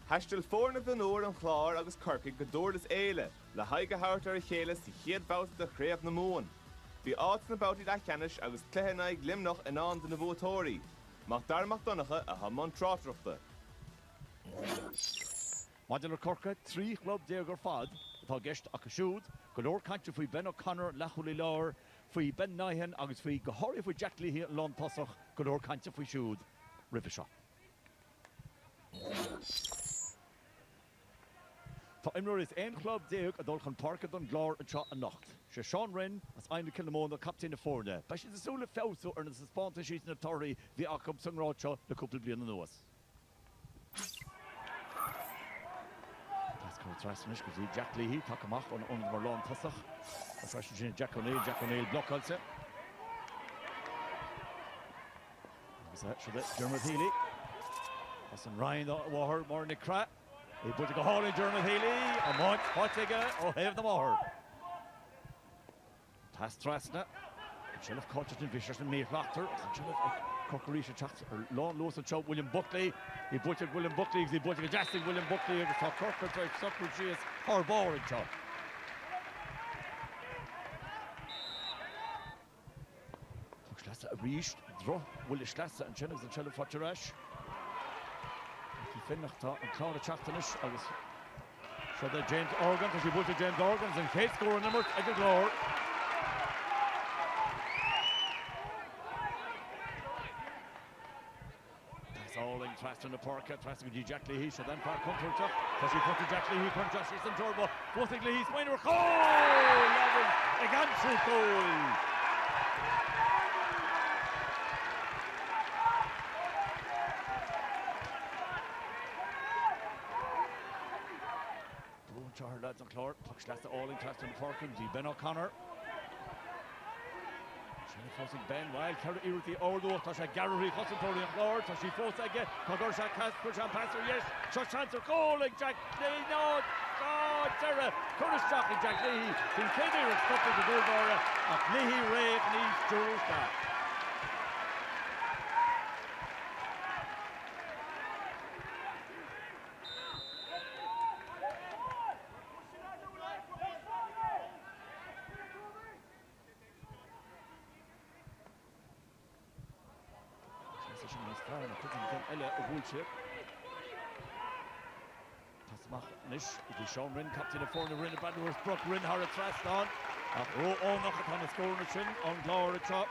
Hastil fórna den óir an chláir agus Corcaigh go dúir is éile, le haig go háart ar a chéile sa chéad bát de chréamh na mún. Bhí áit na bátaí de cheannis agus cléhannaigh glimnach in an de na bhuatóirí, Mach darmach donacha a hamon trátrachta. Maidir Corca, 3 club déag ar fad, atá gist ach a siúd, go leor cainte faoi Ben O'Connor lechúlaí leir, faoi Ben Nahan agus faoi go háirí faoi Jack Leahy an lán tosach, go leor cainte faoi siúd. Riffe seo. Tá imreoir is ein club déag a dul chun parcad an glár an seo an nacht. Se Sean Wren as eine kilomón a captain na fórne. Ba sin súla féú ar na spáanta síos na toirí bhí acham sanráid seo le cúpla bliana nuas. That's called Trasnish because Jack Leahy tak amach on mar lán tasach. A fresh sin Jack O'Neill blockalse. Was that should it Dermot Healy. That's an Ryan Waher more in the crack. He put go hole in Dermot Healy. A month Pottiga or have the Waher. Tas Trasna. Shell of Cottage and Vicious and Mayflachter. Shell of Corkerisha Chats or Lawn Lewis and Chow William Buckley. He butchered William Buckley. He butchered a Jasting William Buckley. He saw Corker try to sucker she is her ball in Chow. Schlassa a reached. Draw Willie Schlassa and Chennis and Shell of Fatcherash. He finished and Cloud Chaftanish. I was so that James Organ because he butchered James Organs and Kate scoring number at the glory. Alling Traston the Park, Traston with Jack Leahy, so then Park comes to her. Does he put to Jack Leahy, comes Josh Easton Turbo. Both think Leahy's winner. Goal! Lovely! Again, true goal! Blue Charles lads and Clark, Puck Slasta Alling, Traston the Park, and Ben O'Connor. Fosig Ben Wild, Kerry Irti Ordo, Tasha Gary, Hossentori and Lord, Tashi Fosage, Kagorsha Casper, Passer, yes, Josh Chancer, calling Jack Leahy, no, God, Sarah, Curtis Jockey, Jack Leahy, Kincaid, and stopping the goal bar, Leahy, Ray, and he's Jules back. Tasmach Nish, it is Sean Wren, captain of Forna Rin, Bandworth Brook, Rin, Harrod Traston. Row all knock upon the score machine on Glora top.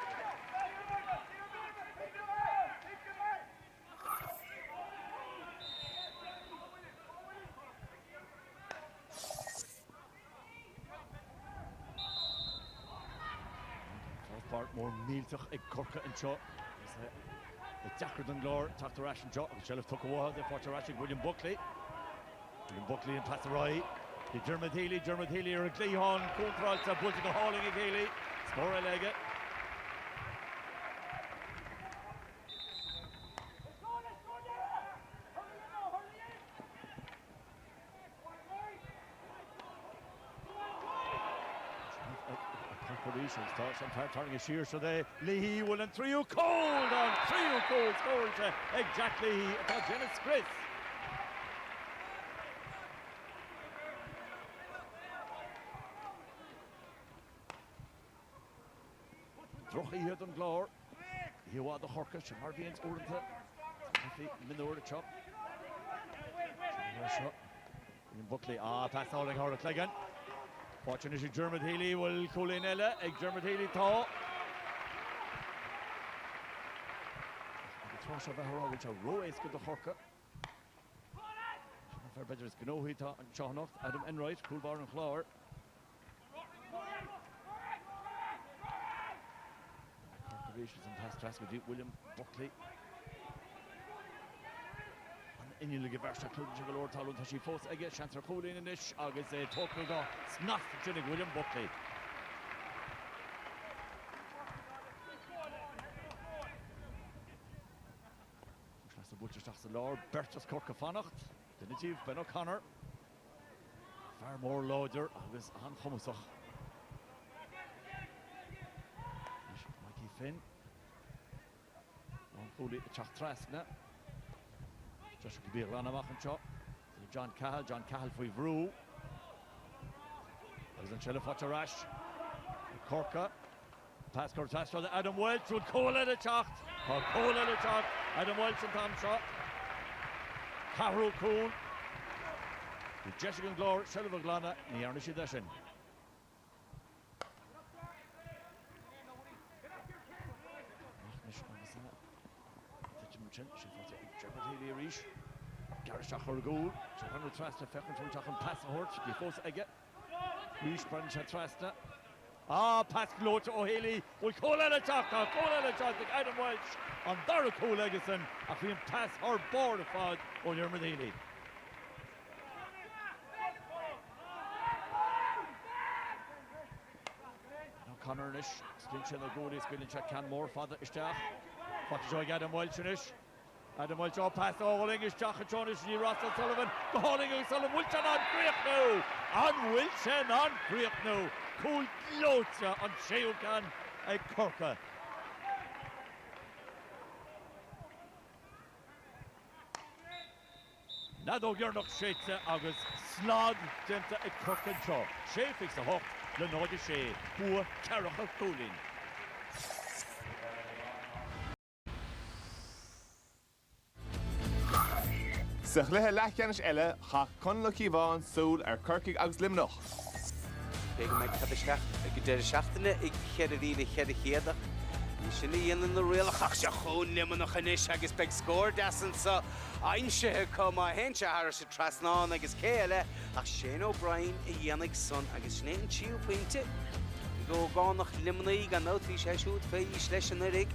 Fourth part more Mealtach, Corca and Shaw. The Jackard and Glore, Dr. Rash and Jock, Shell took a while, they fought to Rashing, William Buckley and Passeroy. The Dermot Healy, or a Gleehon, Coultralta, Bulldog Hauling a Healy, score a leg it. Some turning a sheer so they Leahy will and 3 cold on 3 cold scored to Jack Leahy at Dennis Chris. Drochi here than Glor. He was the Horkish and Harvians Orenta. Minor the chop. Buckley, pass all in Horror Cleggan. Watching as Dermot Healy will call in Ella, Dermot Healy thaw. The Thrush of Ahara, which are row is good to Horka. Fair better is Gnohi and Shahnocht, Adam Enright, Coolbar and Flower. Corporations and past Trask with William Buckley. In you give Versha Club Lord Talon Tashi Fos again, Chancellor Colin and Ish, August Tokuga, Snuff, Jinnig William Buckley. Schloss der Butcher Stachs the Lord, Bertus Corkafanacht, Denitiv, Ben O'Connor, far more loader, August Han Homusach. Mikey Finn, One Cooley, Chach Trasna. Josh could be a run amach and chop. John Cahill for Vrew. There's an Shella Fotcha Rash. Cork. Pass Cortas for Adam Welch would call it a chat. Adam Welch and Tom Shaw. Carol Cool. Jessica Glore, Shella Glana, Niarnishi Dashin. Garishach her goal. Shahanu Trasta, Feckentul Chachan pass the horse before Egget. Lush Brancha Trasta. Pass Glow to O'Haley. We'll call it a chat. Adam Welch on Dara Cole Legason. After him pass her board of Fod on your Medini. Connornish, Stinchen the goal is Billy Canmore, Father Ishtach. What joy Adam Welch in ish. Adam Welch all past all English Jack and Jonas G. Russell Sullivan. The Hurling Sullivan Wilson on Great now. On Wilson on Great now. Cool Locha on Sheokan and Corka. Nado Gernok Shea August Slog Denta and Corka Shaw. Shea fix the hook. Le Nord de Shea. Poor Carroll Cooling. Sa chluthe leithceannais eile cha conlachí bháin súil ar Corcaigh agus Limnach. Big Mike Cabishach, a good Shachtana, a Kerry, Heddy Heda. Usually in the real Hachshachon, Limanochanish, I guess big score, Dasson, so I'm sure come a hench, Harris Trasnon, I guess Kayla, a Shane O'Brien, a Yannick son, I guess Nate Chew Painted. Go gone of Limonade and out fish, I shoot, Fayish, Lesh and Eric,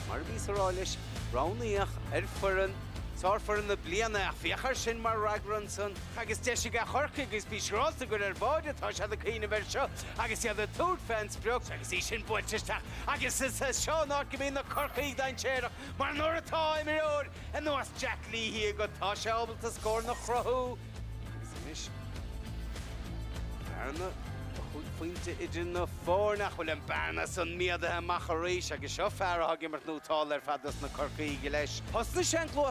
Marby Sorolish, Browniach, Erferen. Sorfer in the Bliana, Fiacharsin Mar Ragranson, Agus Deshiga Horkig is Bishros to go to Boda, Tosh had the Queen of Show, Agus the other third fence broke, Agus Ishin Butchista, Agus says Shaw not giving the Corky Dine chair, Marnora time road, and there was Jack Lee here got Tosh able to score no Crow. Agus Barna, Pointe in the four Nachwell and Barna son mere the Macharish, Agus Shofar, Hagimert no taller Fathers no Corky Gilesh. Hosna Shanklo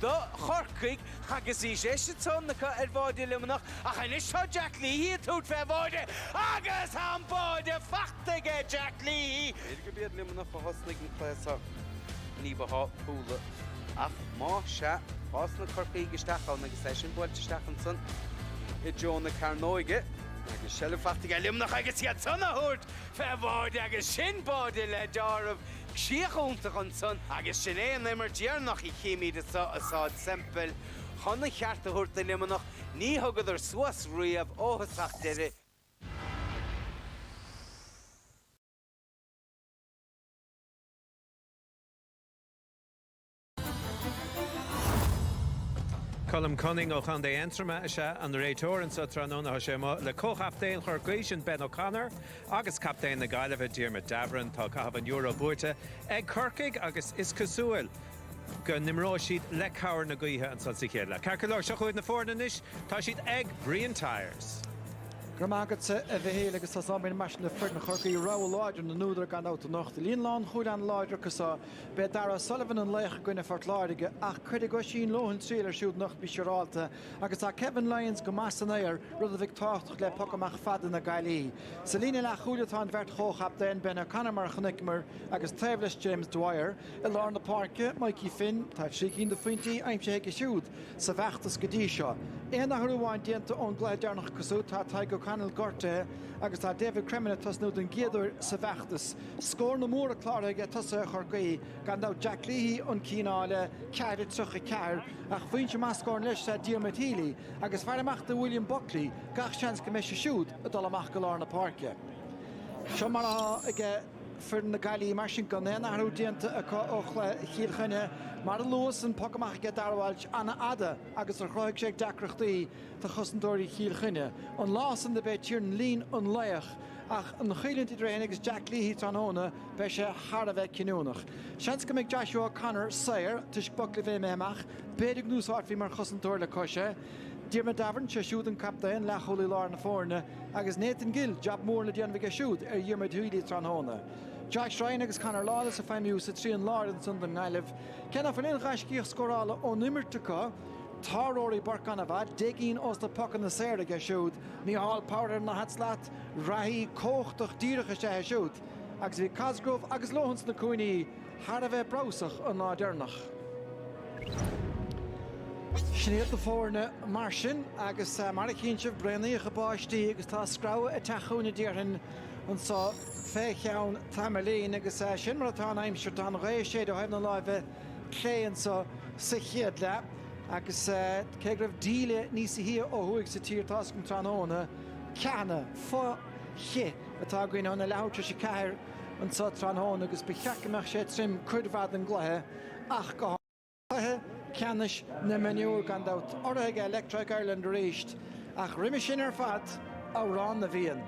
the Horkig, Hagasish, the Edvard Limonach, Achanish Jack Lee here to Favorde, Agus Hambo, the Fachtige Jack Lee. It could be a Limonach for Hosnig Placer, Niba Pooler. Ach, Ma Shat, Hosna Corky Gestach on the session, what Stachenson, it John the Carnoige. Agus Shella Fachtig Limnach agus yet son a hood Favord agus shin body le jar of Shiachunta on son agus Shane Limmer Giernach I Kimi the Assad Semple Honna Charta Hurt the Limonach Ni Hugger Swas Ree of Ohasach did it. Colm Cunning ó chan é Entrama an the réiteoir an Sotranona Hashema le co-captain Chorgration Ben O'Connor agus captain na Gaillimh Diarmaid Davran tá cahabh Euro buirte ag Corcaigh agus is cosúil go nimró siad le cabhair na gaotha an San Chéile. Carcolóir se chuid na fórnanis tá siad ag Brian Tyres. Gramagat a bhehéile agus tá sábhain meis na fir na Corcaigh rá láidir na núdar gan out nach de líon lán chuid an láidir cosá be Dara Sullivan an leich goine fortláirige ach chuide go sin lohan trílar siúd nach bisisiráalta agus tá Kevin Lyons go meas an éir rud a bhíh tácht le pocamach fada na Gailí. Sa líine le chuúlatá bheirt chóchaptain Ben O'Connor mar chanicmar agus Taiblis James Dwyer I lár na parke Mikey Finn taibh sícín de fointí aimse heice siúd sa bheachtas go dtí seo. Éana thuúháin dianta ón gléidearnach cosú tá Taigo Canal Gorte agus tá David Cremina tasnú den géadúir sa bheachtas. Scór na móra cláraige tusa Chorcaigh gan dá Jack Leahy an cínáile ceir tucha ceir ach faointe más scór leis sa Diarmaid Healy agus fearmachta William Buckley gach seans go meise siúd a dul amach go lár na parke. Seo mar ige fir na Gailí mar sin gan éana harú dianta a ochla chiilchaine mar luas an pocamach ge darhailt anna ada agus ar chroig sé dacrachtaí tá chosandóirí chiilchaine an lás an de beit tíirn lín an leiach ach an chéilint idréin agus Jack Leahy tróna be sé hard a bheith cinúnach. Seans go mbeidh Joshua Connor sair tuis Buckley bheith méach beidir gnúsáit bhí mar chosandóir le cóise. Diarmaid Davran se siúd an captain le cholí lár na fórne agus Nathan Gill job mór le déanamh go siúd ar Diarmaid Healy tróna. Josh Ryan agus Conor Lawless a feimimiú sa trí an lár an Sundan Gaillimh. Cenna fan éon ghascíoch scórála ó nimmirtacha Táróí Burcan a bhd, Digín os the puck in the Sarah get shoot, ní hall powder na hatslat, Rahi Kochtach Dírach is shoot. Agus vi Cosgrove agus Lohans na Cooney, Harave Browsach an Dernach. Sneert de voorne Martian, agus Marikintje Brenny gebouwd, agus ta scrauwe a tachone dierhen, en zo fechaun Tamerleen, agus Shinmarathon Aimshire dan Reishe, do hebben live klei en zo zich lap, agus kegraf deale nisi hier o hoe ik zit hier taskum tranone, canne voor je, het agwin on a louter shikair, en zo tranone, agus bechakemach shet trim kudvaden glohe, ach go. Canish na menúr gan dat orthe Electric Ireland reached ach riimi sin ar fad á rán na bhíon.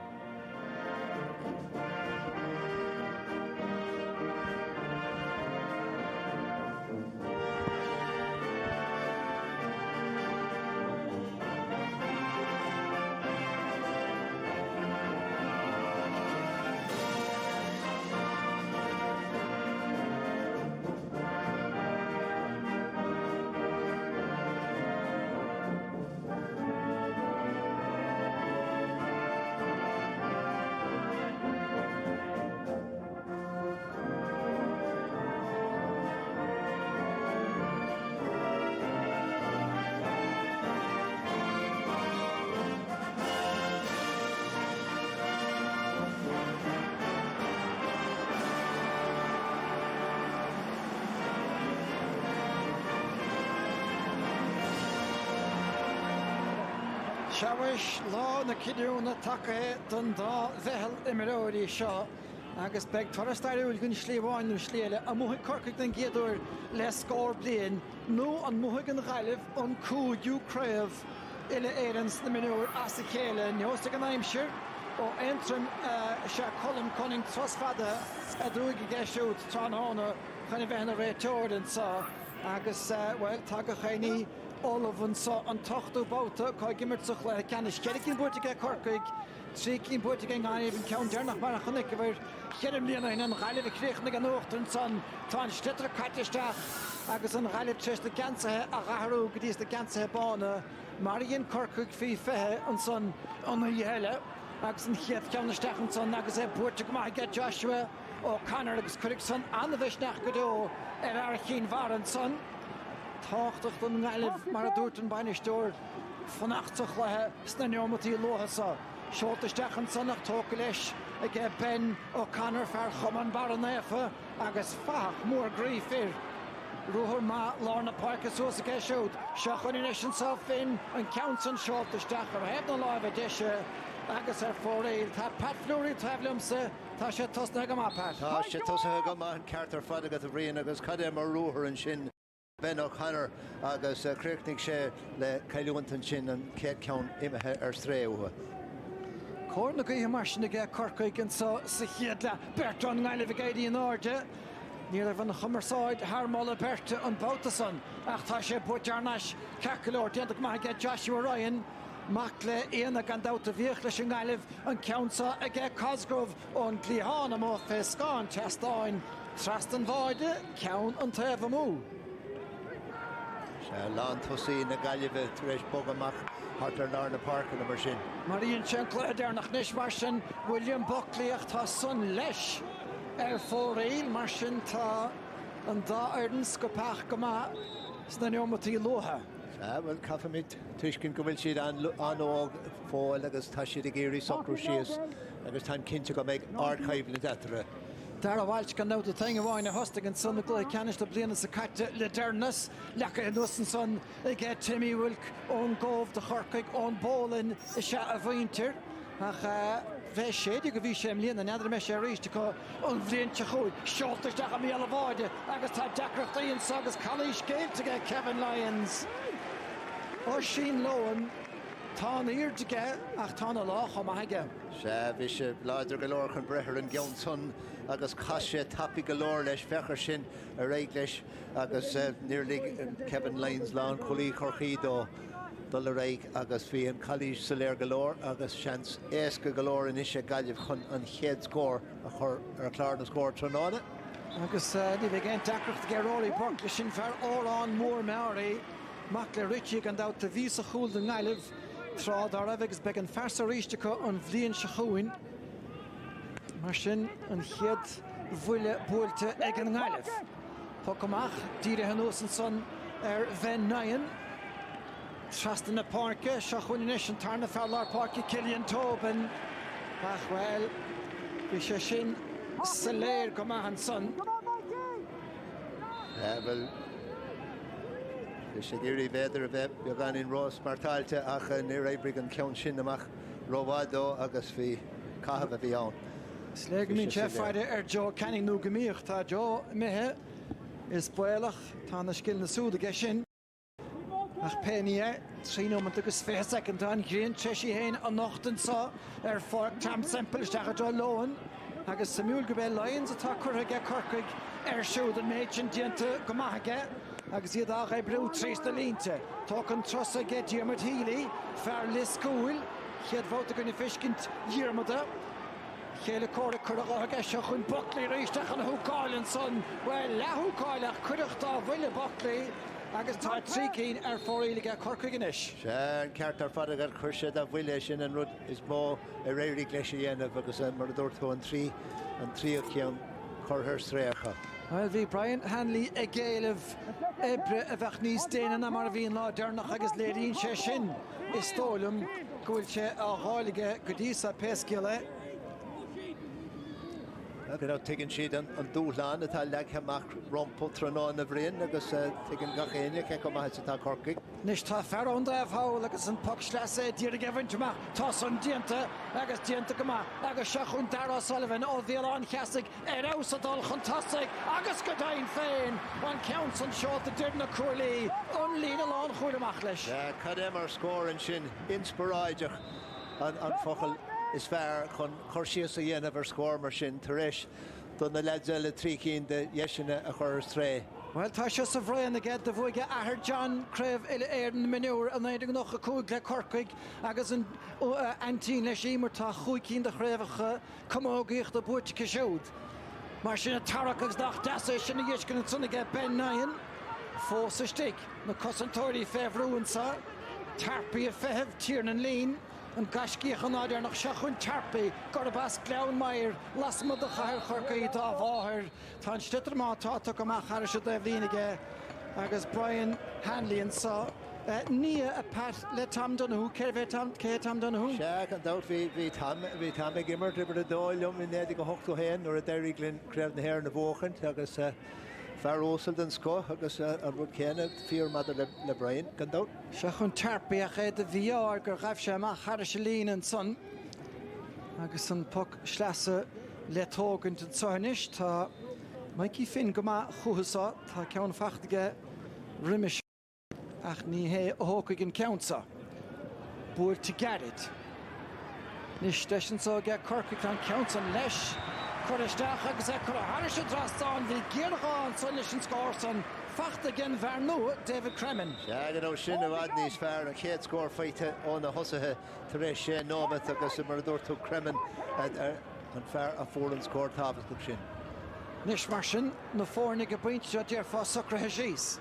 Shawish lá na Kidúna take don dá bhehel imiróí seo agus beg torastáúil gunn slíháinú sléile a muthig Corcaigh den géadúir le scór bliain nó an muthig an ghaileh an cúdú craibh ile éans na minúir as a chéile neosta an Aimshire ó entrim se colm conning trosfada a drúig i gceisiút tránhána chuna bheithna réiteir an sa agus well tag a chéine Olaf so an tochtú bouta cá gimirtach le canis ceiricín buirteige Corcaigh trícín buirteige gáibh ceann dearnach mar a chunig go bhfuir cheirm líana an ghaileh chríochna an uachtain san tá stitre caitisteach agus an ghaileh triste gansathe a ghathú go dtí na gansathe bána mar íon Corcaigh fí fethe an son an dhéile agus an chiad ceannaisteach an son agus buirte go maithe Joshua ó Conor agus chuig son an bheisneach go dó ar chin bhar an son Táchtach don ghaileh mar a dúirt an bainisteoir fannachtach lethe sna neomatí lóthasa. Seoltaisteach an son nach tóca leis ag Ben ó Conor fear chuman bar an éfa agus fach mór gríomhfir. Ruthar má lána páirce suas a ceisiúd, seo chuine leis an sa fin an ceann san seoltaisteach ar hebh na láimh deise agus ar fóréil tá Pat Fleury tafliamsa tá sé tosna go má Pat. Tá sé tosna go má an ceart ar fad agat a bhríon agus cadé mar ruthar an sin. Ben O'Connor agus críochnaigh sé le cailúntan sin an céad ceann imethe ar stréúthe. Cór na gaotha mar sin ag Corcaigh an sa chiad le Bertrán Ghaileh Gaidí an áde. Níl ar bhana chumarsáid Harmála Berta an Bátasan ach tá sé butearnais cecolóir déanta go maithe Joshua Ryan mac le éana gan dáta bhíoch leis an Ghaileh an ceannsa ag Cosgrove ón Glíhána má fé scáin teastáin Trastan Bháide ceann an taobh mú. Lán tosaí na Gaillimhe éis bogamach hart ar náir na parca na mar sin. Maríonn seancla a dearnach níos mar sin William Buckley ach tá son leis ar fóréil mar sin tá an dá ardens go peach go má sna neomatí lótha. Well caifimid tuiscin go bhfuil siad an óg fáil agus tá siad ag géirí socrú síos agus tá cinnte go méid archaibh na detere. Dar a bhailt gan náta teing bháin a hosta an son go ceaniste bliana sa caite le dearnas lecha an nusan son ag Timmy Wilk ón Gómh de Corcaigh ón Bólin i se a bhaintir ach bheith séidir go bhí sé mlíana neidir me sé ríiste go an bhblionte chuid seoltaisteach a míle bháide agus tá deacrachtaíon agus chalíos céilteige Kevin Lyons. Ó sin loan tá íirteige ach tá na lá chum aige. Se bhí sé láidir go leir chun brethir an gceann son agus caiise tapí go leir leis fechar sin a réig leis agus níorlaigh Kevin Lyons lán cholí Corcaigh dó dul a réig agus bhí an chalíos sa léir go leir agus seans éasca go leir in isise Gaillimh chun an chéad scór a chur ar clár na scór trónána. Agus ní bheith géint deacracht Geróí Burke sin fear órán mór meáirí Macle Richie gan out the visa hul the Niliv trod ar avegs began farsa richteka on vlien shachuin. Marsin and head vulle bolte egen Niliv. Pokamach dire hanosen son Van Nyen. Trust in the park, Shachun Nation Tarna Fowler Park, Killian Tobin. Ach well, Bishin Selair Gomahan son. Well, Shagiri Vedder of Yogan in Ross Martalte, Ach, near Abrigan Count Shinamach, Rovado, Agasfi, Kahava Vion. Slegmin Chef Friday, Joe Canning Nugamir, Ta Joe Mehe is Boelach, Tana Skill the Sud, Geshin. Ach Penny, 3 moment agus 4 second on Green, Cheshi Hain, and Nochten saw, for Tam Semple, Stachajo Lowen, agus Samuel Gabel Lions, attacker again Cork, showed the Machen Gente Gomaga, agus Yada Brew Trace the Linte, talking Trossa get Jermut Healy, Fairly School, he had voted on the Fishkint Yermada. Hele Cork Kuragaga Shachun Buckley, Reistach and Hukal and son, well, Lahu Kailach, Kurachta, Wille Buckley. Agus tá trícín for Iliga Corkiginish. Sean Carter Fadagar Kurshed of Willishin and Rud is more a rare glacier of Agus Murdorto and 3 Kian Corher Streacha. Well, the Brian Hanley a gale of Ebre of Achnis Dane and Amarvin Law Dernach Agus Ledin Sheshin is Stolum Gulche a Holige Gudisa Peskile. Without taking sheet on Doolan, it had like a mac rompotron on the brain, because taking Gachenia, Kekomahata Corky. Nishta Faron Drive How, like a St. Poxlasse, dear Gavin Jama, Toss on Dienta, Agus Dienta Gama, Agus Shachun Dara Sullivan, all the Alon Cassic, Eros at all Contastic, Agus Godain Fain, one counts on short the Dirna Curly, only the Lon Hulamachlish. Kademar score and Shin, Inspirager, and Fochel. Is fair con Corsius a yen ever score machine Teresh done the lads the trícín the Yeshina a chur stray. Well, Tasha Savrayan again the Voiga Ahar John Crave Airden Manure and I don't know a cool Corkig Agus and Antine Leshimer Ta Huikin the Creve Comogich the Butchka showed. Marshina Taraka's Dach Dassish and the Yishkin and Son again Ben Nyan. Force a stick. The Cossantori Fevru and Sa Tarpi a Fev Tiernan Lean. And Gashki Hanader nach Shachun Tarpi, Gorbas Glaunmeyer, Lasma the Higher Horkay of Oher, Tanstitterma Tata Kamaharish of Devlinige, Agus Brian Hanley and saw Nia a pat let Tam Dunhu, Kevetam Dunhu. Shaq and out we Tam Gimmer to the Doyle, in there to go hook to hen or a Derry Glen Crab the hair in the Woken, Agus Farosel and Scott, Agus and Wood Kenneth, Fear Mother Le Brian, can out. Shachun Tarpi, I had the VR, Gerhafshama, Harishalin and son. Agus and Puck Schlasse, let Hogan to Zornish, Ta Mikey Finn Gama, Husa, Ta Count Fachtige, Rimish, Achni He Hokig and Countsa. Board to get it. Nish Deshin so get Corkig and Counts and Lesh. Correstach agus Harish Draston, the Girhan, Sonnish Scorson, Facht again Verno, David Kremen. Yeah, you know, Shinavadni's fair and Kate score fight on the Hussahe, Teresh, Nomet, Agus Murdor to Kremen, and fair a foreign score Tavis Shin. Nish Marshin, no four nigga breach, Jadir for Sucre Hagis.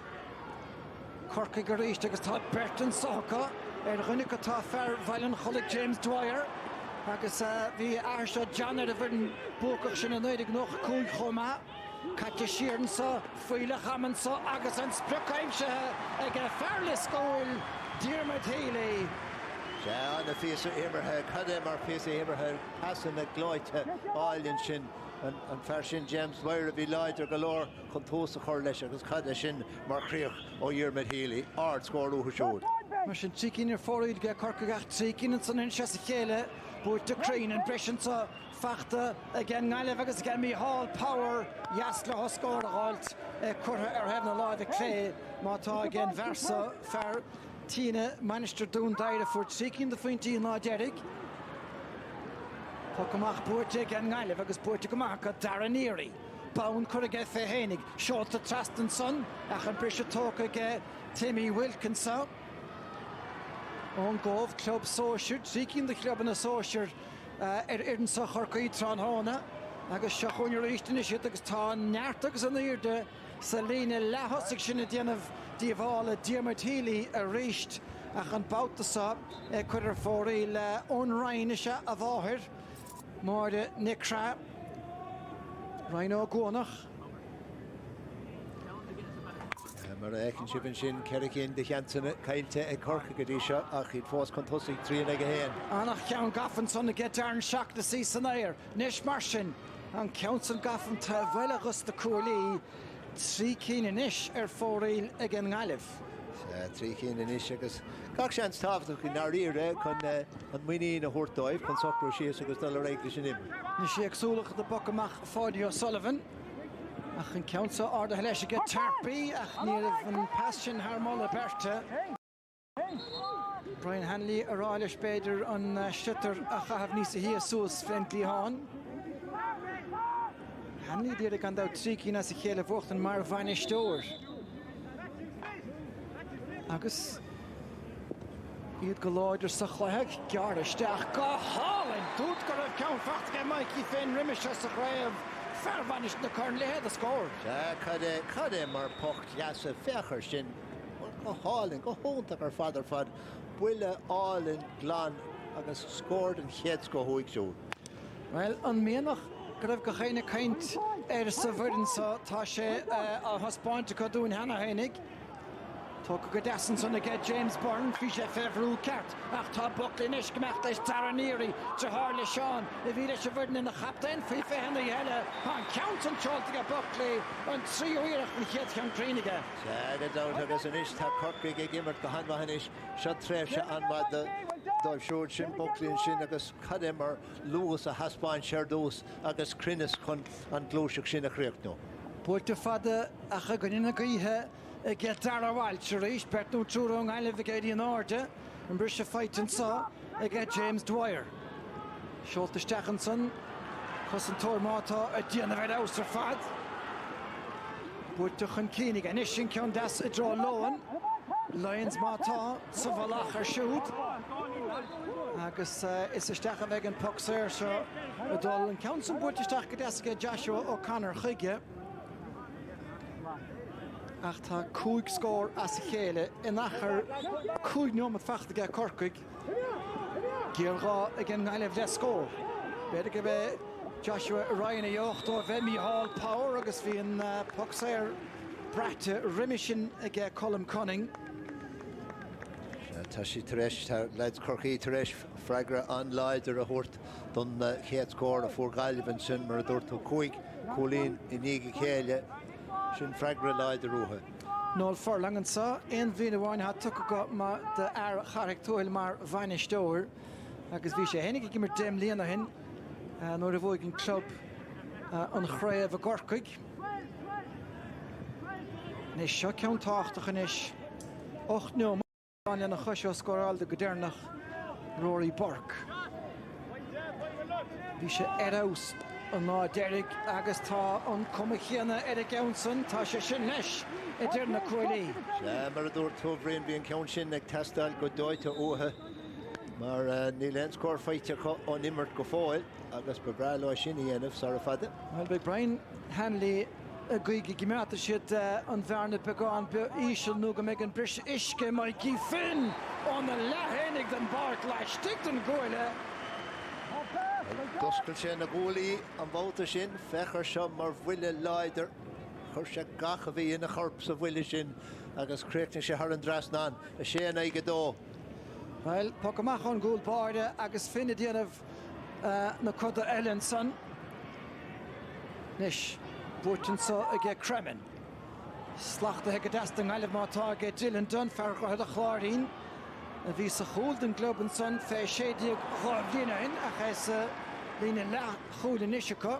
Corkig Garish, agus Todd Burton Soka, Runica Ta Fair, Violent Hullick James Dwyer. Agus vi Arsha Janet of Verdun Bokach sin an nodig noch cool choma Katja Sheeran sa Fuile Hammond sa Agus an Spruckheimse ag Fairly School Dermot Healy. Ja, an the face of Abraham, Kademar face of Abraham, passing the Gloite, Alien Shin, and Farshin James Wire of Elijah Galore, Contosa Corlesh, agus Kadeshin, Markriach, O Yermot Healy, Ard score who showed. Marshin Chikin your forward get Corkagach Chikin and Son in Chasakele. Both the crane and Brescian Fachta again, Nilevagas again, me Hall Power, Yasla Hoscore Halt, Curra or having a lot of clay, Mata again, Versa, Fair, Tina, Manister Doon Dida for seeking the 20 in Derek. Pokamach Porte again, Nilevagas Portigamaka, Daranieri, Bound Currageth Fehenig, Short the Trust and Son, Achan Brescia Talk Timmy Wilkinson. On Gov Club Social, seeking the club in a social, Erdin Sachar Tran Hona, Agus Shachon your Eastern Shit, Agus Tan Nartags and the Selina lehosig sin a déanamh díomhála Diarmaid Healy a ríist ach an bautasá chuidir fóraí le ón Ryan se a bháthir mar de Nicra Ryan ó Gónach. Mar écinn sibin sin ceiricín de cheantainna caiilte ag Cork go dtí seo ach iad fós chun tosaigh trína go héan. Annach ceann gaffan son a get darn seach na sí san éir. Nis mar sin an council gaffan tá bhfuil agus de cualaí trí cíine inis ar fóraí ag an ngáileh. Trí cíine inis agus gach sean tábhachtach in áíre chun an muoí na thuirtáibh chun socrú síos agus dul réigla sin imir. Ní sé agsúlacha de boc amach Fáidio Sullivan. Ach an council arda leis go tarpaí ach níamh an passion harmála berta. Brian Hanley ará leis beidir an stitar a chahabh níos a hí sús Frentlí Hán. Hanley dír gan dá trí cína sa chéile bhuachtan mar bhaine stóir. Agus iad go láidir sa chluitheag gearaisteach go hálainn dút go raibh ceann feachtacha Mikey Finn riimiise sa chraibh fearhanis na chun lehéad a scóir. Cad é mar pocht leasa fechar sin go hálainn go hóntaach ar fadar fad buile álainn glán agus scóir an chéad go thuig siú. Well, an méanach go raibh go chéine caint ar sa bhirdan sa tá sé a thospáinte go dún hena hénig. Tá go deasan son a get James Byrne fi sé fehrú ceart ach tá Buckley inis gomecht leis Taraníri de Harley Sean a bhí leis a bhirdan in na chaptain fi fé hena heile an count an teoltaige Buckley an tríoíireach an chéad chean trínaige. Sé dá agus inis tá Corcaigh ag immert go hanmha inis seo tréimhse anmha dóibh siúr sin Buckley sin agus cad é mar luas a haspáin seardús agus crinnes chun an glúiseach sin a chríochtnú. Búirte fada a chuganna gaithe a get dara bhhail se rééis bertnú trúr an eileh géirí an áde an bris a feitin sa a get James Dwyer. Seolta Stechanson chus an tormátá a díana bheith austra fad. Búirte chun cínig a isin ceann das a drá loan. Lions mátá sa bhalach ar siúd. Agus is a steach a bheith an puck séir seo a dul an council búirte steach go deasca Joshua O'Connor chuige. Ach tá 2 scór as a chéile in achar 2 nómad feachtaige Corcaigh Gíorghá ag an ngáileh le scór. Beidir go bheith Joshua Ryan a 8 ó bheith Mícheál Power agus bhí an puck séir brete riimisin ag Colm Cunning. Tá sí taréis tá leid Corcaigh taréis freigra an leidir a thuirt don chéad scór a fuór Gaillimh sin mar a dúirt ó chuig cholín i níige chéile sin freigra leidir rúthe. Nóil Furling an sa, ein bhíon bháin hat tucha go de air charach túil mar bhaine stóir agus bhí sé hénig gimar déim líana hin nóir a bhóig an club an chréibh a Corcaigh. Nis seo ceann táchtach inis 8 nómad na chuisio scóráilde go déirnach Rory Burke. Bhí sé aus an ná Derek agus tá an cumachéana Eric Johnson tá sé sin leis I dtír na Cruilí. Sé mar a dúirt tóbhríonn bhí an ceann sin ag testáil go dóite uathe mar ní leon scór feite an immert go fáil agus be breá sin I dhéanamh sa a fada. Well, be Brian Hanley a gaige gimeata siad an bhearna beáin be ísisiil nó go méid an bris isce Mikey Finn an na lehénig den bart leis sticht an ggóile. Doscail sé na ggólaí an bhóta sin fechar seo mar bhuiile leidir chur sé gacha bhí ina chorp sa bhuiile sin agus créicne sé thar an drasnán a sé na ige dó. Well, po amach an gúil páirde agus finna déanamh na coda Ellenson. Nis, búirtin sa a gé Kremen. Slachta go deasta ngáileh mátá gé Dylan Dunn fear go a chláirín. A bhí sa chúil den globan son fé séideag rábhlíanain a chéis lína le chúil in isiacha.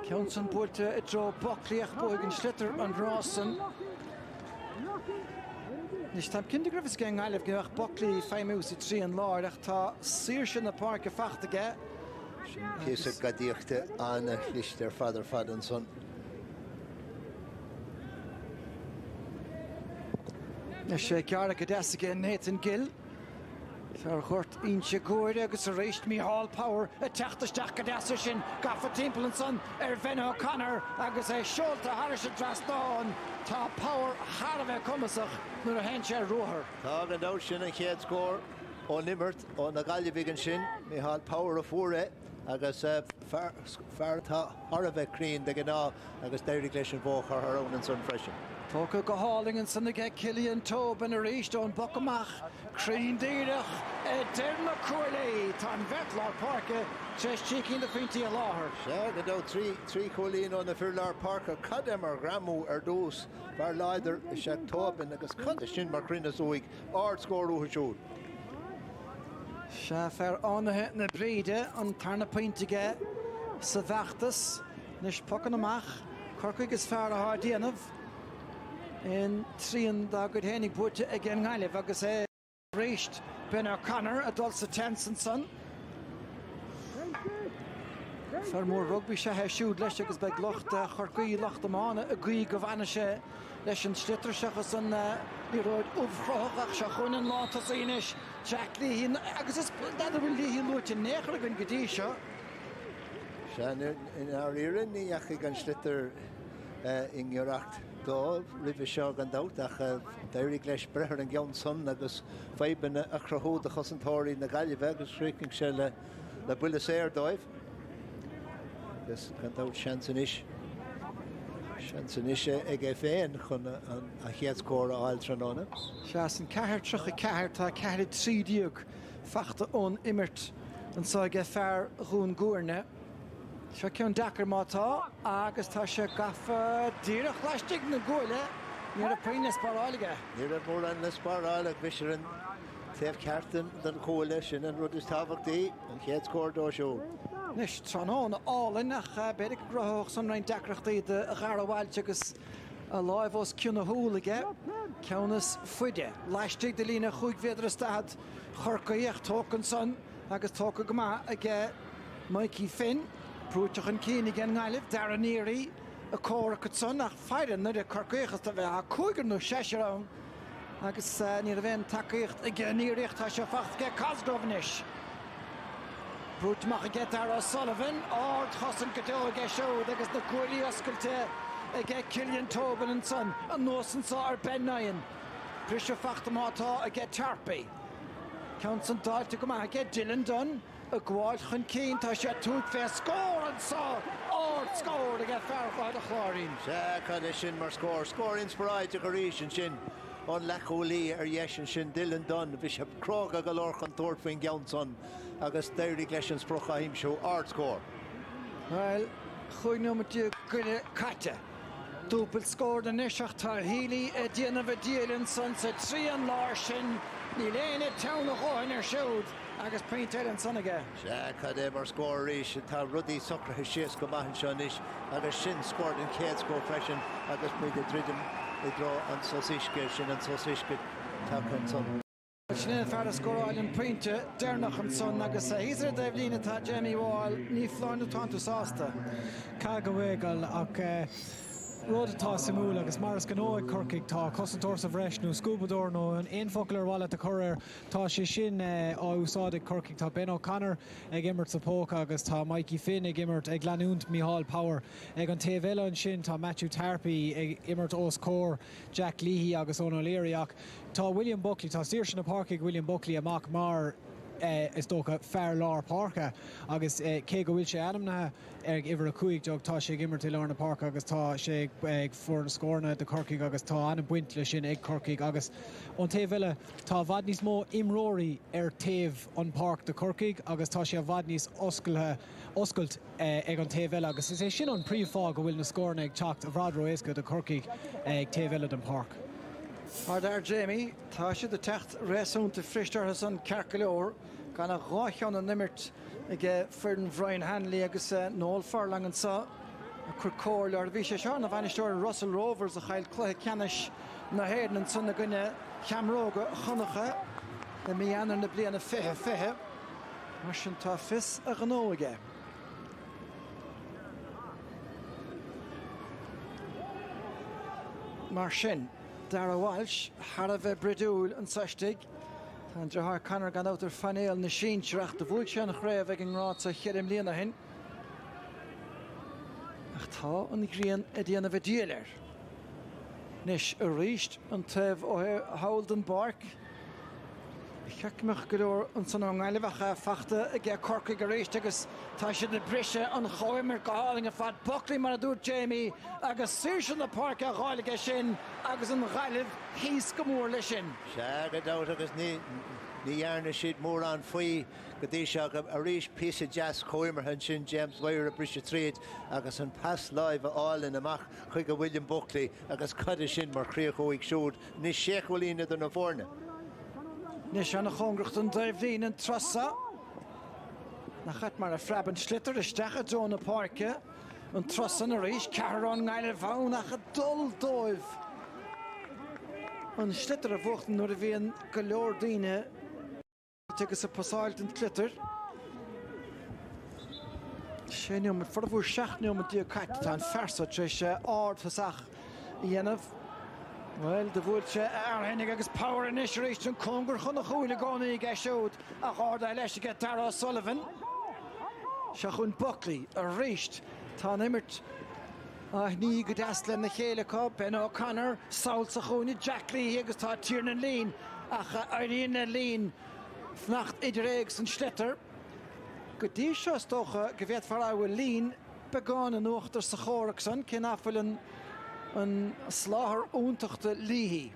Ceann búirte I dro Buckley buig an slitar an rásan. Nis tam cinnte gribh cé ngáileh gach Buckley féimús I trí an láir ach tá sír sin na páirce feachtaige. Cés a gadíochta anna chliiste ar fad an son. Nis sé cearra go deasa Nathan Gill. Fer chuirt inse gúir agus a réist Micheál Power a teachtasteach go deasa sin gafa timpeall an son Bhean O'Connor agus é seolta Harris a drastáin tá Power Harbheith cumasach nuair a hen sé ruthar. Tá an dá sin an chéad scór ó Nimmert ó na Galway an sin Micheál Power a fuair agus feartá Harbheith crín de gná agus deirí leis an bhóch ar ón an son freisin. Tóca go háling an sanna ag Cillian Tobin a réist ón bocamach crín díireach Derna Corley tá an Vetlar Parke tres tícinn de fintí a láthair. Se go dó trí cholín ó na Furlar Parker cadam ar gramú ar dús bar leidir is se Tobin agus cad sin mar crinne úig ard scóú siúd. Se fer ánathe na bríide an tarna pointige sa bheachtas nes pocan amach Cork is fear a hard déanamh in tríon da go hénig búte ag an Gaillimh agus é réist Bhean O'Connor a dul sa Tenson son. Fer mór rugby se he siúd leis agus beag locht Corcaí locht amána a gí go bhana sé leis an slittar seachas an ní roid uffroch se chun an látas inis Jack Leahy agus is bhfuil Leahy luúte néchar a gin godí seo. Se in ar irin ní ach gan slittar in Gheoracht dó rih seo gan dát ach deirí leis brethir an Gceann son agus feiban a chrathúd a chosantóirí na Galway agus srícing se le buile séir dóibh. Agus gan dát seansan is ag é féin chun a chéad scór a áil tróna. Se an ceair trocha ceair tá ceir trídíog fachta ón Immert an sa ag fear rún gúirne. Se ceann dachar mátá agus tá se gafa díreach leistigh na gúile níor a peine spáráige. Níor a mór an na spárála bhísir an taobh ceartan den cóile sin an rud is tábhachtaí an chéad scór dó siú. Nis tránán álainn nach beidir grothach san raon deacreachtaí de gharabhailte agus a láimhós ciúna thuúlaige ceannas fuide. Leistigh de lína chuig féidir a stad Corcaíocht tócan son agus tóca go maith ag Mikey Finn Prúteach an cínig an Gaillimh Darren Neary a córa son nach feiran na de Corcaíochas a bheith a cúigar nó seisirán agus ní a bhein takeíocht ag Nearycht tá se facht ge Cosgrove-nis. Brúteach a get Dara Sullivan ard chosan go dó ag seoad agus na cuailí oscailte ag Cillian Tobin an son an nósan sa ar Ben Nyan. Bris a fachta mátá ag Tarpey. Count san dáilte go maith ag Dylan Dunn a gháil chun cín tá sé túd fé scór an sa ard scór ag fearfáid a chláirín. Se cad sin mar scór inspiráid a go ríis an sin an lecholaí ar dhéis an sin Dylan Dunn bhí sé cróga go leor chun tóir faoin Gceann son agus deirí leis an sprocha imsú ard scór. Well, chuig nómatí goile caite. Dúpil scór na niseach tá hílí a déanamh díalann son sa trí an láir sin ní léana teanna cháin ar siúd agus painteil an son aige. Se cad é mar scór ríis tá rudaí socrathe sios go maithan seo níos agus sin scór an céad scór freisin agus muide tridim I dro an sosisce sin an sosisce take an son. Sin fear a scóráil an pointe dénach an son agus híar d lína tá Jamie Wall ní fláinú tanú sásta. Cá go bhfuil ach rudatá simú agus maras gan óid Corcaigh tá cosantóir sa bhreisnú scúbadóir nó an éonfocail bhile a chuir tá sé sin á úsáideigh Corcaigh tá Bhean O'Connor ag immert sa póca agus tá Mikey Finn ag immert ag leanúnt Micheál Power ag an taobh eile an sin tá Matthew Tarpey ag immert os cór Jack Leahy agus Ón O'Leary ach tá William Buckley tá tíir sin na Parcaigh William Buckley amach mar is dócha fear lár parca agus cé go bhfuil sé anamnathe ag ihar a cuaig jog tá sé gimmert i lár na parca agus tá sé ag fuair na scórna de Corcaigh agus tá anna buint le sin ag Corcaigh agus an taobh eile tá bhad níos mó imróirí ar taobh an parc de Corcaigh agus tá sé a bhad níos oscailt ag an taobh eile agus is é sin an príomhfá go bhfuil na scórna ag teacht a bhrádró éasca de Corcaigh ag taobh eile den parc. Mar dar Jamie, tá si de techt réasúnta fristeartha an cearcailóir gan a gháithán an nimmert ag fearn bhrain Hanley agus nóil farlang an sa a chur cóir leir bhí sé seo na bhainisteoir Russell Rovers a chail cluthe ceannis na héan an son na gine cheamróga chonacha na míanaar na bliana fithe mar sin tá fis a ghnóige. Mar sin Dara Walsh, har a bheith bredúil an saistig. Can Jahar Connor gan out fanéal na sin seach de bhúil se an chréibh ag an rát a cheirm líana hin. Ach tá an gríon a dhéanamh a díalir. Nis a ríist an taobh ó Howden Bark. Cheicmeach go leor an san ngáilehcha fachta a gé Cork go réist agus tá sé na brise an choimar go háling a fad Buckley mar a dúr Jamie agus suir na park a gháilige sin agus an ghaileh híos go mór lei sin. Se go dát agus ní dhearna siad mór an faoi go dtí se a ríis pí a jazz choimar han sin James Weir a brise tríd agus an pass live a áilin amach chuig go William Buckley agus cad sin mar chríochóigh siúd ní séchhilína don na bhórna. Nis an chongracht an daimhlín an trasa. Na chat mar a freab an slitter isteach a John na parke. An trasa na ríis Caron ngaile bhaun ach a dul dóibh. An slitter a bhuachtan nuair a bhíon go leor daoine tugus a pasáilt an clitter. Sé nuam for bhúr seach nuam a dí cait tá an fersa tris ard fasach dhéanamh. Well, de bhúil se hennig agus power in éis an congur chun na chúile gánaí ag siúd a gáda leis a get Dara Sullivan. Se chun Buckley a réist tá imirt a ní go deaslen na chéile cá Ben O'Connor saoil sa chúna Jack Lee agus tá Tiernan Lean ach a Irene Lean fnacht idir éigs an slitter. Go dtí seo stocha go bhéad far áhfuil Lean begáin an uachtar sa chórach san cin áfuil an sláthar úntaachta líhí.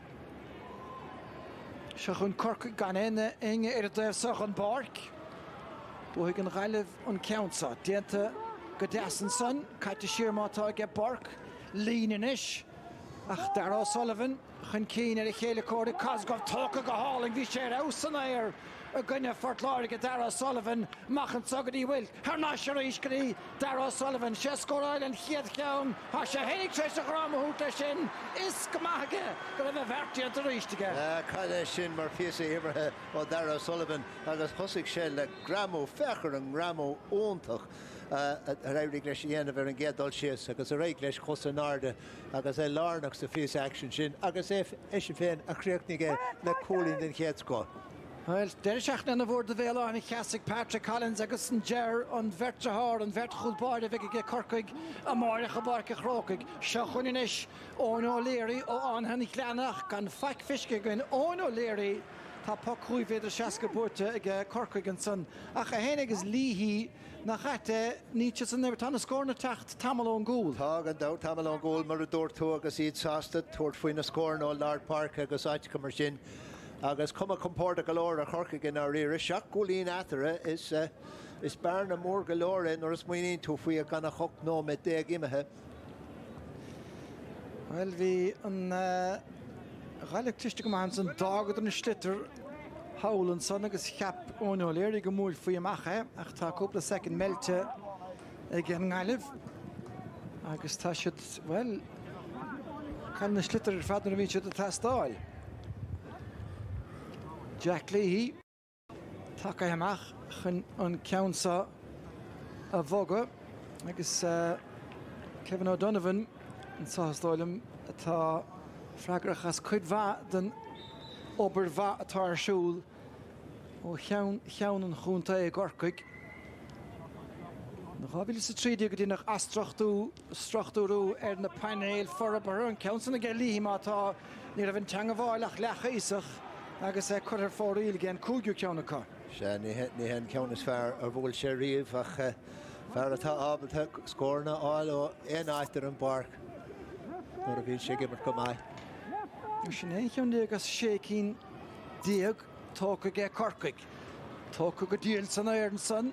Se chun Cork gan éine inge ar a daobh soch an Bark. Bhuaigh an ghaileh an ceansa. Déanta go deasan san, caite siar mátá ag Bark, lín inis. Ach Dara Sullivan, chun cín ar a chéile códa Cosgrove tóca go háling bhí sé ar san éir a gunne fortláir go Dara Sullivan machchan sagadí bhfuil. Har ná sé ríis goí Dara Sullivan sé scóráil an chiad ceann há sé hénig treis a grám húta sin is go maithaige go raibh bhhartíad a ríistige. Caile sin mar fiasa imirthe ó Dara Sullivan agus thosaigh sé le gramó fechar an gramó óntach a raibh leis dhéanamh ar an gédal sios agus a réig leis chus an náirde agus é lárnach sa fios action sin agus é sin féin a chríochnaige le cólín den chéadscó. Well, der seach na bhór de bhéile an cheasig Patrick Collins agus an Ger an bhirtethir an bhirtchúlbáide bheith go Corcaig a máireach a barca chrócaig. Se chun inis ón O'Leary ó anhannig leanach gan feic fisce gon ón O'Leary tá puck chuí féidir seaca búirte ag Corcaig an son. Ach a hénig is líhí na chatte níte san neir tána scór na tacht tamálón gúil. Tá an dá tamálón gúil mar a dúirtú agus iad sásta tuairt faoin na scór ó Lard Park agus áit mar sin. Agus cuma compórta golóir a Corcaig in á riire seach gúlín aithre is bearna mór golóir nor is muoíonn tú faoi a ganna choc nó me déag imethe. Well, bhí an ghaileh cliste go maithans an dágad an slitter Howland son agus cheap ón O'Leary go múl faoi amachcha ach tá cúpla second melte ag an ghaileh agus tá siad, well, can na slitter ar fad na bhí siad a tastáil. Jack Leahy take amach chun an ceansa a bhoga agus Kevin O'Donovan an sáthastáilm atá freigrachas cuid bha den obair bha atá ar siúl ó cheann an chúnta ag Corcaig. Na bhfuil sa tríide go dtí nach astrachtúrú ar na panéil forabar an ceansa na ggé Leahy mátá ní a bhain teanga bháilach lecha isach agus chuir fóríil gén cúgiú ceannacha. Se ní hen ceannas fear ar bhfuil sé riomh ach fear atá ábalta scórna áil ó éáitar an Bark nuair a bhíonn sé gimmart go maith. Sin é ceanna agus sé cín díag tóca ggé Corcaig. Tóca go díal san éir an son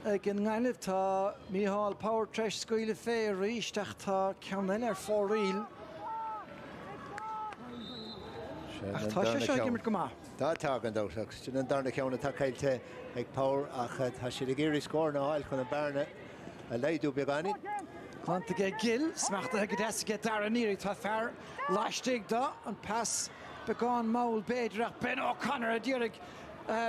ag an ghaileh tá Mícheál Power treis scaoile fé ríisteach tá ceannail ar fóríil. Ach tá sé seo gimmart go maith. Tá an dóach sin an darna ceanna tá caiilte ag Power ach tá si a géirí scórna áil chun an bearna a leidú beagání. Chanta ggé Gill smachta go deasca Dara Níri tá fearr laistigh dá an pass beagán máil béidirach Ben O'Connor a ddírig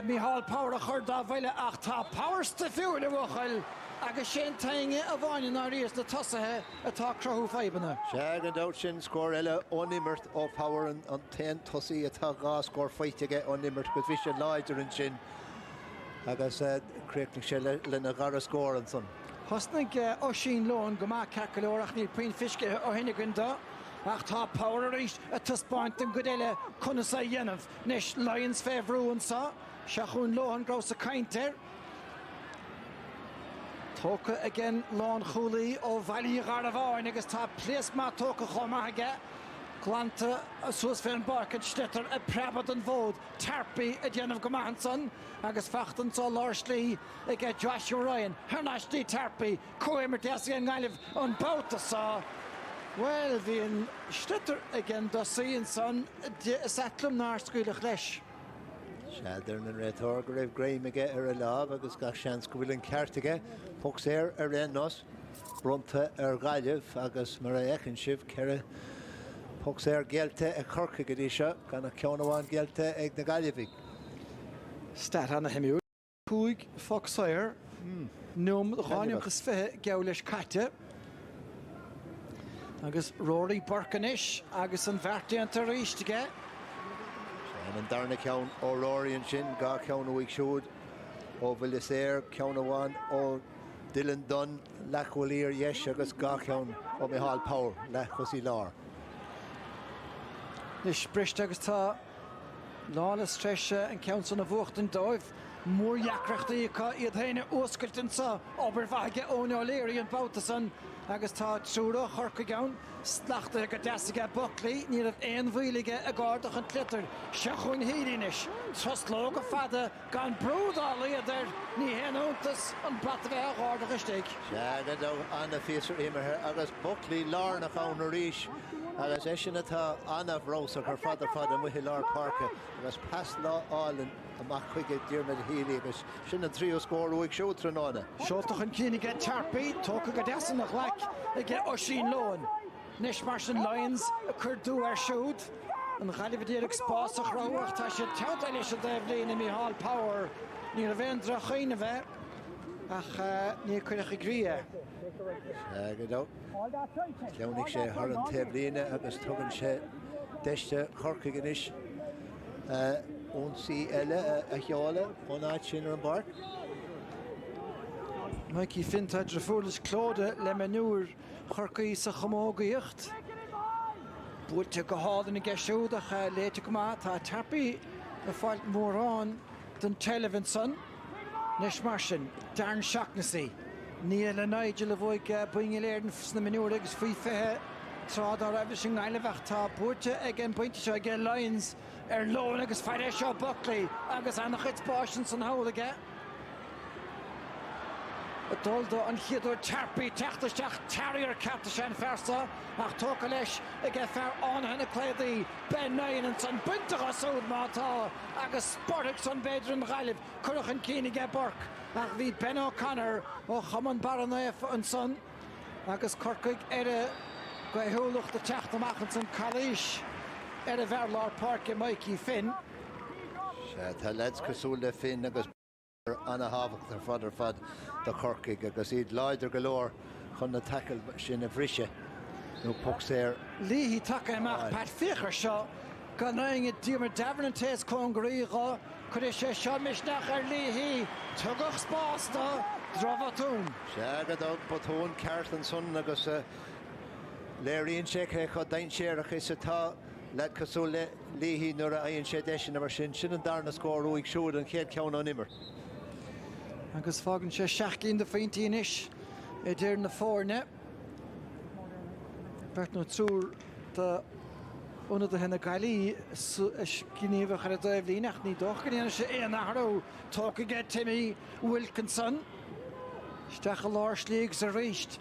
Mícheál Power a chur dá bhaile ach tá Power sta fiúil a bhchail agus sin tainge a bhaine ná ríos na tosathe atá crothú feibanna. Seag an dát sin scór eile ónimmert ó power an 10 tosaí atá gá scór feitige ónimmert go bhí sé láidir an sin agus creaachnig sé lena gar a scór an son. Thosnig ó sin lón go má cecolóach níl pein fisce ó hinnigan dá ach tá power a ríist a tuspáint an go eile chuna sa dhéanamh nes Lions féhrúan sa seachún lón gros a caintear. Tóca again lán chúlaí ó bhailí gar a bháin agus tá plés má tóca chomaige glanta a suas fé an barcad slitar a prebad an bhód tarpaí a dhéanamh go maithan agus fachtan sa láirslí ag Joshua Ryan thnáistí tarpaí coimar deasa an gáileh an bouta sa. Well, bhí an slitar again dosaíon san setlum ná scuúlach leis. Séidir an réitor go raibh gréimige ar a láb agus ga seans go bhfuil an ceartaige Puxéir ar rénos brunta ar gaiileh agus mar a echan sibh ceire Puxéir gealte a Cork go dtí seo gan na ceanháin gealte ag na gaiilehí. Stat anna himiú. Cúig Puxéir num cháinm gus fithe geall leis caite. Agus Rory Burkenis agus an bhartaíonn tar ríistige. An darna ceann ó Rory an sin gá ceann uig siúd ó Villisair ceanháin ó Dylan Dunn lechhuilír yes agus gá ceann ó Micheál Power lechosí lár. Nis brist agus tá lána streise an ceann san na bhuachtain dóibh mór jaacreachtaí iad héine oscailtain sa obair-bhaige óna O'Leary an bouta agus tá trúra chorca gán slachta go deasaige Buckley ní rah éon bhuilige a gáardach an clitar seachún hírínis trosló go fada gan brúdála idir ní héanúntas an bratah a gáardach istig. Seagad anna fiosar imethe agus Buckley lár nach ann ríis agus é sin atá anmh rósach ar fada muhi lár parca agus pas lá álan amach chuige Diarmid Healy agus sin an trío scór uig siú tróna. Seoltach an cínige tarpaí tóca go deasan nach laic ige ó sin lón. Nis mar sin Lions a chuirú ar siúd an ghalibhdíach spásach roiach tá sé teanta leis a déimhlíon na Micheál Power ní a bhéndra chuoine bheith ach ní chuireach i gríe. Seagad ceannig sé thar an tablíine agus tugann sé deiste chorca ganis ónsaí eile a cheála ón áit sin ar an bar. Mikey Finta drafúlas clóda le menúr chorcaí sa chamógaíocht. Búilte go hádan i gceisiúdach léite go má tá tarpaí a fáilt mórrán don Televan son. Nis mar sin darn seachnasaí. Níl le Nigel le bhig buinge léirn na menúr agus faoi fithe trád ar raibh sin gaiilehach tá búilte ag an pointe seo ag Lions ar lón agus feire seo Buckley agus annach chutspáisian san hálaige. Dulda an chiadú tarpaí teachtasteach taríar capta sin fersa ach tóca leis ag fear ánhanna cléadaí Ben Nain an san buntacha súd mátá agus sportach san beidir an ghailibh chuireach an cínige Burke ach bhí Ben O'Connor ó chaman Baranaef an son agus corcaig go thuúlacht de teachta amachchan san Calís a bhearlár Parke Mikey Finn. Se tá leds cosúil le Finn agus anna hábhacht ar fad do Corcaig agus iad leidir go leor chun na tackle sin a bhrise nó Puxéir. Líhí take amach Pat Fichar seo gan naing Diarmid Davern an téas congraíá chud é sé seo misneach ar líhí tugach spásta drofatún. Seagad botún ceart an son agus léiríonn sé chu daint séireach is atá led cosúil le líhí nuair a aonn sé deisian mar sin an darna scór uig siúd an chéad ceann an immer. Agus fágann sé 16 de faointíis i dtír na fórne. Bert nó trúr de una de hena gailí gníomh ar a dóibhlíneach ní dochaíana sé éonarú tóca ge Timmy Wilkinson. Steach a lár slíg sa ríist.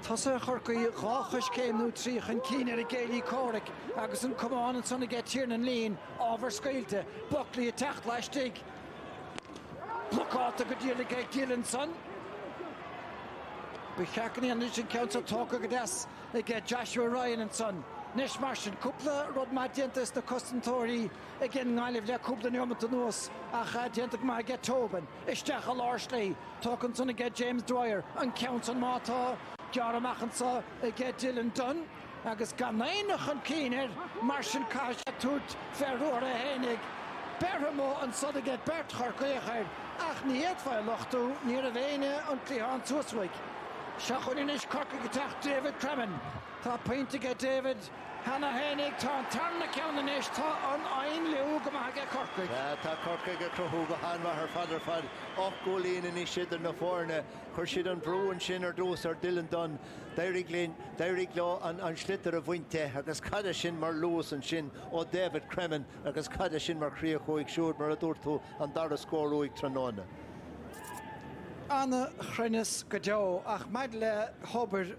Tás a chorcaí ráchas céimnú tríchan cíine a Gailí Cork agus an cumán an sanna get tír an lín ábhar scaoilte Buckley a techt leistigh. Plucáta go díla ag Gillan son. Ba cheacaní an sin ceann tóca go deas ag Joshua Ryan an son. Nish Martian Kupla, Rod Madientis, the Costantori, again Niliv Le Kupla Niomatanus, Achadientic Ma get Tobin, Ishtachal Arshley, talking to get James Dwyer, and Counts on Mata, Jara Machansa, get Dylan Dunn, Agus Ganainach and Keener, Martian Kaja Tut, Ferrora Henig, Berhamo and Sodaget Bert Harkoyachard, Ach Niet Lochtu, near Vene and Cleon Suswick. Shachoninish Cork David Kremen. Tá pointe get David Hannah Hennig tá tarna ceannis tá an ein leú go maithe Cork. Tá Cork go crothúga hanma her father fad 8 gólín in isidir na fórne chuir siad an brúin sin ar dús ar Dylan Dunn Deirig Law an slitter a bhainte agus cada sin mar Lewis an sin ó David Kremen agus cada sin mar chríochóig siúd mar a dúirtú an dar a scóróig tróna. Anna Chrinnes Gadjo, ach maid le Hobber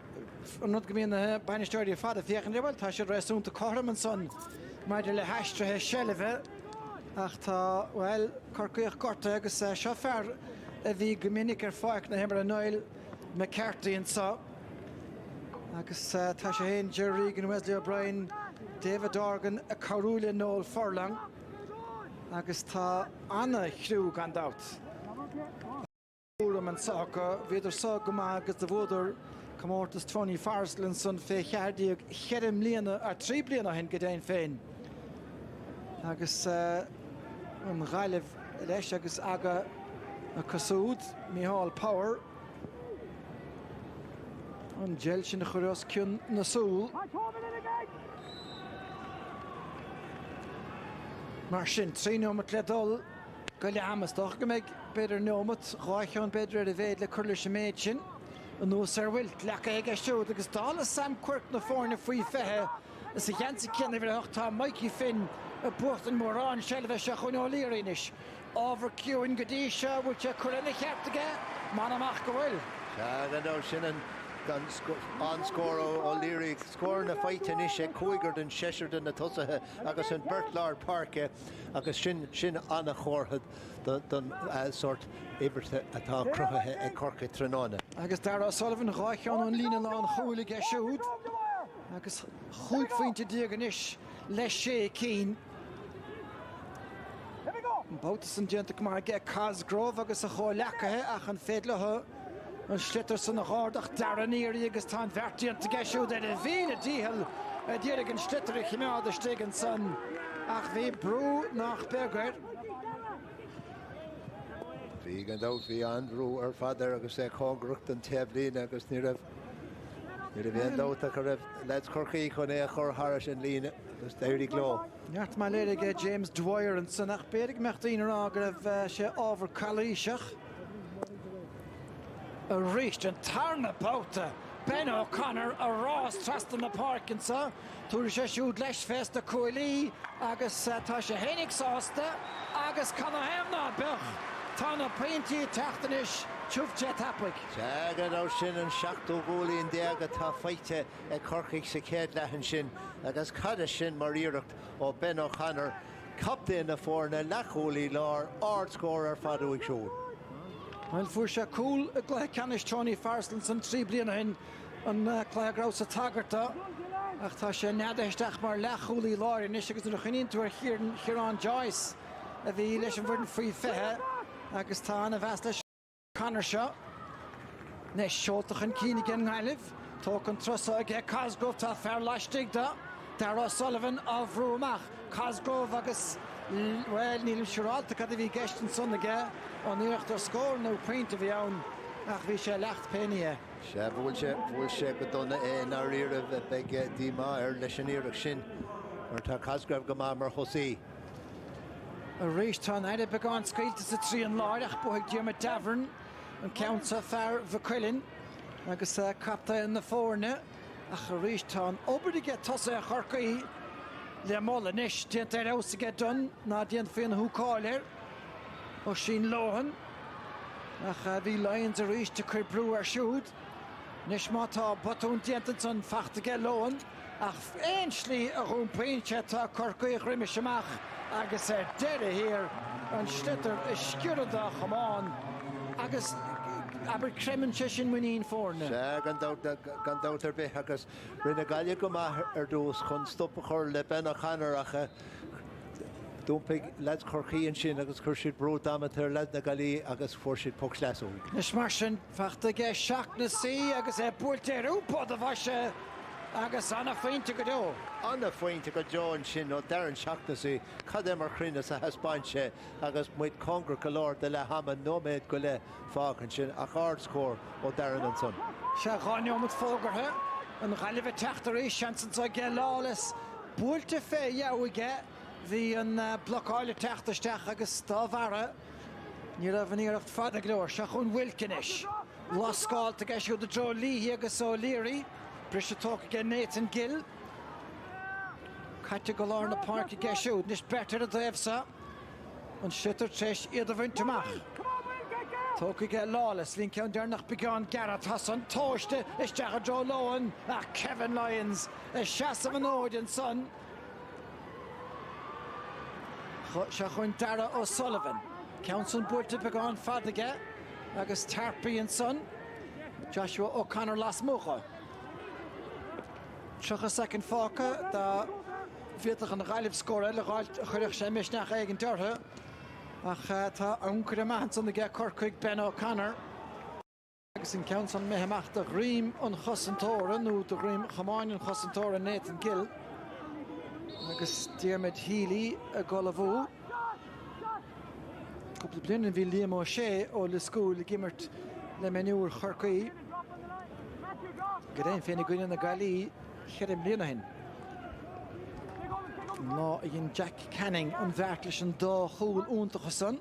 not gemeen Bannisteir fada fiechan level, tá sé resún to Corman son, maid le hashtrathe Shelleve, ach tá, well, Corcaíoch Gorta agus chauffeur a bhí Gominic ar fáic na himar a Noel McCarthy and so. Agus tá sé héin Jerry Regan, Wesley O'Brien, David Dorgan, a Carúlia Noel Furlong, agus tá Anna Hugh gandát. Man soccer, vider sogma agus de voder komortus 20 Farsland son fe chardiog cherem liene a 3 bliene hen gedein fein. Agus Gailev leis agus aga a Kassoud, Mihal Power. An Jelsin Choros Kyun na Soul. Marsin Trino Macledol. Gaile amastach go meg beidir nómat ráithán beidir a bhéad le chuirla sem méid sin an nús ar bhfuil lecha ag eistúd agus dála Sam Quirk na fórna faoi fethe is a cheansa cinna bhíoch tá Mikey Finn a bucht an mórrán seilbh se chun ólíorínis ábhar ciúin go dtí seo bhúte chuirna cheartaige man amach go bhfuil. Gan sin an scór ó Lírig scór na faighte is sé cúigur den séir den na tosathe agus an Bertlar Parke agus sin anna chórthad don sort iberte atá cruthathe ag Corca tróna. Agus Dara Sullivan ráithán an lína lán chúla ge siúd agus chuig faointe diaganis leis sé cín. Boutas an dianta mar ge Cosgrove agus a chó lecathe ach an féadlathe an slitter san na hárdach Darraníri agus tá vertiant geisiú de a bhíle díhal a dhérig an slitter i chimeáda stigan san ach bhí brú nach Berger. Bhí gandát bhí Andrew ar fadar agus cógracht an teblín agus ní raibh bhíon a raibh leid Corcaí chun é a chur Harris an líne agus Deirig Law. Neart má léirigh James Dwyer an san ach béirigh meachtaín rá go raibh sé ábhar calaíseach. A reached and tarn about Ben O'Connor a Ross trust in the park and so to shoot leis fest a Coilí agus tá sé hénig sásta agus Canahem na bech tána paintí tachtanis chufte tapwick. Gan sin an 7 gólaí in déag tá faighte ag Corcaigh sa céad leathan sin agus cada sin mar iirecht ó Ben O'Connor captain na fórna lecholaí lár ard scór ar fadú ag siúd. Well, fuair sé cool a gléith canis Tony Farsland san 3 bliana hin an cléith grás a tagarta ach tá sé neadaisteach mar lecholaí láir is agus na chuínú ar Chiarán Joyce a bhí leis an bhfuin faoi fethe agus tá na bheas leis Conor seo nes seoltach an cíine gan Gailev tóg an trosa ag Cosgrove tá fear leistigh da Dara Sullivan á bhrúach Cosgrove agus well nílim siúráilta cad a bhí geistin son aige an íocht ar scór nó pointe bhí ann ach bhí sé lecht péine. sé bhfuil sé go donna é ná riamh beag díma ar leis an íireach sin mar tá Cosgrove go mar thosaí. A rééis tá éidir beáin scailte sa trí an láir ach buigh Diarmaid Davern an countsa fear bhcuilinn agus capta in na fórne ach a rééis tá an obairige tosa a Corcaí le molla níis dianta ar ausige dun ná diant féin thuáilir ó sin Lohan ach bhí Lions a rééis de chuir brú ar siúd níos má tá botún dianta san fachtaige Lohan ach éon slí a rún painte tá Corcaí riime semach agus deire hir an slitter is sciúrada chamáin agus aber cremen sin muín fórne. Gan dát bit agus rinne gaile go maith dús chun stoppa chur le benna chanaracha dúmpaigh leid Corcaíonn sin agus chuir siad brú amateur leid na galí agus fuór siad puc leasú. Nes mar sin feachta ggé seach na sí agus builte rúpa a bhaise agus anna faointe go dó. Anna faointe go deáin sin ó dearan seach na sí cad mar chríne sa hespáinte agus muid congra go leir de le hama nóméid go le fácan sin a chard scór ó dearan an son. Se gáineomad fógarthe an ghaileh teachtarí seansan sa ggé lálas builte fé jaige hí an blocáile teachtasteach agus táhhara ní ra bhaníocht fada glóir se chun bhfuilcinis. Lascáilta gas siú de dro líhí agus ó líri brise tóca ggé Nathan Gill. Caite go láir na páirci ggé siúd nis betar a dhéobhsa an sitar treis iad a bhainteach. Tóca ggé lálas lín ceann dearnach beagán Garrett Hassan tóiste isteach a Joe Lohan a Kevin Lyons is seasamh an óid an son. Se chun Dara O'Sullivan Council builte beagán fadaige agus Tarpey an son Joshua O'Connor las mucha. Tucha second fáca dá bhíoach an ghailibh scóra le gáil chuireach sé misneach éigen deartha ach tá anchar amach san ggé Corcaigh Ben O'Connor agus in Council meheachta Rím an Chosantóra nó do Rím chamáin an Chosantóra Nathan Gill agus Diarmid Healy a Golavú. Couple of blinden bhí Liam O'Shea ó le scúil i gimmert le menúr Corcaigh. Go réon féinna gcuine na galí cheirm bliana hin. Ná dhéon Jack Canning an bheart leis an dá chúil úntacha san.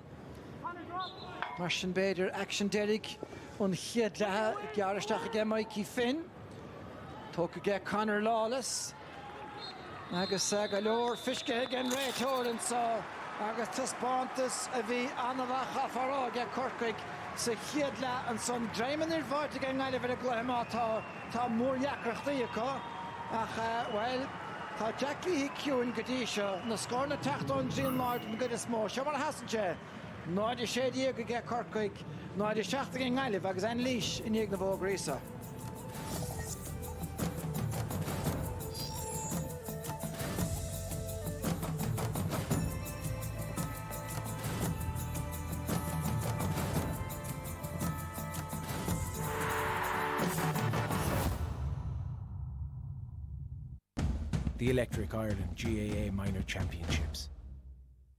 Mar sin beidir Action Derrick an chiad lethe gearisteach ggé Mikey Finn. Tóca ggé Conor Lawless. Agus go leor fisce gan réitheorann sa agus taspáantas a bhí anamach a farrá ggé Corcaigh sa chiad le an son dreiman ar bhairte ggé ngáile bhar a gluimeá tá mór jaacrachtaí acu ach well tá Jack Lee ciúin go dtí seo na scór na teachtáin dríon láid an gcuid is mó seo mar hasanse náidir sé díag go ggé Corcaigh náidir seachta ggé ngáile agus an líis in dhéag na bhóg rísa. The Electric Ireland GAA Minor Championships.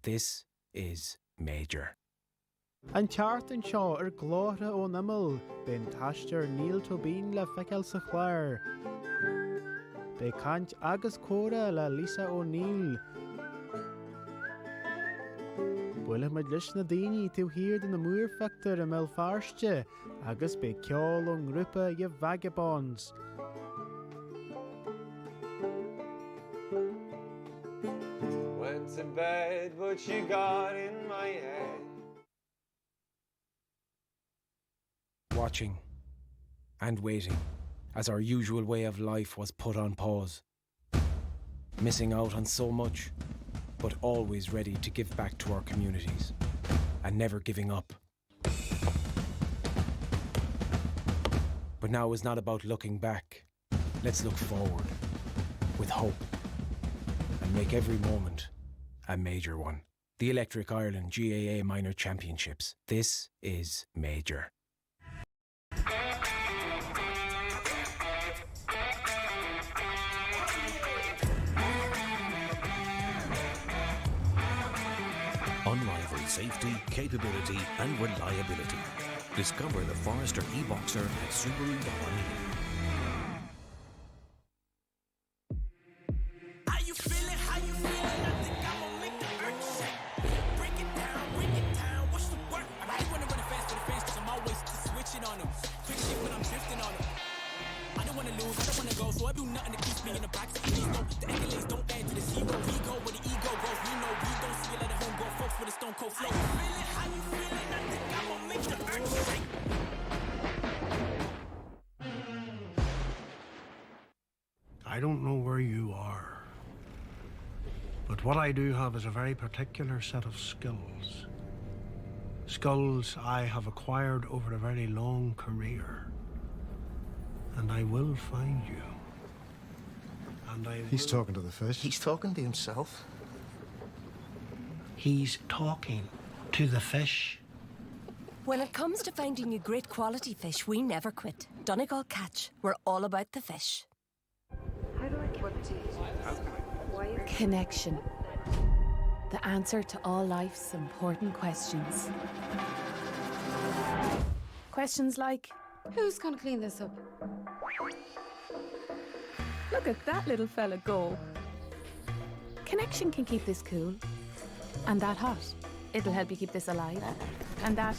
This is major. An teart an seo glótha ó namol ben taistear Neil Tobin le feiceal sa chláir. Be cant agus córa le Lisa O'Neill. Bhuiile muid leis na daoine tú hiad na múir feachtar a mil farste agus be ceol an grúpa i vagabonds. Went to bed, but she got in my head. Watching and waiting as our usual way of life was put on pause. Missing out on so much, but always ready to give back to our communities and never giving up. But now is not about looking back. Let's look forward with hope and make every moment a major one. The Electric Ireland GAA Minor Championships. This is major. Unrivaled safety, capability and reliability. Discover the Forester e-Boxer at Subaru Galway. I don't know where you are, but what I do have is a very particular set of skills. Skulls I have acquired over a very long career. And I will find you. And He's talking to the fish. He's talking to himself. He's talking to the fish. When it comes to finding a great quality fish, we never quit. Donegal Catch, we're all about the fish. How do I put it? Connection. The answer to all life's important questions. Questions like, Who's gonna clean this up? look at that little fella go. Connection can keep this cool. And that hot. It'll help you keep this alive. And that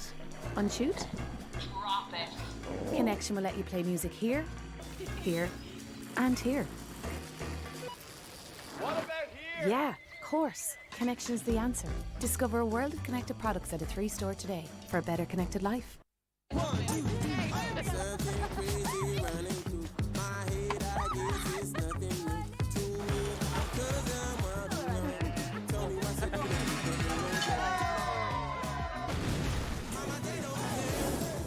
unshoot. Drop it. Connection will let you play music here, here, and here. What about here? Yeah, of course. Connection's the answer. Discover a world of connected products at a 3-store today for a better connected life.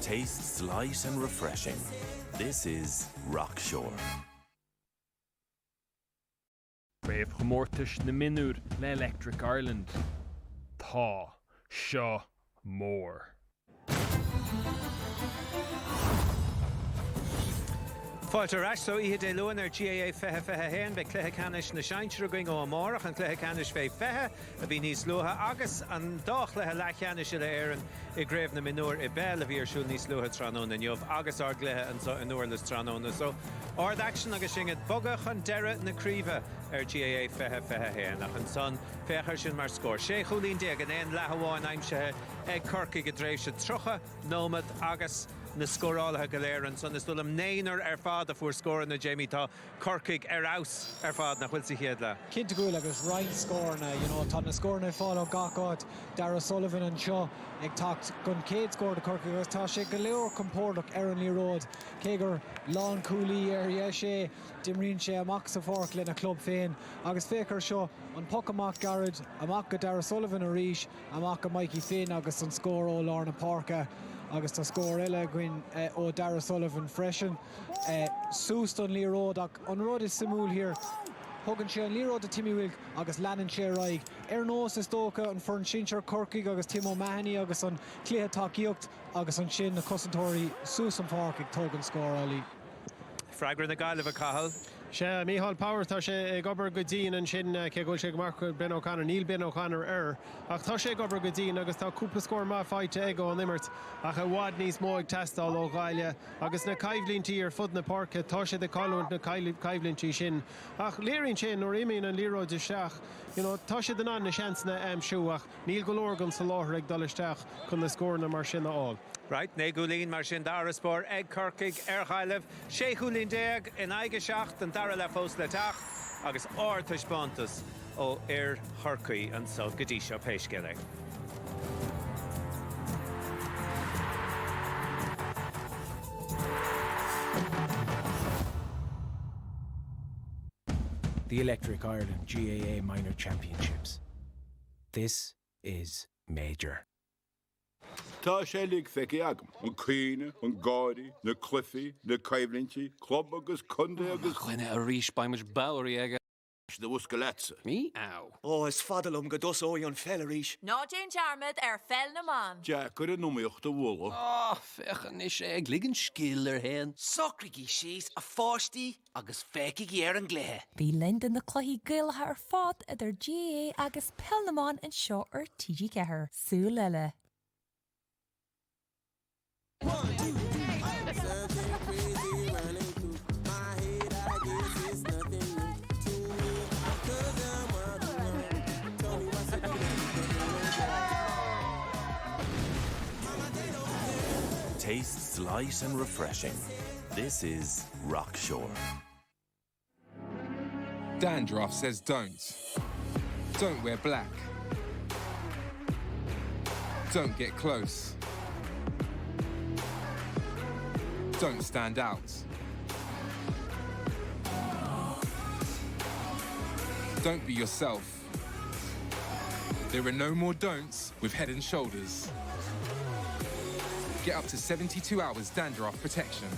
Tastes light and refreshing. This is Rockshore. Brave gemortish na minúr le Electric Ireland. Tá seo mór. Fáilte ras so ihe de loan GAA fehe hen be cléthe canis na seintre going ó amárach an cléthe canis fé fehe a bhí níos lutha agus an dách lethe lechanis le éireann I gréibh na minúr I bell a bhí arsúil níos lutha tránón in jobh agus ar gléthe an uirlas tránóna so ard action agus singed bogach an deire na críomha GAA fehe hen ach an son fechar sin mar scór sé cholín déag an éon lehamháin aimsethe ag Cork go dréibh se trocha nómad agus na scórálathe go léireann son is dúlam néonar fad a fuair scóran na Jamie tá Corcaigh aus fad nach bhfuil sa chéad le. Cinnte go agus Ryan scórna, tá na scórna fáil ó gacáid Dara Sullivan an seo ag tacht gon céad scór de Corcaigh agus tá sé go leor compórlach ar an líród cé gur lán coolí ar sé dimríonn sé amach sa forc le na club féin agus féchar seo an puck amach garad amach go Dara Sullivan a ríis amach go Mikey Finn agus an scór ó Lorna Parka agus tá scór eile gin ó Dara Sullivan freisin súst an líród ach an rud is simúl here thugann sé an líród a Timmy Wilk agus leanan sé raig ar nós is dócha an forn sinsear Corcaigh agus Tim O'Mahony agus an cléthe takeíocht agus an sin na cosantóirí sús an park ag tógan scór eilí. Fragran na Gaillimh a Cathal. Se Mícheál Power tá sé ag obair go dtín an sin cé gúil sé go marc Ben O'Connor, Neil Ben O'Connor ach tá sé ag obair go dtín agus tá cúpla scór má fáite ag ó an immert ach a bhád níos mó ag testáil ó Gaile agus na caimhlíntí ar fud na parca tá sé de cáúint na caimhlíntí sin ach léironn sin ó imíonn an líróid isteach tá sé den an na seansna siúach níl go leor gan sa láthir ag dul isteach chun na scórna mar sin aáil. Right, né gúlín mar sin Dara spór ag Corcaigh ar Gaillimh sé chúlín déag in aige seacht an dara le fós le tacht agus áirtas bantas ó ar Corcaigh an so go dtí seo péisceile. The Electric Ireland GAA Minor Championships. This is major. Tá sé lig feici agam, an Cuine, an Gádaí, na Cliffy, na Caimhlíntí, club agus cundaí agus... Chuine a ríis baimiid bairí aige. De Wuscaletsa. Mí? Ow. Oh, is fadalum go dus óí an fell a ríis. Ná Jane Jarmid fell na man. Jack ar an numíocht a bhla. Fechan is ag ligan skill ar hen. Socraigh síos a fáistí agus feici ar an gléthe. Bhí Linda na chluichí gailthe ar fád idir GAA agus Pelnaman an seo ar TG Cethair. Sú leile. Tastes light and refreshing. This is Rockshore. Dandruff says don't. Don't wear black. Don't get close. Don't stand out. Don't be yourself. There are no more don'ts with Head & Shoulders. get up to 72 hours dandruff protection.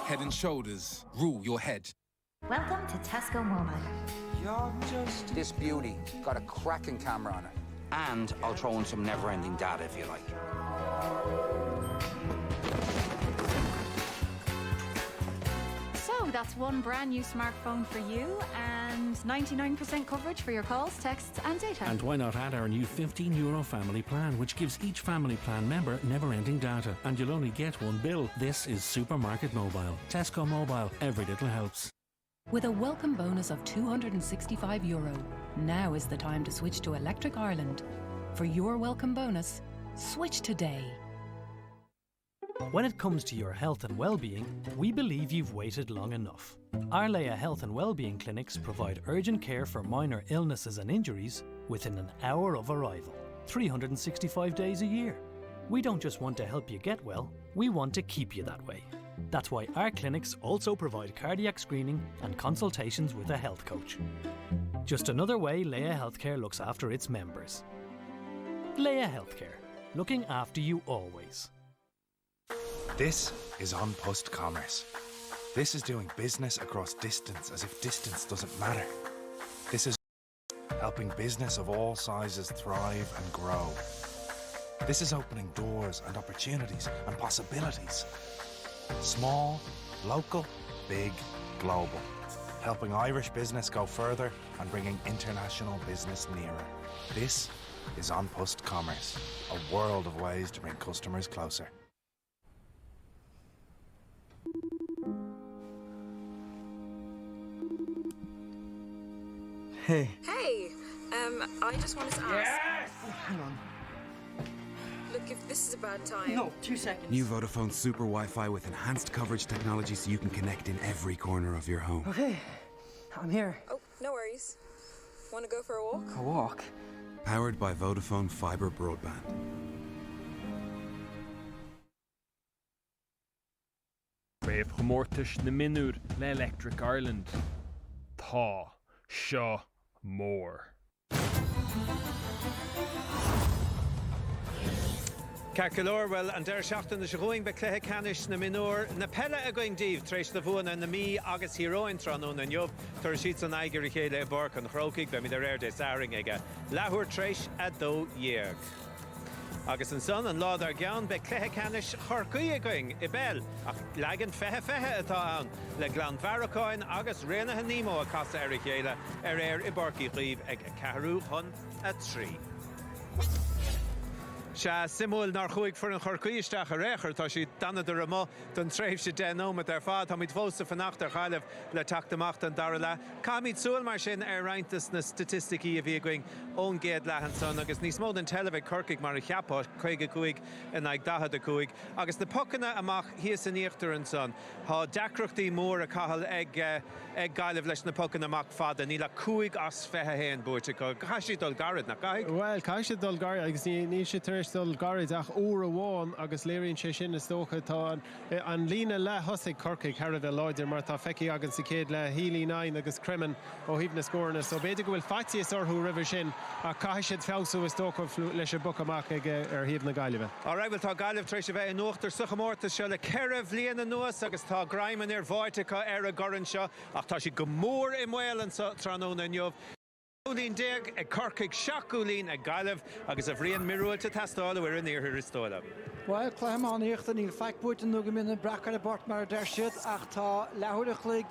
Head and Shoulders, rule your head. Welcome to Tesco Mobile. This beauty got a cracking camera on it. And I'll throw in some never-ending data if you like. So that's one brand new smartphone for you and 99% coverage for your calls, texts and data. And why not add our new €15 family plan, which gives each family plan member never-ending data. And you'll only get one bill. This is Supermarket Mobile. Tesco Mobile. Every little helps. With a welcome bonus of €265, now is the time to switch to Electric Ireland. For your welcome bonus, switch today. When it comes to your health and well-being, we believe you've waited long enough. Our Leia Health and Wellbeing clinics provide urgent care for minor illnesses and injuries within an hour of arrival, 365 days a year. We don't just want to help you get well, we want to keep you that way. That's why our clinics also provide cardiac screening and consultations with a health coach. Just another way Leia Healthcare looks after its members. Leia Healthcare, looking after you always. This is On Post Commerce. This is doing business across distance as if distance doesn't matter. This is helping business of all sizes thrive and grow. This is opening doors and opportunities and possibilities. Small, local, big, global. Helping Irish business go further and bringing international business nearer. This is On Post Commerce, a world of ways to bring customers closer. Hey. Hey, I just wanted to ask. Yes! Hang on. Look, if this is a bad time. No, 2 seconds. New Vodafone Super Wi-Fi with enhanced coverage technology so you can connect in every corner of your home. Okay, I'm here. Oh, no worries. Want to go for a walk? A walk? Powered by Vodafone Fibre Broadband. Brave Gemortish na Minúr le Electric Ireland. Tá seo mór. Carcalor, well, and der seachtain is going be cléthe canis na minúr na pelle a going díomh treis na bhuana na mí agus híróin trónú na nniuh tar siad san aigeir i chéile i borc an chrócaigh be mi der air des airing ige leathuair treis a dó dhéag. Agus an son an lád ar gean be cléthe canis chorcaí a going i bell ach legan fehe atá an le glan Varacáin agus réanathe nímó a casa ar i chéile ar air i borcaí chlíomh ag ceathrú chun a trí. Se simúil nar chuig for an chorcaíisteach a réchar tá si danad ar amó don tréimh si dénómat ar fád, tá míid fósta fannacht ar chaileh le teachtamach an dara le. Cá míid súil mar sin ar reintas na statisticí a bhí going ón géad lehan son, agus níos mód an telebh Corcaigh mar a cheapá 55 in ag 15 agus na pocanna amach híos an íochttar an son. Tá deacreachtaí mór a cathal ag gaiileh leis na pocanna amach fada ní le 5 as fethe héan búirte go. Caiisi dul garad na gaig? Well, caiisi dul garad agus ní si dul garid ach úr amháin agus léironn sé sin is tócha tá an lína le thosaigh Corcaigh Harad a láidir mar tá feici agan sa céad le Healy 9 agus Cremen ó híomh na scórna, so beidir go bhfuil faitias orthú ribh sin a caiisiid féú is tócha leis a boc amach ag ar híomh na gaiileh. Áráid bhfuil tá gaiileh treis a bheith an uachtar suchamórtas seo le ceireh líana nuas agus tá graimen ar bháitecha ar a gorann seo ach tá si go mór i mhail an tróna nniuh. Úlín déag ag Corcaigh seaúlín ag gaiileh agus a bhríon mirúilte testála ar an íorthir istóla. Well, chléimeáníocht níl feicbúitin nó go minic brachar a bort mar a deir siad ach tá leabhar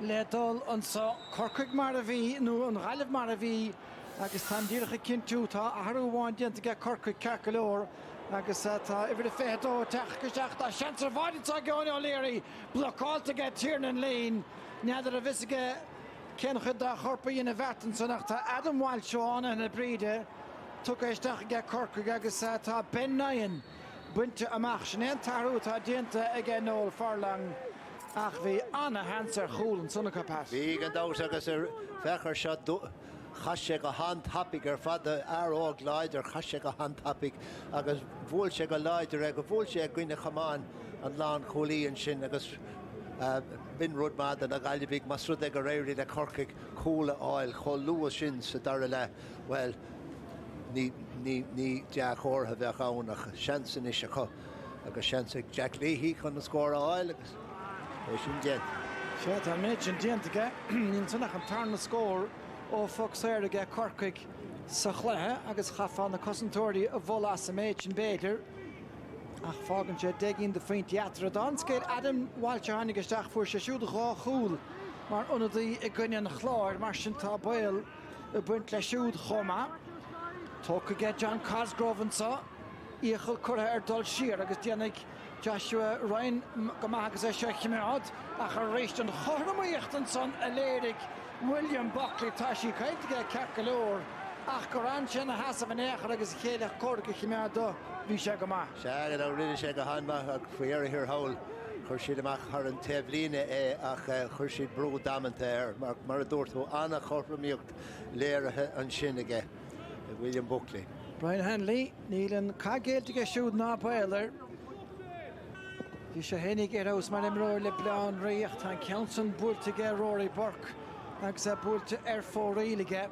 le dul an sa Corcaigh mar a bhí nó an ghaileh mar a bhí agus tá dírecha cinú tá athúháin dianta ge Corcaigh Carcalor agus tá idir fédó teachchateach tá seanar bhaiditá gáin ó léirí bloáilta ge tíirnan lín neadidir a bhisige Cenchad da chorpaí in a bhetan sanach tá Adam Walshawn in a bríide tucaisteach ge Corcaigh agus tá Ben Nyan buinte amach sin an tarú tá dianta ag nóil farlang ach bhí anna hansar chúlan sanna capás. Bhí an dás agus ar fechar seo chaise go handtapig ar fada aró gláidir chaise go handtapig agus bhfuil sé go láidir ag go bhfuil sé gcuine chamáin an lán cholíonn sin agus bin rudmad an a gailibig mas rud ag a réirí le Corcaigh cóla áil cho luas sin sa dara le well ní deach ortha bheith ánach seansan is a chu agus seansa Jack Leahy chun na scór áil agus é sin déan. Se tá méid sin déantaige níon tunnach an tarn na scór ó fogsair aige Corcaig sa chluthe agus chafán na cosantóirí a bhla sa méid sin béidir ach fágan sé déginn de faoin teatra danscéil Adam Walter hánig isteach fuair sé siúd a chúl mar onadaí i gcuine na chláir mar sin tá bail a buint le siúd chomá. Tóca ge John Cosgrove sa íochail curtha dul siar agus déananig Joshua Ryan go maithagus é seo chiimiad ach a réist an chormaíocht san a léirigh William Buckley tá sí caiitige cearca leor ach go ran sin na hasamh an éachar agus chéile códacha chiimiad do bhí sé go maith. Se go rinne sé go hanma ag faoir hir hawl chuir siad amach ar an taobhlíne é ach chuir siad brú damanta air mar a dúirtú anna chormaíocht léirithe an sin aige William Buckley. Brian Hanley, níl cagéiltige siúd ná bailir. Bhí sé hénig arás mar imróir le bleán riocht an ceansan búltaige Rory Burke agus a búlta ar fórílige.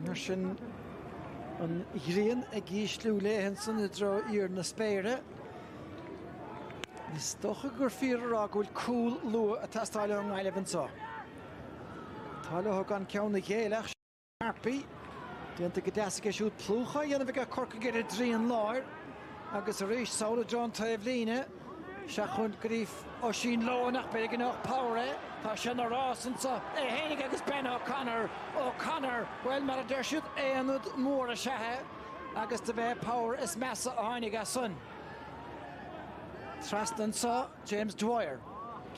Mar sin an ghrian a gíslú léhan san i dro ír na spéire. Is docha gur fíorrá gúil cúl lua a tastáile an gáile sa. Táile gan ceanna chéileach Harpy. Déanta go deasa siúd plúcha dhéanamh go Corca gur a dríon láir agus a rééis saola John taobhlíne se chun gríomh ó sin lónach be gin nach páire tá sin a rásansa é hénig agus Ben O'Connor bhfuil mar a deirsiúd éanúd mór a sethe agus de bheith páir is measa a tháinig a sun. Trastansa James Dwyer.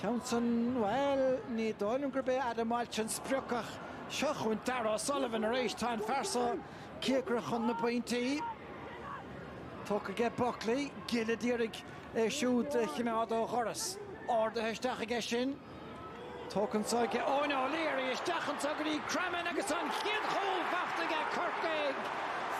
Ceansan, well, ní dóilm gur bé Adam Walton sprucach seo chun Dara Sullivan a rééis tá fersa céacra chun na pointí. Tóca ge Buckley, gile dírig siúd chiimiad ó choras. Orda heisteach aige sin. Tócan sa ge óna O'Leary isteachan sa gurí Craman agus an chiad chól fachtaige Corcaig.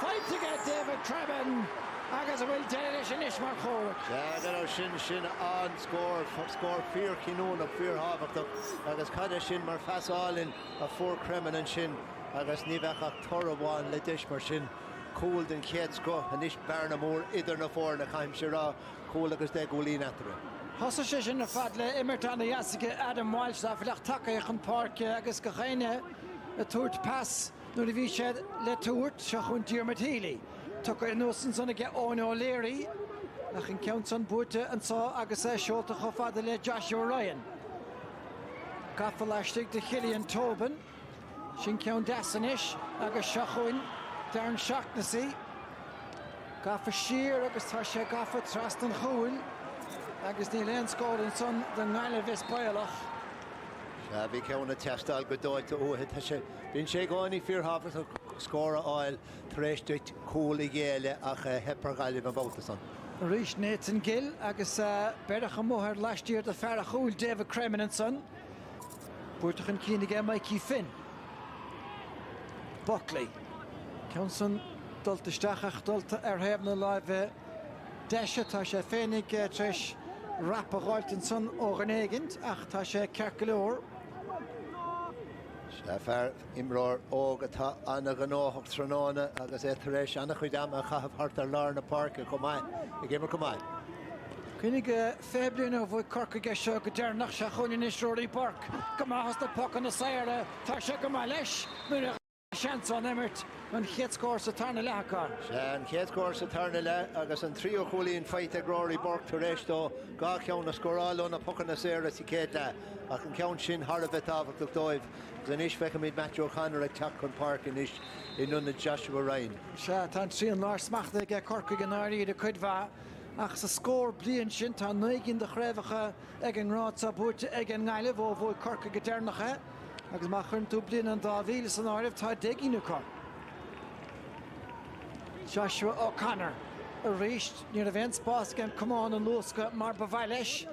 Fightaige David Craman agus a bhfuil déile sin is mar chóir. Ja, sin an scór fíor cinún a fíor hábhachtach agus cad sin mar feasáilinn a fór Craman an sin agus ní bhecha torabháin le deis mar sin cúil den chéad sco a níos bearna mór idir na fór na chaimse rá cúil agus de gúlín atara. Thosa sé sin na fad le imirtá na jasaige Adam Walsh a bhfuil takeíoch an parke agus go chéine a túirt pass nuair a bhí sé le túirt seo chun Diarmuid Healy. Tucha in nósan sanna ge Óna O'Leary ach an ceann san búte an sá agus é seolta cho fada le Joshua Ryan. Gafa leistigh de Cillian Tobin sin ceann deasanis agus seo chuin Darren Shaughnessy. Gafa siar agus tá sé gafa trast an chúil agus ní leon scóil an son den ngáile bheits bailach. Se bhí ceanna testáil go dóite óthe tá sé bhíonn sé gáinní fíorhabhart a scóra áil tréisteart cúil i ggéile ach hepar gáilibh an bóta san. Rís Nathan Gill agus beirach an móthir leistíir de fear a chúil David Craman an son. Búirteach an cínig Mikey Finn. Buckley. Ceansan dulta isteachach dulta ar hebna láimhe deise tá sé fénig treis rap a gáiltin son ó gnéigint ach tá sé cearca leor. Se fear imráir ógatá anna gnóthach tróna agus é taréis anna chuid am a chahabhart ar lár na parca go mai i gimar go mai. Cynnig féblin ó bhfuil Corca ge seo go dearnach se chunin is Rory Burke. Go maithas na poc an na saoire tá sé go mai leis nuair a seans an imirt an chéad sa tarna leachar. Se an chéad sa tarna le agus an trío cholíonn feite Rory Burke taréis dó gá ceann na scóráil na poc an na saoire sa céad le ach an ceann sin Harveh tábhachtach dóibh gan is fecha míid Matthew O'Connor ag teach chun park in nuna Joshua Ryan. Se tá tríon lár smachta ag Corca gan áirí a chuidmha ach sa scór blian sin tá 9 de chréimhacha ag an rád sa búte ag an ngáile bhfuil Corca go dearnacha agus má chun tú blian an 2000 san áirimh tá 10 cá. Joshua O'Connor a réist níor a bhéint spás gan cumán an lósca mar ba bhaid leis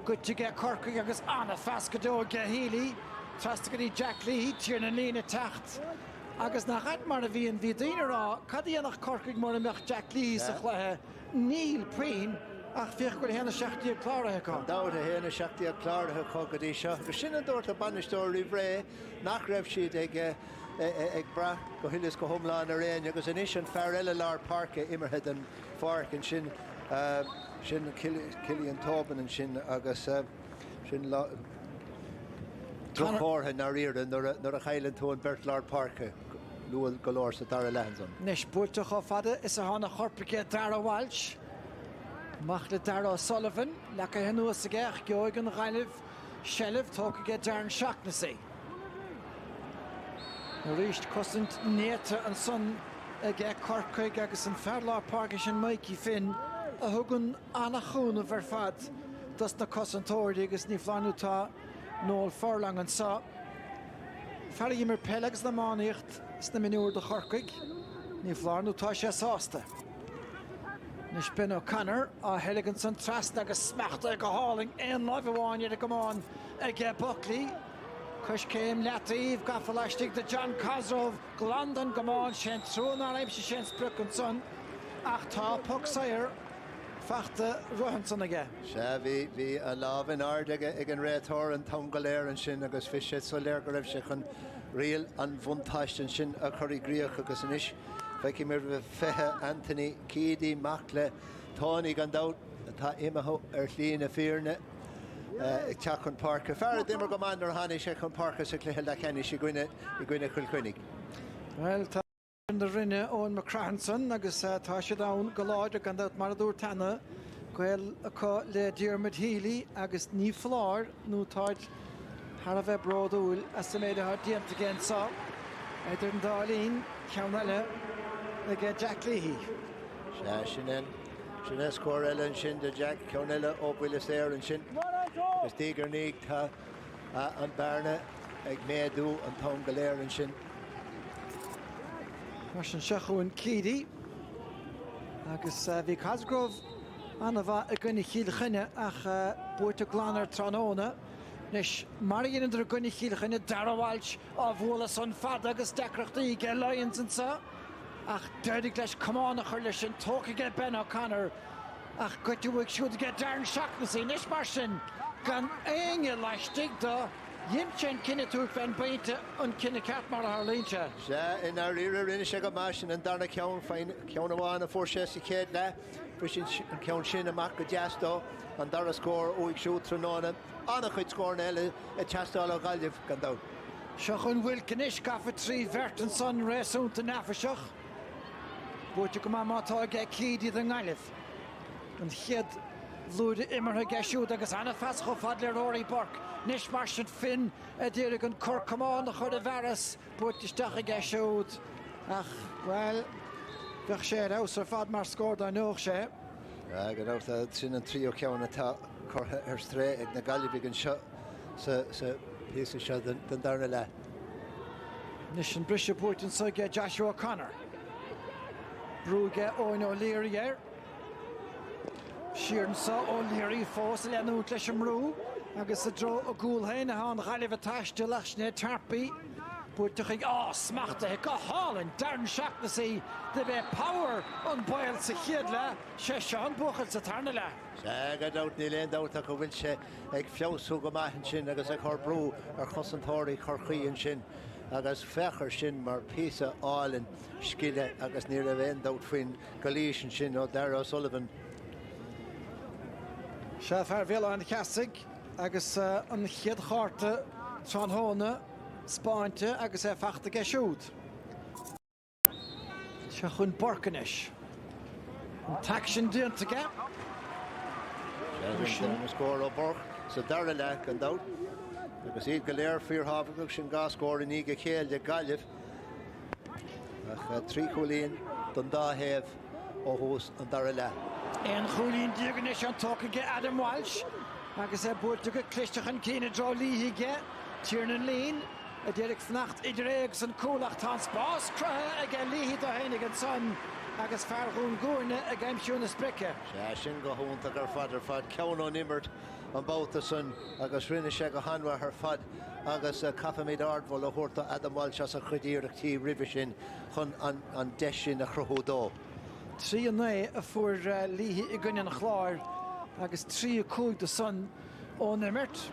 go te ge Corca agus anna fasca dó ge Healy trasta go dtí Jack Leahy tíar na lína techt agus nach chat mar a bhíon bhí daoine rá cad dhéanach Corcaig mar amach Jack Leahy sa chluthe níl Preen ach fioch go héna seachtaí chláirithe cá. Dáta héna seachtaí chláirithe có go dtí seo. Go sin an dúirt a banisteoir rí bhré nach raibh siad ag ag bra go hilis go homláán ar réin agus an is an fear eile lár parke immerhead an farc an sin Killian Tobin and sin agus sin Drachortha na riordan nor a chailen to an Bertlar Parke Lual Galore sa Dara Lanson. Nish búlteach á fada is a hána chorpaige Dara Walsh. Mach le Dara Sullivan, lecha henú sa gach geoigan Ghailibh Shelliv tócaige Darren Shaughnessy. Na ríist cosint néta an son ag Corcaig agus an Ferlar Parke sin Mikey Finn a thugann anna chúna ver fad das na cosantóirí agus ní flanútá nóil Furling an sa. Ferry immer pelegs na máníocht sna minúr de Corcaig ní flanútá sé sásta. Nis Ben O'Connor a heligan san trast agus smachta ag a háling ein láimhháin a gomán ag Buckley. Cush céim leataíomh gafalastig de John Cosgrove Glondon gomán sin trún ar aimse sin spruc an son ach tá puck sair fachta Rohanson aige. Se bhí a lábhan ard ag an réitóir an tamgaléir an sin agus fiise soléir go raibh se chun rial an bhuntáist sin a chuirí gríoch agus an is. Feici mir bh fethe Anthony Keady Macla tánig an dát tá imethe ar tlín a fíorne ag teachn Parke. Fear dimmer go man ar hána sé chun Parke sa cléthe le chéine sé gcuine chuilcuinnig. Well, tá in the rinne Owen McCranson agus tá sé dán go láidir gan dat mar a dúr tanna gweil acu le Diarmid Healy agus ní flár nó táid har a bheith bródúil as sa méid a dianta gen sa idir an dálín ceann eile ag Jack Leahy. Sin scór eile an sin de Jack ceann eile óbhuiile séir an sin agus tígur níg tá an bearna ag méadú an tamgaléir an sin. Mar sin seachúin Keady agus bhí Cosgrove anna bheith a gcuine chiilchinne ach buirte glánar tróna nes mar idir a gcuine chiilchinne Dara Walsh á bhla san fad agus decreachtaí ge Lions an sa ach deidig leis cumán a chuir leis sin tócaige Ben O'Connor ach goitiúigh siúd ge Darren Shaughnessy nes mar sin gan éinge leistig do Jimchen kinne túg ben beinte an kinne cat mar a Harlínse. Se in ar ire rinne se go másin an darna ceann féin ceann amháin a fór sé sa céad le frisin an ceann sin amach go deastó an dar a scór óig siú tróna anna chuid scór eile a teastáil a Gaillimh gan dá. Seachún bhfuil cnis gafa trí bheirt an son réasúnta nafaseach. Búirte go mátá ag Keady den Gaillimh. An chiad lúide immerthe geisiúd agus anna fas go fad le Rory Burke. Nis mar sin Finn a dtíirigh an Cork cumán a chud a bheras buirtisteach a geisiúd ach well bheith sé aus ar fad mar scór dá nuach sé. Go ráta sin an trío ceann atá chutha ar stré ag na Gaillimh an seo sa píosa seo den darna le. Nis an brise buirtin saige Joshua O'Connor. Brúige Owen O'Leary ar. Siarn sa O'Leary fós le anút leis an mrú. Agus a dro a gúlhain a hán Gaillimh a taiste leisne tarpi buirteach ag smachta ag go hálinn Darren Shaughnessy de bheith power an boil sa chiad le sé seán buchail sa tarna le. Se go dát ní léon dát a go bhfuil sé ag fiosú go maithin sin agus ag chur brú ar chosantóirí chorchaíonn sin agus fechar sin mar písa áilinn sciile agus ní a bhéon dát faoin golísin sin ó Dara Sullivan. Se fear bhéile an cheasig agus an chiad cháirte tráthnóna Spáinte agus fachta geisiúd. Se chun Borcanis. An tac sin diantaige. An scór ó Burke sa Dara le an dát. Agus iad go léir fíorthabhach sin gascóir in ige chéal de Gaillimh. Ach trí chulíonn don dáhéamh ó thús an Dara le. Ein chulíonn diaganis an tócaige Adam Walsh. Agus buirte go clisteach an cíine dro líhiige Tiernan Lean a dhéireach fnacht idir éag san cúlach tá spás cruthe ag líhí do hénig an son agus fearún gúrne a gaimisiúna sprice. Se sin go húnta gur fad ceann ó nimmert an báta san agus rinne sé go hanha ar fad agus cafaméid ardmhil a thuirta Adam Walsh as a chudíireachtaí ribhe sin chun an deis sin a chruthúdó. 3-9 a fuair líhí i gcuine an chláir agus 3-5 de son ó nimmert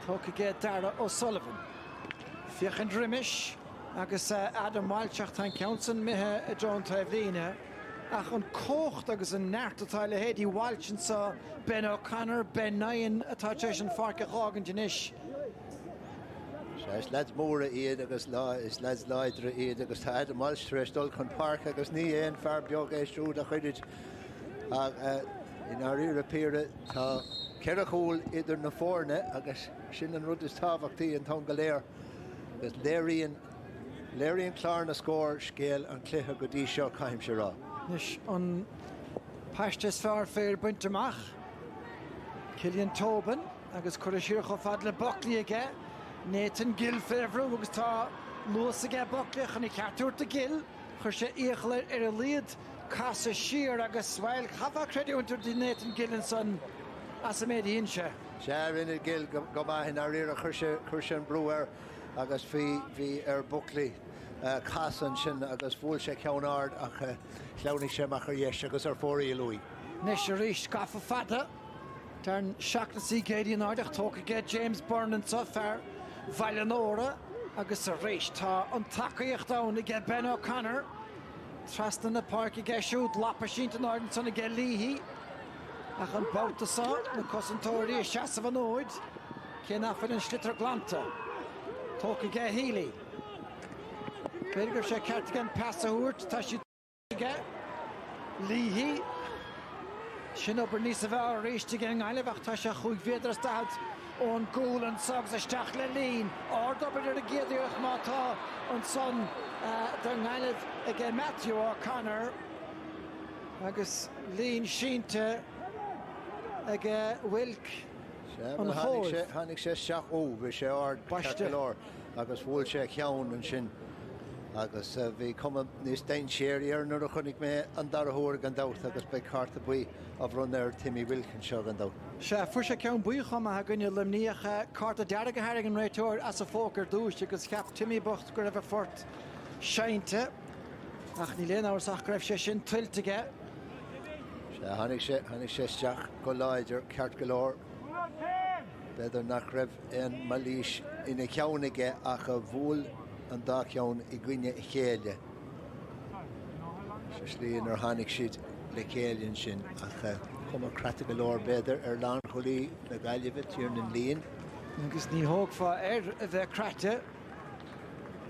tócaige Dara O'Sullivan. Fiochan Drimish agus Adam Walshach tan Council mithe John Tavlina ach an cocht agus an nertatáile hédí Walshin sa Ben O'Connor Ben Nyan atá teis an farca chágan dinis. Is lads móra iad agus is lads leidre iad agus tá Adam Walsh dul chun park agus ní éon fear beag éisrúd a chuirid in our Européire tá ceirechúil idir na fórne agus sin an rud is tábhachtaí an tán go léir agus léiríonn clár na scór scéal an cluiche go dtí seo caiimse rá. Nis an pastas fear fér buntamach Cillian Tobin agus chuir go fad le Buckley aige Nathan Gill féhrú agus tá luas aige Buckley chun I ceartúirta Gill chuir sé íochla a líad casa siar agus bhil chafa creúintar dí Nathan Gillan son as a méid se. Se rinne Gill go maithin ar riar a chuirse an breúir agus bhí ar Buckley casan sin agus bhfuil sé ceanard ach leannig sé mar dhéis agus ar fóraí luí. Nis a ríis gafa fada Tarn seachtasí géiríon ardach tóca get James Byrne sa fear Vaillanóra agus a ríis tá an tacaíocht dán I get Ben O'Connor trastan na park I get siúd lapa sínta ardan san I get líhí ach an bátasá na cosantóirí a seasa van óid cén afan an slitar glanta tóca get hílí. Beidir sé ceart gan passaúirt tá si get líhí sin obair níos a bheith a réiste gan eilebach tá sé chuig féidir stad ón gúil an sogs isteach le lín ordobair ar a géadíoch mátá an son den eileh ag Matthew O'Connor agus lín sínte ag Wilk an hóid. Tháinig sé seach bhí sé ard ceartleir agus bhfuil sé ceann an sin agus bhí cum níos dain séir ar nuair a chunig mé an darthúir an dát agus be carta buí a bhrún ar Timmy Wilkin seo an dát. Se fu sé ceann buícham a gunne limníocha carta dearga haing an réiteir as a fócar dúis agus ceap Timmy Bocht go raibh fort seinte ach ní léana áach raibh sé sin tiltige. Tháinig sé steach go láidir ceart go leir beidir nach raibh an malís ina ceannaige ach a bhfuil an dá ceann I gcuine chéile. Se slíonn ar tháinig siad le céalainn sin ach cum crata go leir beidir ar lán cholí na gaiileh tíar na líon. Agus ní thógfa a bheith crata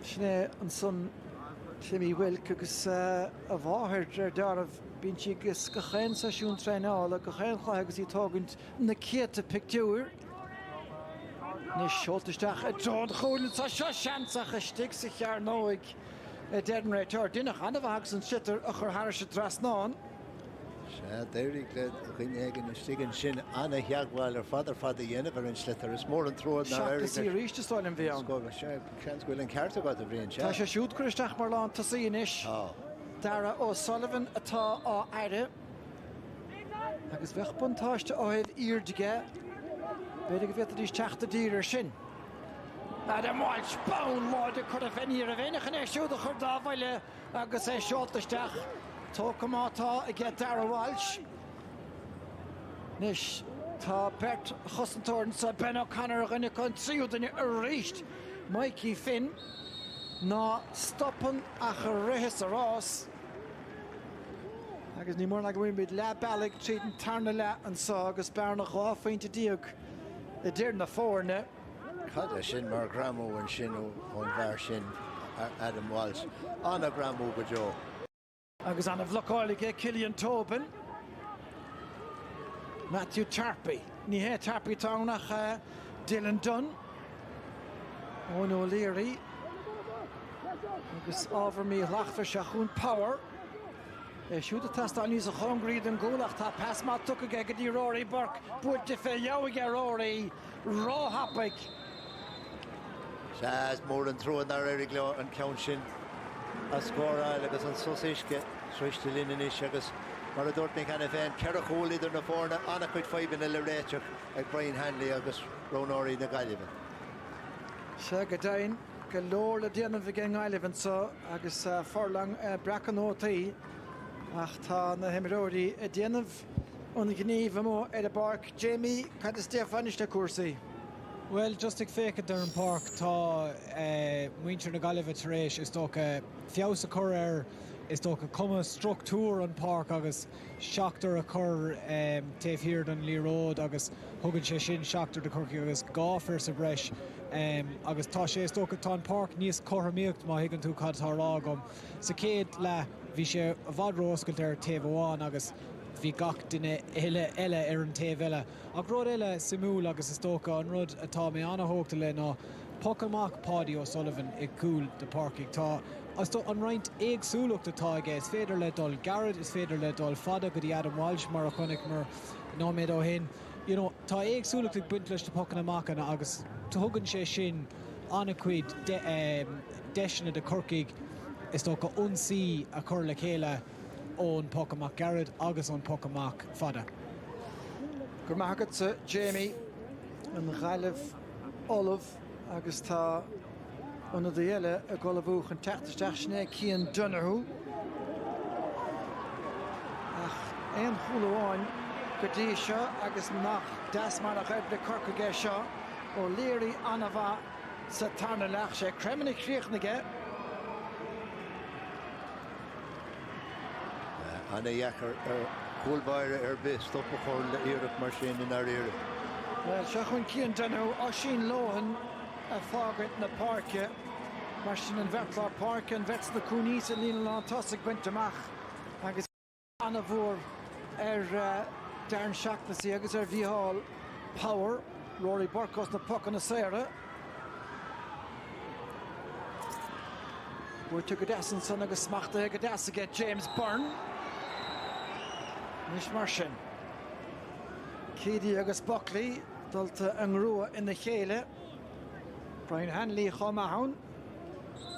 sné an son Timmy Wilk agus a bháthir ar darmh bíonn si gus go chéin saisiún tréála go chéin chá agus í tágant na céta pictiúir. Nis seoltaisteach a drád choúil sa seo seanach a stig sa chear nóig dean réiteir duine anamhagus an sitar a chur thar se trasnáin. Se déirigh le chuinegan na stigan sin anna heagháil ar fada dhéanamh ar an slitar is mór an tród na Seachtasí ríiste stáil an bhíán. Seanhfuil an cearta gad a bhríonn se. Tá sé siúd chuisteach mar lán tasaí inis. Dara O'Sullivan atá á aire agus bheith buntáiste áhéad íirdige beidir go bhíad dís teachta dír sin. Adam Walsh bán láide chur a bheníar a bhéinechan é siúd a chur dábhaile agus é seoltaisteach tóca mátá I get Dara Walsh. Nis tá Bert Chosantórin sa Ben O'Connor a rinne chun tríú duine a ríist Mikey Finn ná stoppan a chu rithis a rás agus ní mór na go bhfuil bid le bailach tríd an tarna le an sa agus bearna chá faointe díog I dtír na fórne. Cada sin mar gramú an sin ón bhar sin Adam Walsh anna gramú go Joe. Agus anna bhlocáige Cillian Tobin. Matthew Tarpey. Ní hé Tarpey tánach Dylan Dunn. Ón O'Leary. Agus ábhar mí lachfar seachún Power. Siúd a tastáil níos a chongríd an gúlach tá pas má tuca go dtí Rory Burke buirte fé leabhaige Rory ráthappaig. Se mór an tród ar éirigh le an ceann sin a scóráil agus an sosaisce tríiste línis agus mar a dúirt mé chena féin ceir a chúil idir na fórna anna chuid fáibhna le réiteach ag Brian Hanley agus Rónáirí na gaiileh. Se go dain go leor le déanamh bhí gan gaiileh sa agus forlang breachan ótaí ach tá na himiróirí a déanamh ón gníomh mó ar a barc Jamie cad is Stefanis na cuasaí. Well, just ag fécad ar an park tá muintir na Galway tar éis is tócha fios a chur is tócha cuma structúr an park agus seachtar a chur taobh hir don Lee Road agus thugann sé sin seachtar de Corky agus gáfar sa breis agus tá sé is tócha tá an park níos choramíocht má higann tú cad tá rá gom. Sa céad le bhí sé a bhadró oscailt ar taobh amháin agus bhí gach duine eile ar an taobh eile. Ach rud eile simú agus is tócha an rud atá mé anna hógta le ná poc amach Paddy O'Sullivan ag cúil de parkig tá as tó an roint éagsúlacht atá aige is féidir le dul Garrett is féidir le dul fada go dtí Adam Walsh mar a chunig mar nóméid ó hin. You know, tá éagsúlacht ag buint leis de poc amachana agus tugann sé sin anna cuid deisina de Corkig is tócha unsaí a chur le chéile ón poc amach Garrett agus ón poc amach fada. Gur maithagad sa Jamie an Ghaileh Olive agus tá an a dhéile a golabhúch an teachtasteach sné Cian Donahue. Ach éon chúlaháin go dtí seo agus nach deasmar a raibh le Corcaige seo ó léirí anna bha sa tarna leach sé cremanna chríochnaige. Anna Jacker Coolbaire ar bit stop a chur le iireach mar sin in ar iire. Well, se chun Cian Donahue á sin lohan a fágait na parke mar sin an bhetlá parke an bhets na cúníos a lína lá tosig buint amach agus anna bhór ar Darren Shaughnessy agus ar bhíhall Power Rory Burkos na puck na Sarah. We're to Godasan son agus smachta Godasa get James Byrne. Nish Martian. Keady agus Buckley dulta an rua in the chéile. Brian Hanley Chomahoun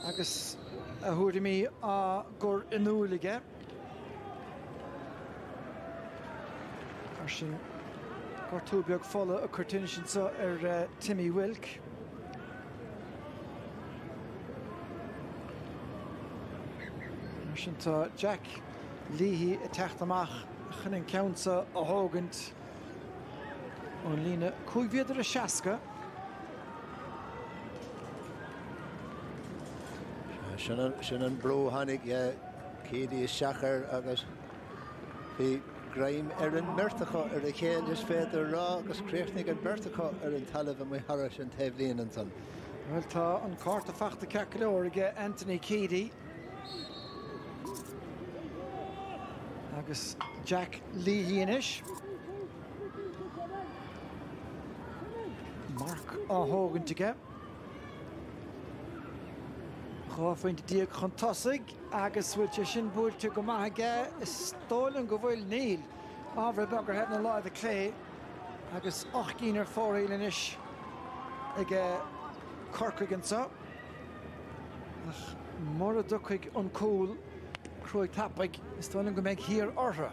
agus a thuirdi a gur inúlige. Martian gur túbeag folla a curtinisian sa Timmy Wilk. Martian ta Jack Leahy a teachtamach chunin counsa a hógant on lína cúigviadar a seasca. Sin an bró hanig Keady is seachar agus bhí Graham ar an mertacha ar a chéil is féidir rá agus créachnig an mertacha ar an talamh a mé haras an taobh líon an son. Well tá an cárta fachta ceaclóirige Anthony Keady agus Jack Leahy inis. Mark á hógantige. Cháfaint díag chun tosig agus bhfuil sin búilte go maithaige is stólann go bhfuil níl ábhar beagar head na láid a clé agus 8 cín ar fóraíil inis ag Corcaigh sa. Ach mar a ducaigh an cúil cruig tappaig is stólann go méid hir ortha.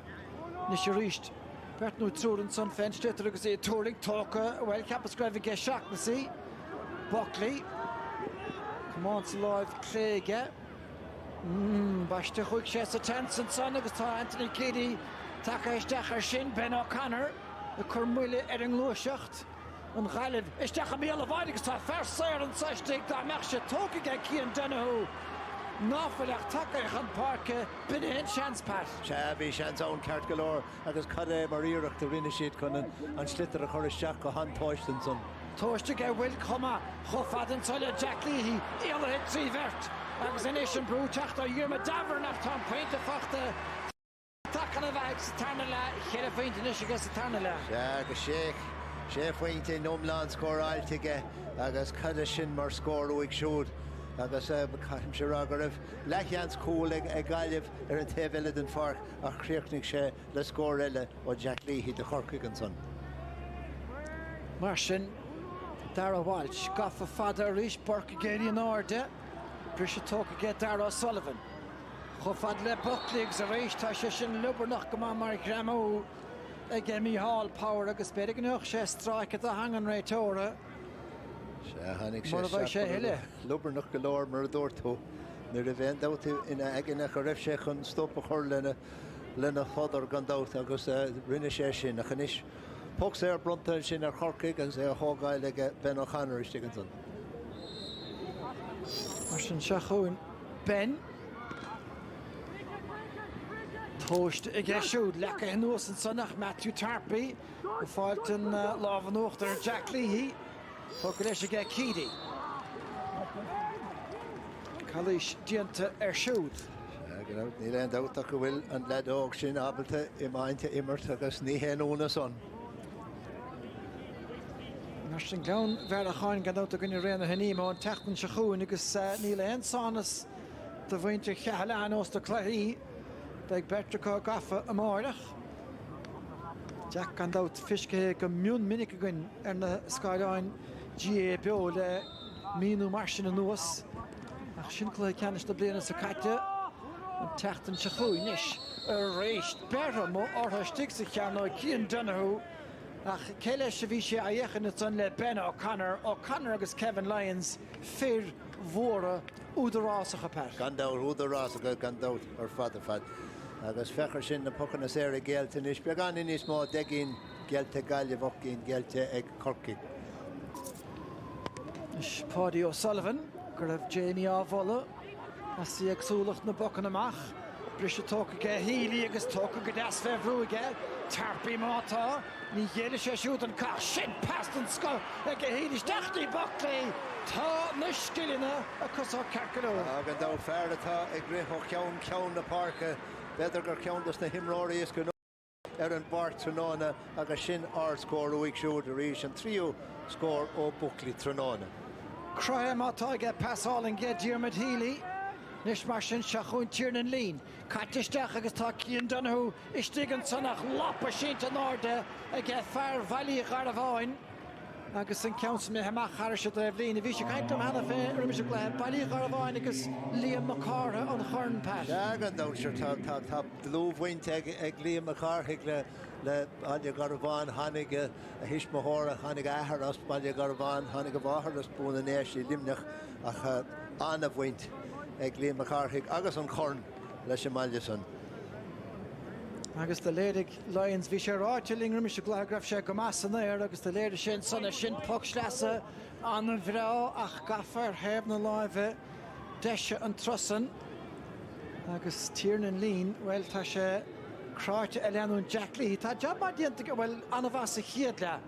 Nis sé ríist Bertnú trúrin son fenstrétar agus é túring tóca bhfuil capas greibh ige Shaughnessy. Buckley come on to live Craige. Baiste chuig sé sa Tenson son agus tá Anthony Keady take isteach ar sin Ben O'Connor a chur muile ar an glúiseacht an Ghaileh isteach a míle bhaid agus tá fersair an 60 dá meach sé tóca ag Cian Donahue. Náfalach take an parke bin hen chance pat. Bhí seans ón ceart go leor agus cad é mar iireacht a rinne siad chun an slittar a chur isteach go hantáistin son. Tóiste go bhfuil cuma chofad an soile Jack Leahy ile hit trí vert agus inis an brú teacht a dhearma davern af tá pointe fachta tacan a bheith sa tarna le chéile faointe inis agus sa tarna le. Agus sé faointe nómláán scóráiltige agus cad sin mar scóróigh siúd agus caim sé rá go raibh leithans cúil ag Galway ar an taobh eile den farc ach chríochnaigh sé le scór eile ó Jack Leahy de Corcaigh an son. Mar sin Dara Walsh gafa fada ríis Burke géirí an áde bris sé tóca ige Dara O'Sullivan. Chofad le Buckley a rééis tá sé sin lubernach go mar gramó ag Hall Power agus beidir gnuach sé stráice a hangan réitóra. Hannig sé lubernach go leor mar a dúirtó nuair a bhéon dáta ina aigeine go raibh sé chun stop a chur lena fodar gan dáta agus rinne sé sin a chanis Pucks bronta sin Cork agus hógáil ag Ben O'Connor istegan son. Marsin Shachún Ben Toast ag siúd lecha nuas an sonnach Matthew Tarpey fáiltan lábhan uachtar Jack Leahy Thug leis ag Keedy Calís dianta siúd. Ní le dáta go bhfuil an ledóg sin abalta I mainte immert agus ní héúna son. Marsin Glan ver a cháin gan dáta gunne réna haníma an teachtan Shachún agus ní le sánas do bhainte cheala an os do chláí ag Bertracá gafa amárach. Jack gan dát fisce go miún minic agan na Skyline GA beo le míú marsin an nuas. Ach sin clé ceannis do bliana sa caite an teachtan Shachún níis réist berra mó ortha stig sa cheanna Cian Donoghue ach céile se bhí sé a dhéchan san le Ben O'Connor agus Kevin Lyons fir mhóra údarrásacha per. Gandát údarrásacha gandát ar fad. Agus fechar sin na pucan na séir géalta níos beagán níos mó degin géalta gaile bhocín géalta ag Corky. Is Paddy O'Sullivan gur raibh Jamie ábhola a sí agsúlacht na bocan amach. Brise tóca go hílí agus tóca go deas febrú ige. Tarpey mátá ní dhéile sé siúd an cá sin past an sco ag go hílis deachtaí Buckley. Tá na skillina a cosá Carcaró. Agan dá fear atá ag rithó ceann na parca. Beidir gur ceantas na himráí is go an Bart Tróna agus sin scór uig siúd a rís an tríú scór ó Buckley Tróna. Craim mátá ige pasáling ge Diarmid Healy. Nis mar sin Shachún Tiernan Lín. Caitisteach agus tá Cian Donoghue istigan sannach lapa sínta náde ag fear bhailí gar a bháin. Agus an ceans mé haach charise a bhlín a bhí sé caiintam hena fé rimise le bailí gar a bháin agus Liam McCartha an chorn pat. Gan dá sir tá dlúmhainte ag Liam McCartha le bailí gar a bháin tháinig a hisismthóra tháinig ahar as bailí gar a bháin tháinig a bháthar as búna néis í limneach ach anna bhaint ag Liam McCartha agus an chorn leis sem maile son. Agus de lédig Lions bhí sé ráitiling rimise glágraf sé go massa nair agus de léidir sin sanna sin pucslesa an bhrá ach gafar heb na láimhe deise an trosan agus Tiernan Lín well tá sé cráite elenún Jack Leahy tá jobba dianta go bhfuil anhas a chiad le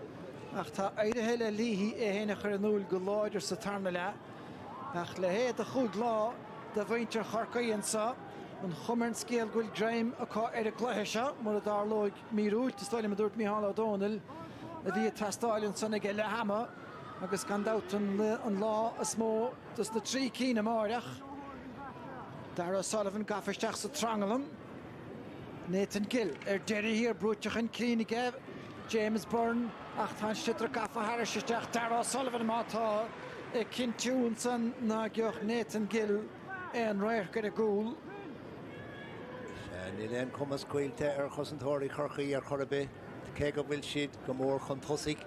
ach tá éirithe le Leahy héna chur an úl go láidir sa tarna le ach le héad a chuid lá de bhaintear Chorcaíonn sa an chumern scéal gúil Graham a cá ar a gluthe seo mar a dárlóig míúil tá stáile dúirt Micheál O'Donnell a bhí tastáilinn sanna ige le hama agus gan dát an lá a smó dus na trí cín amárach. Dara O'Sullivan gafisteach sa trangalam. Nathan Gill deirí hir brúteach an clínig James Byrne ach tá sitre gafa harisisteach Dara O'Sullivan mátá ag cintiún san ná gceoch Nathan Gill an réir go a gúil. Ní leon cumas cuilte ar chosantóirí Corcaí ar chorabé, cé go bhfuil siad go mór chun tosaigh,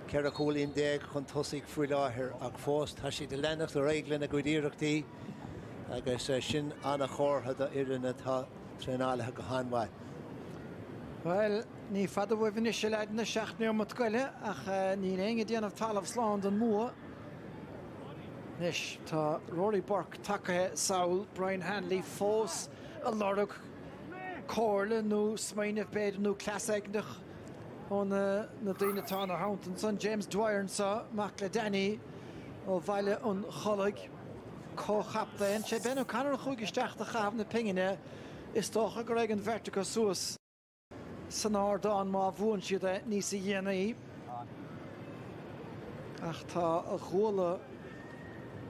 ceir a chúlíonn déag chun tosaigh faoi láthair ach fós tá siad a lenacht a réiglann a go díireachtaí agus sin anna chórtha iireanna tá trénálathe go háinmhaid. Well, ní fada bhfuh se leid na seaachnaí mat goile ach ní éige déanamh talamh sláán an mua. Nis tá Rory Burke takethe Saul, Brian Hanley fós a lorug cóirle nó smaoineh beidir nó clasaigneach ón na daonatá na hauntain san James Dwyer sa mac le Danny ó bhaile an cholag cóchaptainn sé Ben O'Connor chuig isteach a chaamh na pingine is tócha go raibh an vertical suas san ardán má bhuain siad níos a dhéanaí ach tá a chóla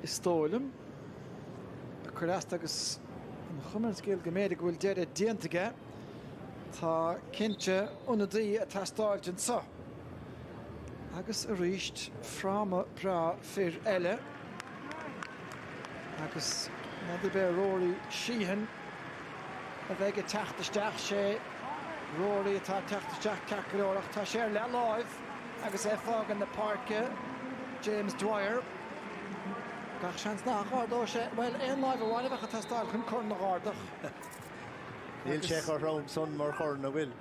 is tóilm a churast agus an chumar scéal go méidir bhfuil dead déantaige tá cinnte únadaí a tastáiltin sa agus a ríist fráma bra fir eile agus nadidir be Rory Sheehan a bheith go teachtasteach sé Rory atá teachtasteach Carcarórach tá sé le láimh agus é fágan na parke James Dwyer gach seans nach ádó sé well éon láimh bháineh a tastáil chun chun na gáardach. Níl sé go rám son mar chur na bhfuil.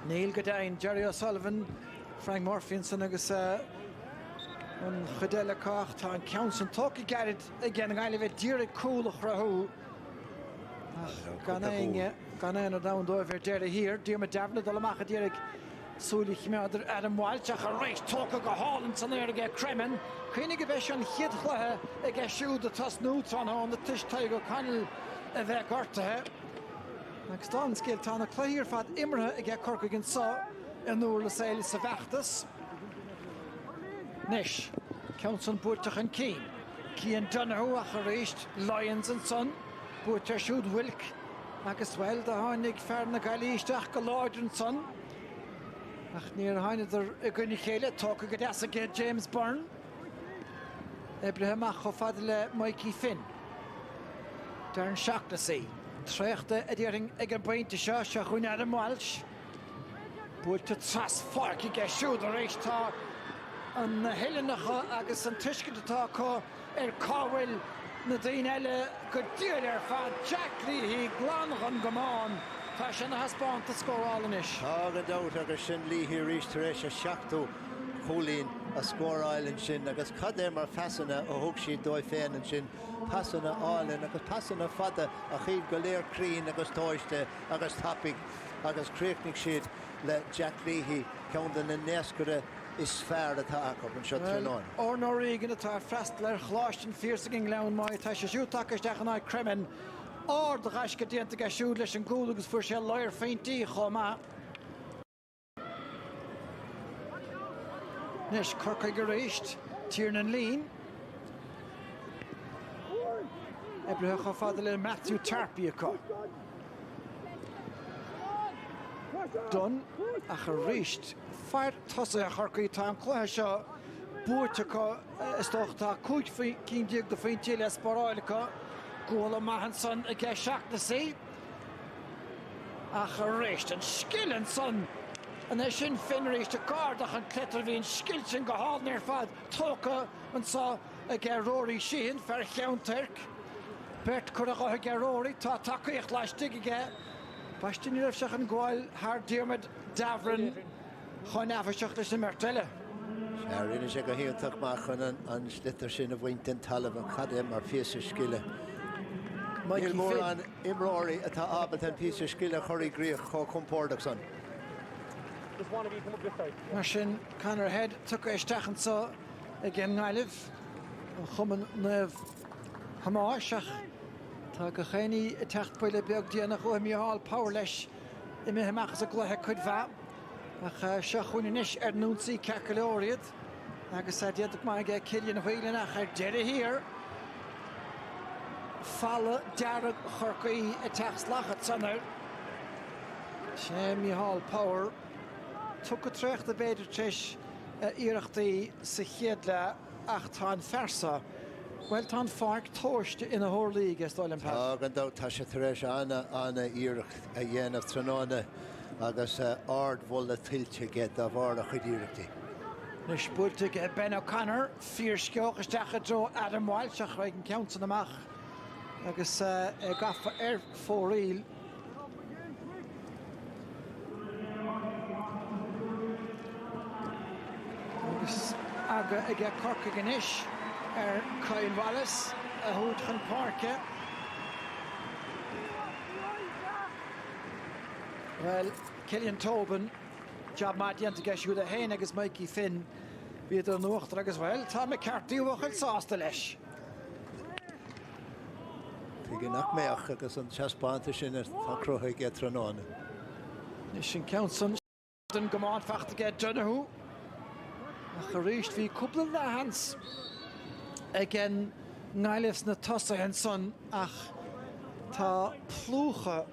Neil Godain, Jerry O'Sullivan, Frank Murphinson agus an Chudella Koch tá an Council Tucky garid again an gaile bheith díreach cúlach rathú. Gan é a down dóibh deire hir, Diarmaid Davna dul amach a díreach súlaigh meadar Adam Walteach a rééis tóca go hálan san éir a cremen. Cuoinnig a bheith an chiad chluthe a gheith siúd a tas nútran an na tuisteig go canal a bheith gortathe. Agus tá an scéal tá na chluíar fad imrethe a gheith Cork an sa an nuair le saoil sa bheachtas. Nis, Council Búirteach an Cín. Cian Donoghue ach a réist Lions and Son. Búirteach siúd Wilk. Agus well de hánig fear na gailíisteach go láidir an son. Ach níor háinidir a gcuine chéile tóca go deasa gé James Byrne. Ibrahim ach cho fada le Mikey Finn. Darren Shaughnessy. Tréachta a dtíring ag an bainte seo se chuine Adam Walsh. Búirte tras farc i gceist siúd a rééis tá an héilenacha agus an tuiscinntatá có cáhfuil na daoine eile go dtír ar fad Jack Leahy glanachan go máin tá sin na haspáint a scórálan is. Tá go dát agus sin Leahy ríis tar éis a seachtú cholín a scóráilen sin agus cad é mar fesanna a thug siad dóibh féin an sin pasanna áilen agus pasanna fada a chiad go léir crín agus tóiste agus tapig agus críocnig siad le Jack Leahy ceann na neascure is fear atá acu an seo trónáin. Or Norwegian atá freistal ar chláistin fíorsaigh leann mai tá sé siútachas deachna cremen or de gais go déanta go siúd leis an gúil agus fuair sé leir féintí chomá. Nis Corcaigh go réist, Tiernan Lean. Ebrach cho fada le Matthew Tarpey acu. Done ach a réist. Fear tosa a Corcaigh tá an chluthe seo búirteach istóchtá cúig cín díag do féintíile a spáráilecha Góla Mahanson a gceist Shaughnessy. Ach a réist an skillan son an é sin fin réist a gardach an cletar bhíon skill sin go hálan ar fad tóca an sa a gceith Rory Sheehan fear cheann Turk. Bert chuirach a gceith Rory tá tacaíocht leistigh ige. Baistin raibh seach an gháil thar Diarmaid Davran chuin afaiseach leis na marteile. Rinne sé go héonach mar chun an slitar sin a bhaint an talamh an chad é mar fiasa skille. Níl mór an imráirí atá ábalt an písa skille choirí gríoch cho compordach son. Mar sin Conor Head tuca isteachan sa a gin ngáileh chuman na hamáiseach tá go chéine i techt poile beag díanach ó míáil power leis I mi hymachas a gluthe chud bha ach seo chuine inis núnsaí cecolóriad agus a diadach mai ge Cillian Whelanach ar deire hir falla dearad Corcaigh a techt lachat sanir sé míáil power tuca trecht a beidir tris iirechtaí sa chéad le ach tá fersa. Well, tá farc tóiste ina Hurling is Dolan Pat. Tá gan dá tá sé taréis anna iirech a dhéanamh trónána agus ard bhla tiltte get a bhar a chudíireachtaí. Nis búlta Ben O'Connor, fíorsceoch isteach a dro Adam Walteach raig an ceantan amach agus gafa fóríl. Agus aga ige Corcaigh an isis Kyle Wallace a Hoodchan Parke. Well, Cillian Tobin job madian to get you the hen agus Mikey Finn be the nocht agus well Tá McCarthy wachel sásta leis. Tuige nach meach agus an chespáanta sin tá cruthaigh ge trónána. Nis sin Council den gomán fachta ge Donoghue. Ach a réist hí cúpla lehans. Again, Nilef's na tosa hen son ach tá plúcha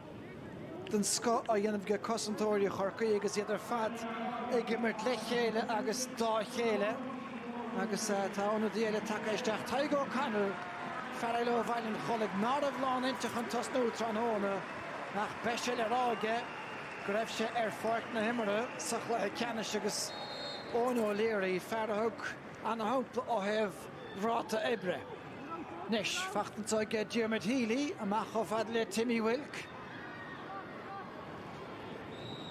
den sco a dhéanamh go cosantóirí Corcaigh agus idir fad ige mirt le chéile agus dá chéile agus tá óna díile take isteach Tadhg O'Connor fear le bhailen cholig nád a bhlán intach an tosnú tróna nach beise le ráige go raibh sé ar fort na himire sa chluthe ceannis agus ónó léirí fear a thug an hapla ó heh Rata Ebre. Nis, fachten zo get Diarmaid Healy, a mach of adle Timmy Wilk.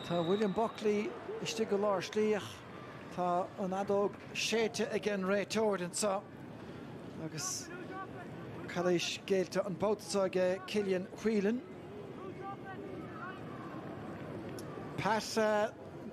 Tá William Buckley iste go láir slíoch tá an adóg séite again réiteir an sa agus cadéis géilte an bóta ag Cillian Whelan. Pas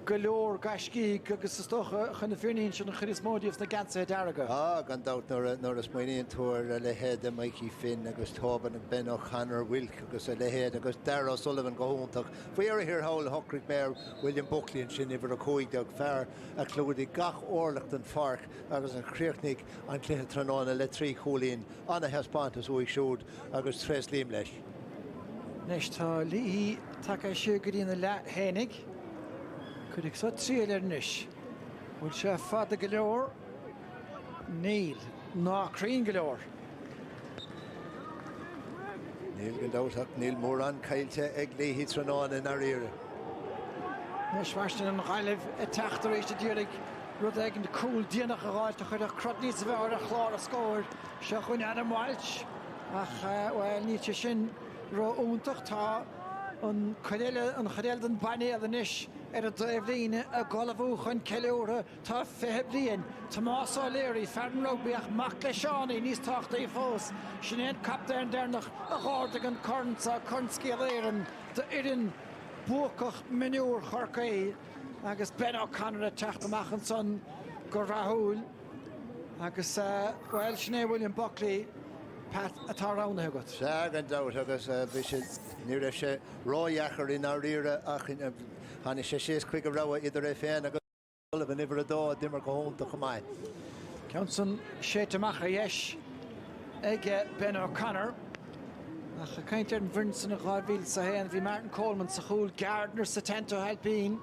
golóir gaiscí agus is stocha chuna fionín sin churis módios na gansa daraga. Gan dát nóir is muoíon túir le héad a Mikey Finn agus Tában an Ben O'Connor Wilk agus a le héad agus Darragh Sullivan go hóntaach. Fuar hir hail Hocric Bear William Buckley an sin iwwer a cóigdeag fear a clúdi gach orlacht an farc agus an chríochnig an cléthe trónána le trí cholín anna hespántas uig siúd agus tres líam leis. Nes tá líhí take sé go dtíana le hénig. Cuidig sa tríal ar níis. Bhfuil se fada go leor, Neil ná crín go leor. Neil go dáach Neil mór an caiilte ag léhí trónána in aríire. Nes farstin an ghaileh a teachtar éis dúrig rud ag an cúl díanach a gáilte chuid a crotní sa bheith a chlár a scóir se chuin Adam Walsh ach bhfuil níte sin ro úntaach tá an choréile an baine a níis ar a dréimhlíne a golabhú chun ceiliúra tá fithe bliain Tomás O'Leary fearan rugbyach mac le seánaí níos táchtaí fós sin éon captain dénach a gháirteach an cornsa cornscéaléirean de irin buachach miniúr chorcaí agus Ben O'Connor a techt amach an son go rathúil agus bhfuil sinné William Buckley Pat atá rán agat. Se gan dát agus bhí sé ní raibh sé ráheachar in áíire ach hána sé séos chuig go rah idir é féin agus Sullivan iwwer a dá dimmer go hóntaach go maiid. Ceann séiteach a dhéis ag Ben O'Connor ach a caiint ar an bhrinsan a gábhíl sa héan bhí Martin Coleman sa chúl Gardner sa tento helpín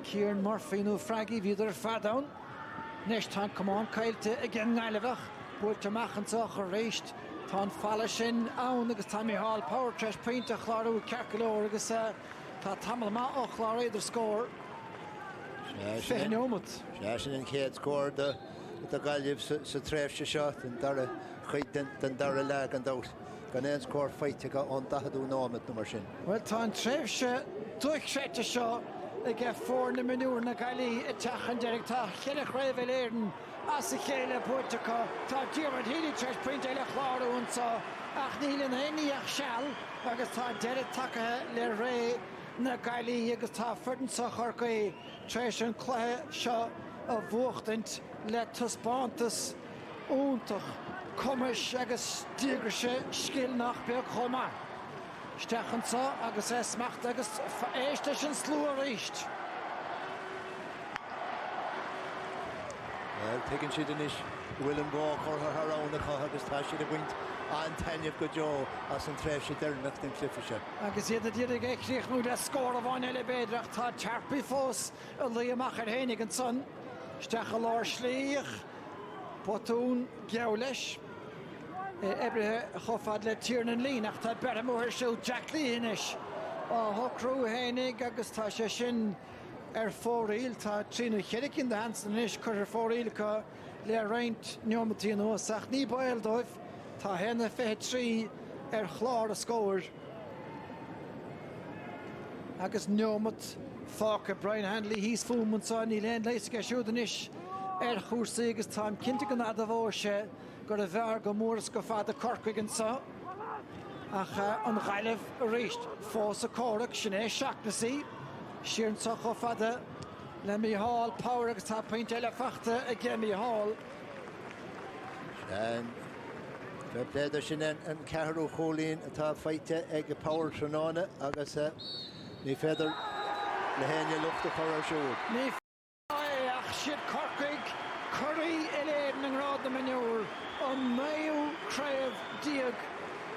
Kieran Murphy nó Fraggy viidir fadán nes tá cumán caiilte a gin ngaileach búilt amachchanach a réist tá falla sin ann agus tá Hall Power Trash Paint a chláú cecolóir agus tá tamil má ó chlár idir scór féinómut. Se sin an chéad scór de gaiileh sa tréifse seo den chuid den dara le an dát. Gan éon scór feite go an dathadú námad nó mar sin. Well tá an tréifse duicséite seo ag fór na minúr na gailí i teachan deireg tá chéileach raibh éireann as a chéile buirtecha tá Diarmid Healy Trash Paint eile chláú sa ach níl an héíach seall agus tá deire take le ré na gailí agus tá ferdan sa chorcaí tréis an chluthe seo a bhuachtaint le tuspáantas úntaach cumis agus díagrise scil nach beag chomá. Stechan sa agus smacht agus éiste sin slú a ríist. Tuigeann siad inis William Gá chutha thránach agus tá siad a bhaint an tainneamh go deo as an tréifse deirneach den clifiise. Agus iad a díad ag chríochnú le scór a bhain eile béidirach tá tearpaí fós a lí amach ar hénig an son. Steach a láir slíoch, potún geall leis. Ebrithe chofad le tíirnan lín ach tá beramúthir siú Jack Lee inis. Thocrú hénig agus tá sé sin ar fóríl tá trína cheiricin de hansan inis chur ar fórílacha le roint neomatí an ósach ní bail dóibh tá hena fé trí ar chlár a scóir. Agus neomat fáca Brian Handley hís fúman sa ní leon léisce siúd inis ar chúrsaí agus tá cinnte go nád a bhór sé gur a bhear go móras go fad a corcaigh sa ach an ghaileh a réist fós a córaach sin é seachnasaí siarn sa go fada le Hall Power agus tá paint eile fachta a gé Hall. Bléidir sin an cearú cholín atá feite ag Power trónána agus ní féidir le héine luchta chur siúd. Ní ach siad corcaigh choirí éilean an rád na maniúr an méú craibh díag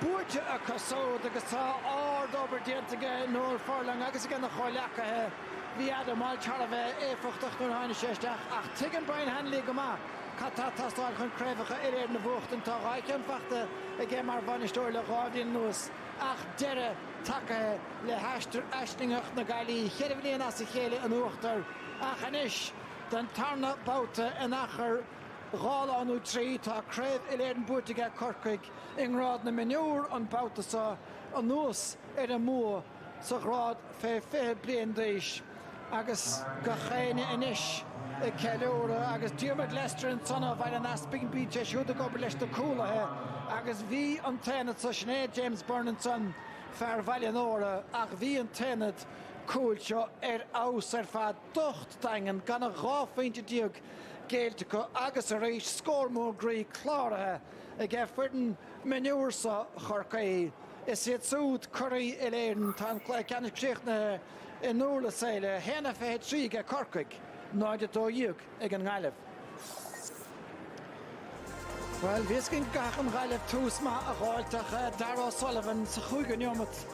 buirte a cosód agus tá áard obair déantaige nóir Furling agus gan na choileachathe bhí Adam Walsh a bheith éfachtach nó hána séisteach ach tuigeann Brian Handley go maith Catá tastáil chun craibhacha éiread na bhuachtain tá ráicen fachta a ggé mar bhainisteoir le gádaíon nuas ach deire take le heistir eisningach na gailí cheirhblionn as a chéile an uachtar ach anis den tarna bouta in achar gála anú trí tá craibh éiread buirteige corcaigh ingrád na maniúr an bouta sa an nuas ar a mua sa grád fé blian díis agus go chéine inis ceúra agus Diarmid Lester an sanna bhaid an asping bíte siúda go leis do coolathe agus bhí an tenad sa Sinead James Burnanson fear bhaile nóra ach bhí an tenad cúil seo aus fad docht daingan gan a gáfeinte diog Gaeltacha agus a rééis scórmór grí chláirithe a g fuirn menúr sa Chorcaí. Is iad súd choirí i léireann tá ceanna críochna in nóla saoile héna fé tríige Corcaig náide dó dhiúg ag an gaiileh. Well, bhís cin gachan gaiileh túsma a gháilteach Darragh Sullivan sa chúige neomat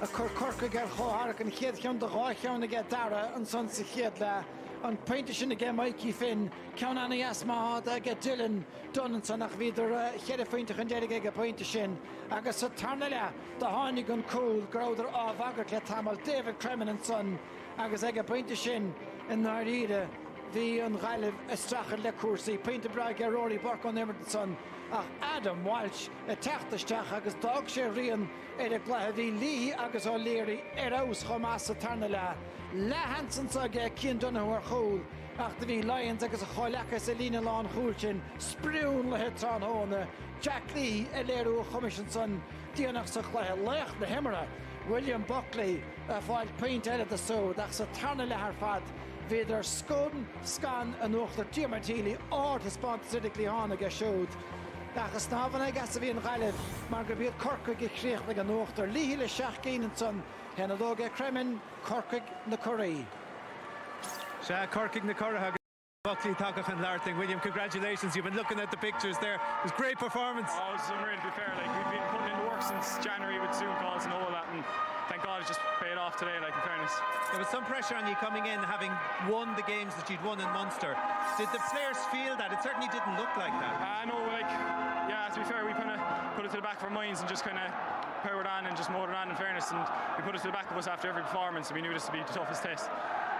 a chur Corcaig ar chóthach an chéad cheann do gáithcheann a g Darragh an son sa chéad le an peinte sin a g Mikey Finn ceann anna asmád a g Dylan Donaldson ach bhíidir chéad faointe an déige ag peinte sin agus sa tarna le de tháinig an cúil gráidir ábhagart le tamil David Cremin an son agus ag peinte sin in náiríide hí an ghaileh isteachar le cuasaí peinte braig ar Rory Burke an Everton ach Adam Walsh a teachtasteach agus dag sé rion ar a glethe bhí lí agus á léirí ar aus chomás sa tarna le Hansen sa g cían donna ar chúil ach de bhí Lions agus a cháilechas a lína lán chúil sin sprún le hitán hóna Jack Lee a léirú chumisin san díanach sa chlethe lech na himara William Buckley a fáil peint eile a sód ach sa tarna le ar fad Vidir Skoden scan an uachtar Diamartili ort spontacidically hána ge siúd. Agus náhanna gas a bhí an ghaileh mar go bhíad Corcaig i chríoch le an uachtar líhí le seach céan son hena dóga Cremin Corcaig na Coraí. Se Corcaig na Coraí. Buckley Tagach and Larting. William, congratulations. You've been looking at the pictures there. It was a great performance. Oh, it was unreal, to be fair. Like, we've been putting in the work since January with Zoom calls and all that, and thank God it just paid off today, like, in fairness. There was some pressure on you coming in, having won the games that you'd won in Munster. Did the players feel that? It certainly didn't look like that. No, like, yeah, to be fair, we kind of put it to the back of our minds and just kind of powered on and just motored on, in fairness, and we put it to the back of us after every performance, and we knew this would be the toughest test.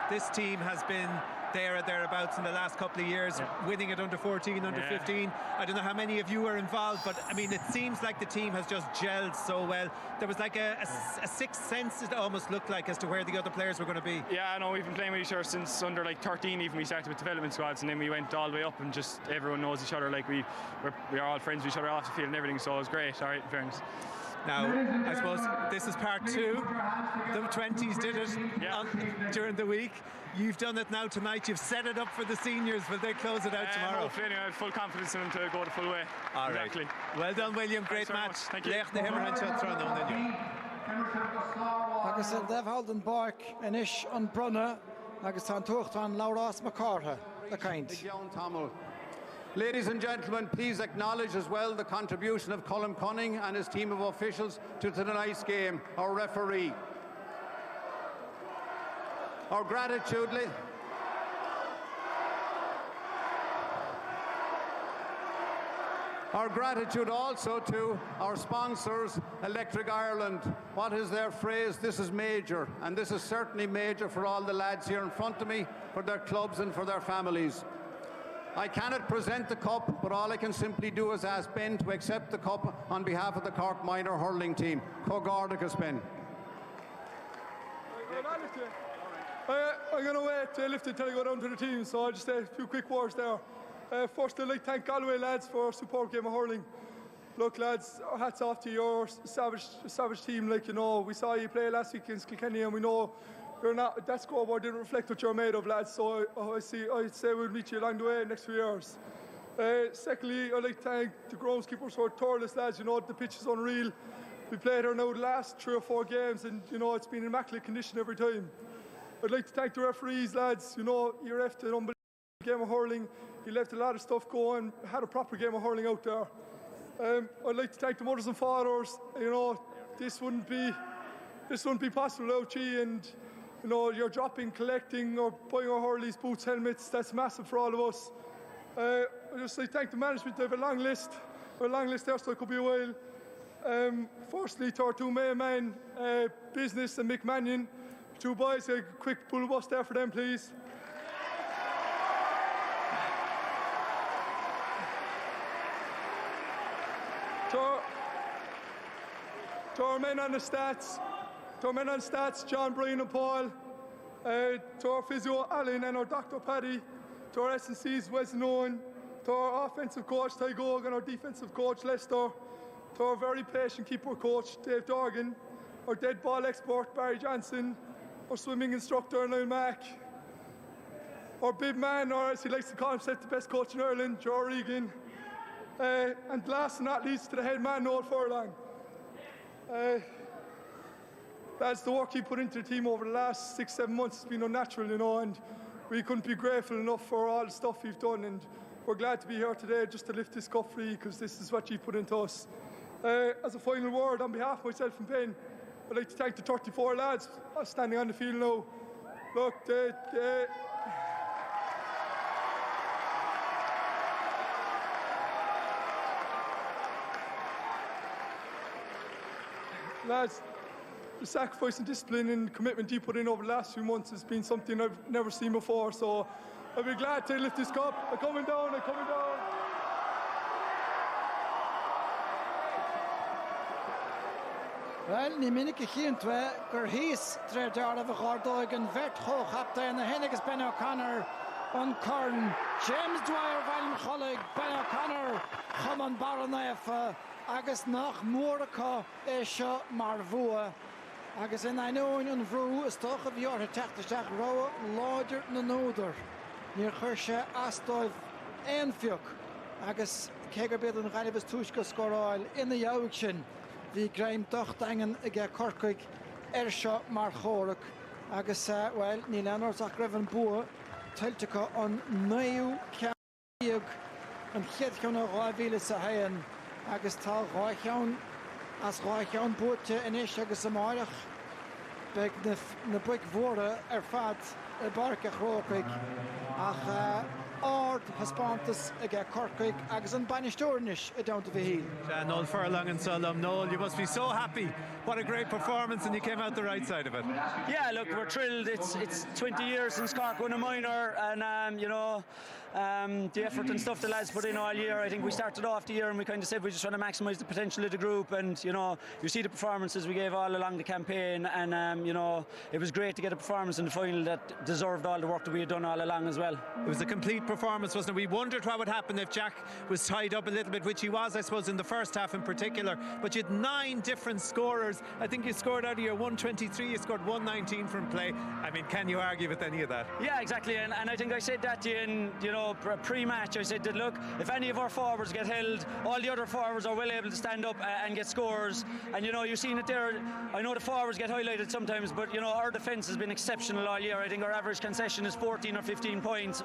This team has been there or thereabouts in the last couple of years, winning it under 14, under 15. I don't know how many of you were involved, but I mean, it seems like the team has just gelled so well. There was like a sixth sense, it almost looked like, as to where the other players were going to be. Yeah, I know, we've been playing with each other since under like 13 even. We started with development squads and then we went all the way up, and just everyone knows each other. Like we are all friends with each other off the field and everything, so it was great. All right, in fairness. Now, I suppose this is part two. The 20s did it during the week. You've done it now tonight. You've set it up for the seniors. Will they close it out tomorrow? Hopefully, anyway, I have full confidence in them to go the full way. All right. Exactly. Well done, William. Great match. Thank you. Agus an Devhalden Bark inis an brunne agus an tucht an Lauras McCartha a kind. Ladies and gentlemen, please acknowledge as well the contribution of Colm Cunning and his team of officials to tonight's game, our referee. Our gratitude also to our sponsors, Electric Ireland. What is their phrase? This is major, and this is certainly major for all the lads here in front of me, for their clubs and for their families. I cannot present the cup, but all I can simply do is ask Ben to accept the cup on behalf of the Cork minor hurling team. Cogardicus, Ben. I'm going to wait to lift it till I go down to the team, so I'll just say a few quick words there. First, I'd like to thank Galway lads for support game of hurling. Look, lads, hats off to your savage team. Like, you know, we saw you play last week against Kilkenny, and we know that scoreboard didn't reflect what you're made of, lads. So I'd say we'll meet you along the way next few years. Secondly, I'd like to thank the groundskeepers for Thurles, lads. You know, the pitch is unreal. We played here now the last 3 or 4 games, and you know it's been in immaculate condition every time. I'd like to thank the referees, lads. You know, you left an unbelievable game of hurling. You left a lot of stuff going, had a proper game of hurling out there. I'd like to thank the mothers and fathers. You know, this wouldn't be possible without you, and you know, you're dropping, collecting, or buying our hurleys, boots, helmets. That's massive for all of us. I'd just like to thank the management. They have a long list there, so it could be a while. Firstly, to our 2 main men, Business and Mick Mannion. 2 boys, a quick pull bus there for them, please. To our men on the stats, to our men on stats, John, Brian and Paul, to our physio, Alan, and our doctor, Paddy, to our S&Cs, Wes and Owen, to our offensive coach, Ty Gog, and our defensive coach, Lester, to our very patient keeper coach, Dave Dorgan, our dead ball expert, Barry Johnson, our swimming instructor, Niall Mack, our big man, or as he likes to call himself, the best coach in Ireland, Joe Regan, and last but not least, to the head man, Noel Furlong. That's the work he put into the team over the last 6-7 months. It's been unnatural, you know, and we couldn't be grateful enough for all the stuff we've done, and we're glad to be here today just to lift this cup free, because this is what you put into us. As a final word, on behalf of myself and Ben, I'd like to thank the 34 lads standing on the field now. Look, lads, the sacrifice and discipline and commitment you put in over the last few months has been something I've never seen before, so I'll be glad to lift this cup. I'm coming down. Well, ní minic a chiantwe gur hís tre dearda a chardóig an vert cho chapta and the Hennigus Ben O'Connor on Corn. James Dwyer Valm Cholig Ben O'Connor Chaman Baranef agus nach Moracha Esha Marvua. Agus in I know in Vrú is toch of your techtach roa larger than another. Near Hirsha Astov Enfiuk. Agus Kegerbid and Ranibus Tushka Scoral in the Yaukshin. The Graham Dochtangen again Cork Ersha Marchoruk. Agus well, Nilanor Zakrevan Boer Tiltica on Neu Kiag and Hetkona Ravila Sahayan. Agus Tal Roichaun as Roichaun Boete in Ish agus Amarach. Beg the brick Vora Fat Barca Roquig. Ach Ard Hespontus again Cork agus an Banishtornish down to the heel. Noel Furlong and Solom. Noel, you must be so happy. What a great performance, and you came out the right side of it. Yeah, look, we're thrilled. It's 20 years since Cork won a minor, and you know, the effort and stuff the lads put in all year. I think we started off the year and we kind of said we just want to maximise the potential of the group, and you know, you see the performances we gave all along the campaign, and you know, it was great to get a performance in the final that deserved all the work that we had done all along as well. It was a complete performance, wasn't it? We wondered what would happen if Jack was tied up a little bit, which he was, I suppose, in the first half in particular, but you had 9 different scorers. I think you scored out of your 123, you scored 119 from play. I mean, can you argue with any of that? Yeah, exactly, and I think I said that to you in, you know, pre-match. I said that, look, if any of our forwards get held, all the other forwards are well able to stand up and get scores, and you know, you've seen it there. I know the forwards get highlighted sometimes, but you know, our defence has been exceptional all year. I think our average concession is 14 or 15 points,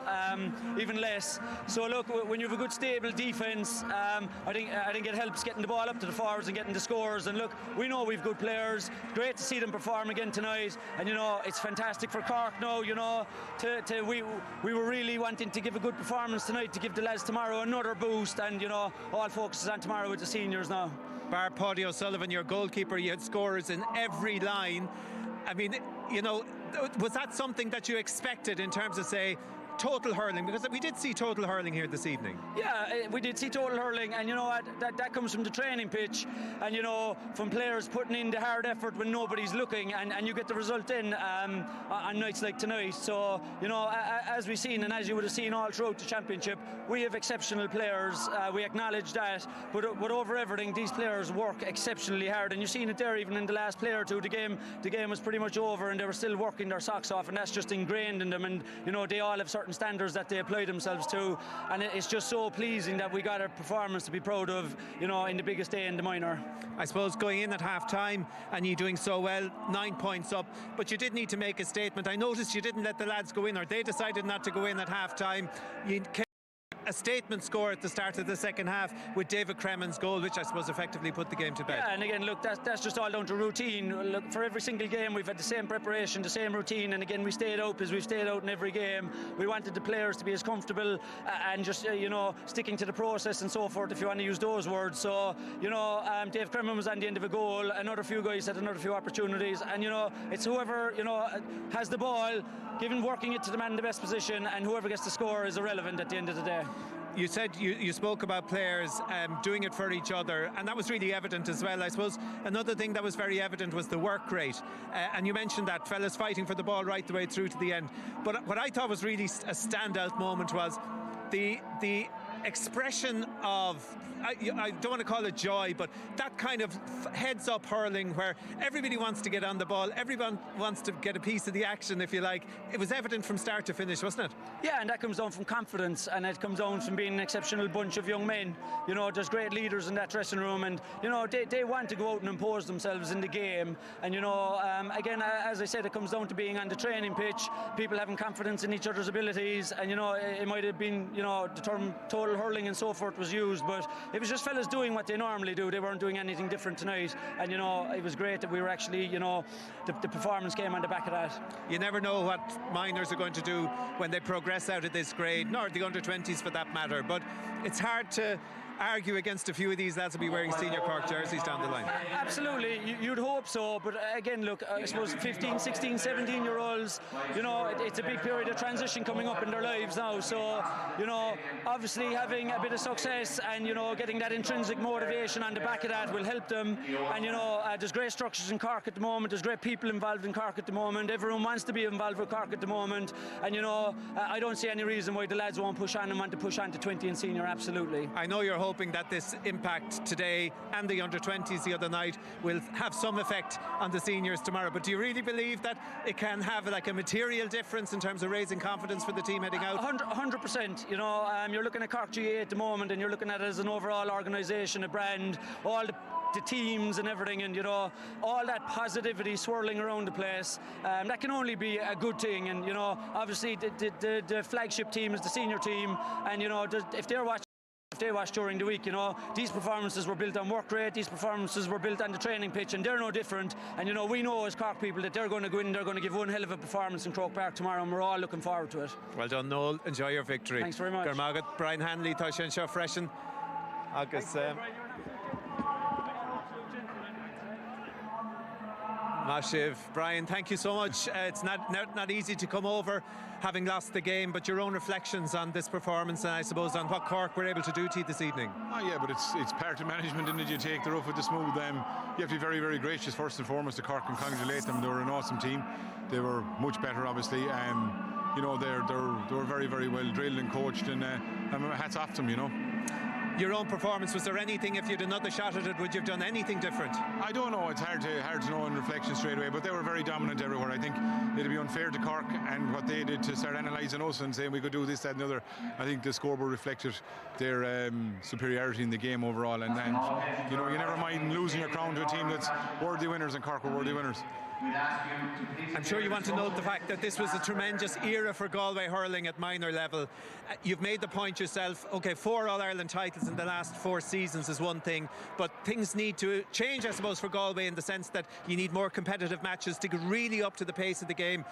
even less. So look, when you have a good stable defence, I think it helps getting the ball up to the forwards and getting the scores. And look, we know we've good players. Great to see them perform again tonight, and you know, it's fantastic for Cork now. You know, we were really wanting to give a good performance tonight to give the lads tomorrow another boost, and you know, all focus is on tomorrow with the seniors now. Bar Paddy O'Sullivan, your goalkeeper, you had scorers in every line. I mean, you know, was that something that you expected in terms of, say, total hurling? Because we did see total hurling here this evening. Yeah, we did see total hurling, and you know what, that comes from the training pitch, and you know, from players putting in the hard effort when nobody's looking, and you get the result in on nights like tonight. So you know, as we've seen, and as you would have seen all throughout the championship, we have exceptional players. We acknowledge that, but over everything, these players work exceptionally hard, and you've seen it there even in the last play or two. The game was pretty much over, and they were still working their socks off, and that's just ingrained in them. And you know, they all have certain standards that they apply themselves to, and it's just so pleasing that we got a performance to be proud of, you know, in the biggest day in the minor. I suppose going in at half time and you doing so well, 9 points up, but you did need to make a statement. I noticed you didn't let the lads go in, or they decided not to go in at half time. You a statement score at the start of the second half with David Cremen's goal, which I suppose effectively put the game to bed. Yeah, and again, look, that's just all down to routine. Look, for every single game we've had the same preparation, the same routine, and again we stayed out as we've stayed out in every game. We wanted the players to be as comfortable and just you know, sticking to the process and so forth, if you want to use those words. So you know, Dave Cremen was on the end of a goal, another few guys had another few opportunities, and you know, it's whoever, you know, has the ball, working it to the man in the best position, and whoever gets the score is irrelevant at the end of the day. You said you spoke about players doing it for each other, and that was really evident as well. I suppose another thing that was very evident was the work rate, and you mentioned that fellas fighting for the ball right the way through to the end. But what I thought was really a standout moment was the expression of, I don't want to call it joy, but that kind of heads up hurling where everybody wants to get on the ball, everyone wants to get a piece of the action, if you like. It was evident from start to finish, wasn't it? Yeah, and that comes down from confidence, and it comes down from being an exceptional bunch of young men. You know, there's great leaders in that dressing room, and you know, they want to go out and impose themselves in the game. And you know, again, as I said, it comes down to being on the training pitch, people having confidence in each other's abilities. And you know, it might have been, you know, the term total hurling and so forth was used, but it was just fellas doing what they normally do. They weren't doing anything different tonight, and you know, it was great that we were actually, you know, the performance came on the back of that. You never know what minors are going to do when they progress out of this grade, nor the under-20s for that matter, but it's hard to argue against a few of these lads will be wearing senior Cork jerseys down the line. Absolutely, you'd hope so, but again, look, I suppose 15, 16, 17 year olds, you know, it's a big period of transition coming up in their lives now, so you know, obviously having a bit of success and you know, getting that intrinsic motivation on the back of that will help them. And you know, there's great structures in Cork at the moment, there's great people involved in Cork at the moment, everyone wants to be involved with Cork at the moment, and you know, I don't see any reason why the lads won't push on and want to push on to 20 and senior. Absolutely. I know you're hoping that this impact today and the under-20s the other night will have some effect on the seniors tomorrow, but do you really believe that it can have like a material difference in terms of raising confidence for the team heading out? 100%. You know, you're looking at Cork GA at the moment, and you're looking at it as an overall organisation, a brand, all the teams and everything, and you know, all that positivity swirling around the place, that can only be a good thing. And you know, obviously the flagship team is the senior team, and you know, if they watch during the week, you know, these performances were built on work rate, these performances were built on the training pitch, and they're no different. And you know, we know as Cork people that they're going to go in and they're going to give one hell of a performance in Croke Park tomorrow, and we're all looking forward to it. Well done, Noel. Enjoy your victory. Thanks very much. Garmagat, Brian Hanley, Taishan Shaw Freshen. Agus Mashiv, Brian, thank you so much. It's not easy to come over having lost the game, but your own reflections on this performance and I suppose on what Cork were able to do to you this evening. Oh yeah, but it's part of management, isn't it? You take the rough with the smooth. You have to be very, very gracious first and foremost to Cork and congratulate them. They were an awesome team. They were much better, obviously. You know, they were very, very well drilled and coached, and hats off to them, you know. Your own performance, was there anything, if you had another shot at it, would you have done anything different? I don't know, it's hard to know in reflection straight away, but they were very dominant everywhere. I think it'd be unfair to Cork and what they did to start analysing us and saying we could do this, that and the other. I think the scoreboard reflected their superiority in the game overall, and you know, you never mind losing your crown to a team that's worthy winners, and Cork were worthy winners. I'm sure you want to note the fact that this was a tremendous era for Galway hurling at minor level. You've made the point yourself, okay, 4 All-Ireland titles in the last 4 seasons is one thing, but things need to change, I suppose, for Galway in the sense that you need more competitive matches to get really up to the pace of the game.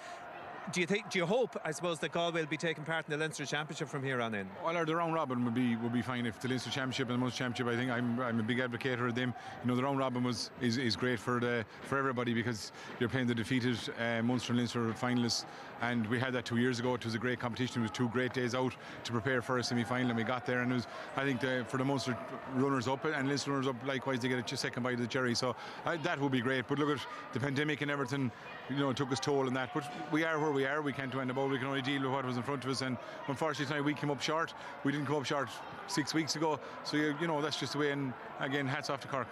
Do you hope, I suppose, that Galway will be taking part in the Leinster Championship from here on in? Well, the round robin would be fine. If the Leinster Championship and the Munster Championship, I think I'm a big advocate of them. You know, the round robin is great for everybody, because you're playing the defeated Munster and Leinster finalists, and we had that 2 years ago. It was a great competition. It was 2 great days out to prepare for a semi-final, and we got there. And it was, I think, for the Munster runners up and Leinster runners up, likewise, they get a second bite of the cherry. So that would be great. But look at the pandemic and everything. You know, it took its toll in that. But we are where we are. We can't do anything about it. We can only deal with what was in front of us. And unfortunately tonight we came up short. We didn't come up short 6 weeks ago. So you know, that's just the way. And again, hats off to Cork.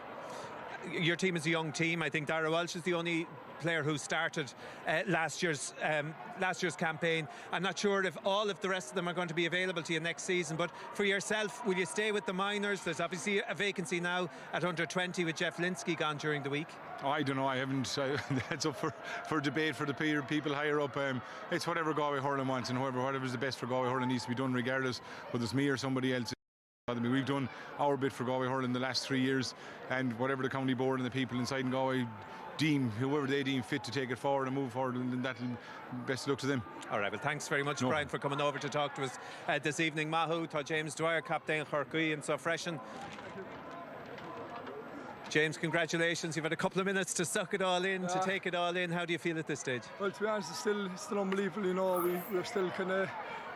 Your team is a young team. I think Dara Walsh is the only player who started last year's campaign. I'm not sure if all of the rest of them are going to be available to you next season, but for yourself, will you stay with the minors? There's obviously a vacancy now at under 20 with Jeff Linsky gone during the week. Oh, I don't know. I haven't. That's up for debate for the people higher up. It's whatever Galway hurling wants, and whatever's the best for Galway hurling needs to be done, regardless whether it's me or somebody else. I mean, we've done our bit for Galway hurling the last 3 years, and whatever the county board and the people inside in Galway deem, whoever they deem fit to take it forward and move forward, and that'll best luck to them. All right, well, thanks very much, Brian, for coming over to talk to us this evening. Mahu, James Dwyer, Captain Corky, and so freshen. James, congratulations. You've had a couple of minutes to suck it all in, to take it all in. How do you feel at this stage? Well, to be honest, it's still unbelievable. You know, we're still kind of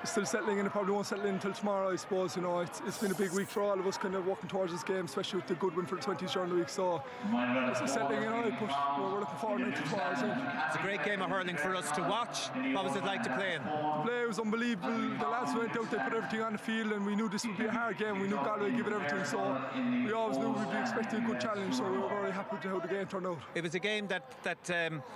still settling in. It probably won't settle in until tomorrow, I suppose. You know, it's been a big week for all of us, kind of working towards this game, especially with the good win for the 20s during the week. So it's settling in, but we're looking forward to tomorrow. So. It's a great game of hurling for us to watch. What was it like to play in? The play was unbelievable. The lads went out, they put everything on the field, and we knew this would be a hard game. We knew Galway would give it everything, so we always knew we'd be expecting a good challenge. So we were very happy with how the game turned out. It was a game that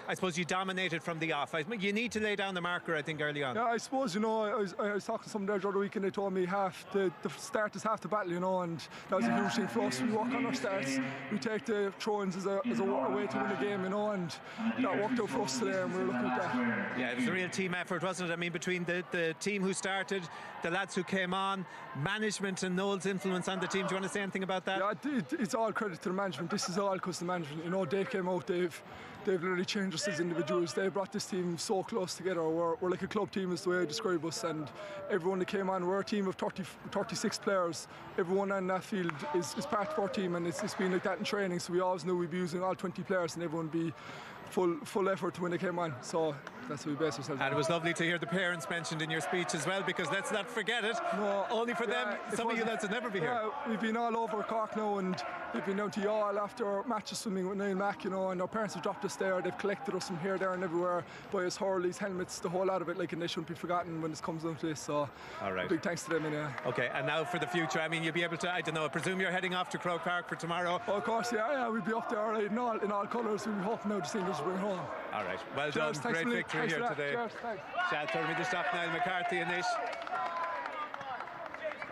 I suppose you dominated from the off. You need to lay down the marker, I think, early on. Yeah, I suppose, you know, I was talking to someone there the other week, and they told me the start is half the battle, you know, and that was a huge thing for us. We work on our starts, we take the throw-ins as a way to win a game, you know, and that worked out for us today, and we were looking at that. Yeah, it was a real team effort, wasn't it? I mean, between the team who started, the lads who came on, management and Noel's influence on the team. Do you want to say anything about that? Yeah, it's all credit to the management. This is all because of the management. You know, they came out, they've literally changed us as individuals. They brought this team so close together. We're like a club team is the way I describe us, and everyone that came on, we're a team of 36 players. Everyone on that field is part of our team, and it's been like that in training, so we always knew we'd be using all 20 players and everyone would be full effort when they came on. So that's what we base ourselves on. And it was lovely to hear the parents mentioned in your speech as well, because let's not forget it. No, only for them, some of you lads will never be here. We've been all over Cork now, and we've been down to Youghal after matches swimming with Niall Mack, you know, and our parents have dropped us there. They've collected us from here, there and everywhere, by us Hurleys, helmets, the whole lot of it, like, and they shouldn't be forgotten when it comes down to this. So all right, big thanks to them. Okay, and now for the future, I mean, you'll be able to, I don't know, I presume you're heading off to Croke Park for tomorrow. Oh, of course, yeah, we'll be up there, right, in all colours. We'll be hoping now to see us bring home. All right, well done, great victory here today. Shout out to the stop, Niall McCarthy and Ish.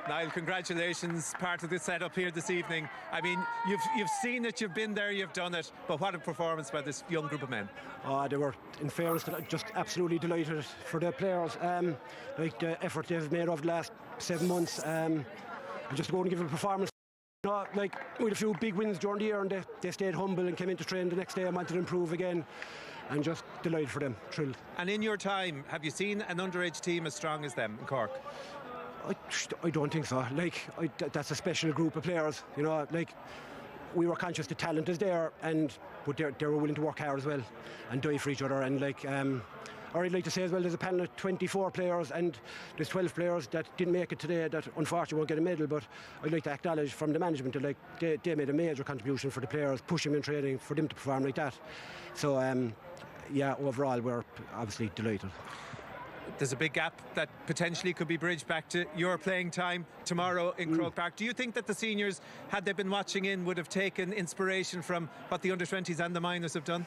Niall, congratulations, part of the setup here this evening. I mean, you've seen it, you've been there, you've done it, but what a performance by this young group of men. They were, in fairness, just absolutely delighted for the players. Like the effort they've made over the last 7 months, and just to go and give a performance. Like, we had a few big wins during the year, and they stayed humble and came into training the next day and wanted to improve again. And just delighted for them, thrilled. And in your time, have you seen an underage team as strong as them in Cork? I don't think so. Like, that's a special group of players. You know, like, we were conscious the talent is there, but they were willing to work hard as well and die for each other. And like, or I'd like to say as well, there's a panel of 24 players, and there's 12 players that didn't make it today that unfortunately won't get a medal, but I'd like to acknowledge from the management that, like, they made a major contribution for the players, pushing them in training for them to perform like that. So yeah, overall we're obviously delighted. There's a big gap that potentially could be bridged back to your playing time tomorrow in Croke Park. Do you think that the seniors, had they been watching in, would have taken inspiration from what the under-20s and the minors have done?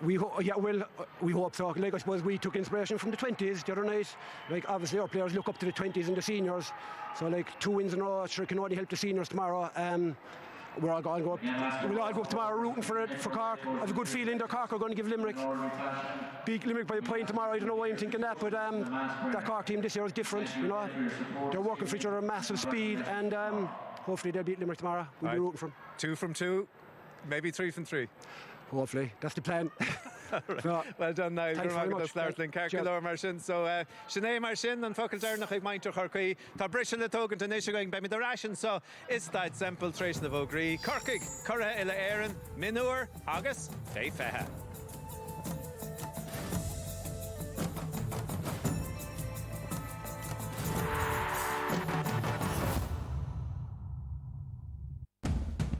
We hope so. Like, I suppose we took inspiration from the 20s the other night. Like, obviously our players look up to the 20s and the seniors. So, like, 2 wins in a row sure can only help the seniors tomorrow. We'll all go up tomorrow rooting for Cork. I have a good feeling that Cork are going to give Limerick. Beat Limerick by a point tomorrow. I don't know why I'm thinking that, but that Cork team this year is different. You know, they're working for each other at massive speed, and hopefully they'll beat Limerick tomorrow. We'll be rooting for them. 2 from 2, maybe 3 from 3. Hopefully, that's the plan. Right. So, well done, Niall. Thanks very much. Carcilor Marshin. So, Sinead Marshin and Focal Darnach ag Maint Chorcaí. Tá Brisin le Togan to Nisha going by me the ration. So, it's that Semple Trace of Ogri. Corkig, Cora Illa Aaron, Minur, August, Day Feha.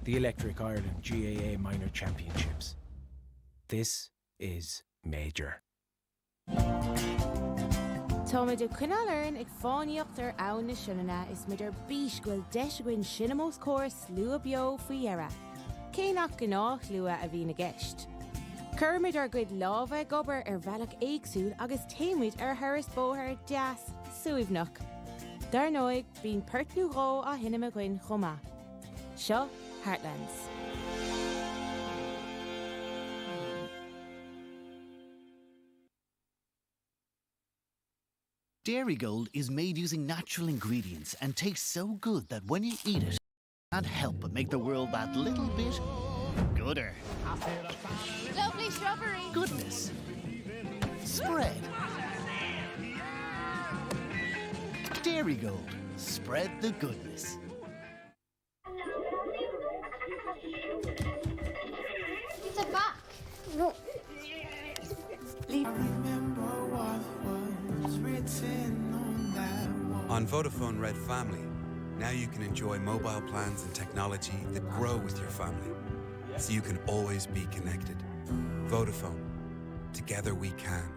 The Electric Ireland GAA Minor Championships. This is major. Táid de Cuineálainn ag fáíocht ann na Siúlna is muidir bís gofuil deisguin Sinamos Chorus lua beo faoihearra. Cé nach gnáth lua a bhí na gceist. Curmid gcuid lábha gobar bhealach éagsúil agus téimid thuras bóthar deas suíbhnach. Dar nóig bín pertnú ró a hinime goin chomá. Seo Heartlands. Dairy Gold is made using natural ingredients and tastes so good that when you eat it, you can't help but make the world that little bit gooder. Lovely strawberry. Goodness. Spread. Dairy Gold. Spread the goodness. It's a back. No. Leave. I remember what was written on that On Vodafone Red Family, now you can enjoy mobile plans and technology that grow with your family, so you can always be connected. Vodafone. Together we can.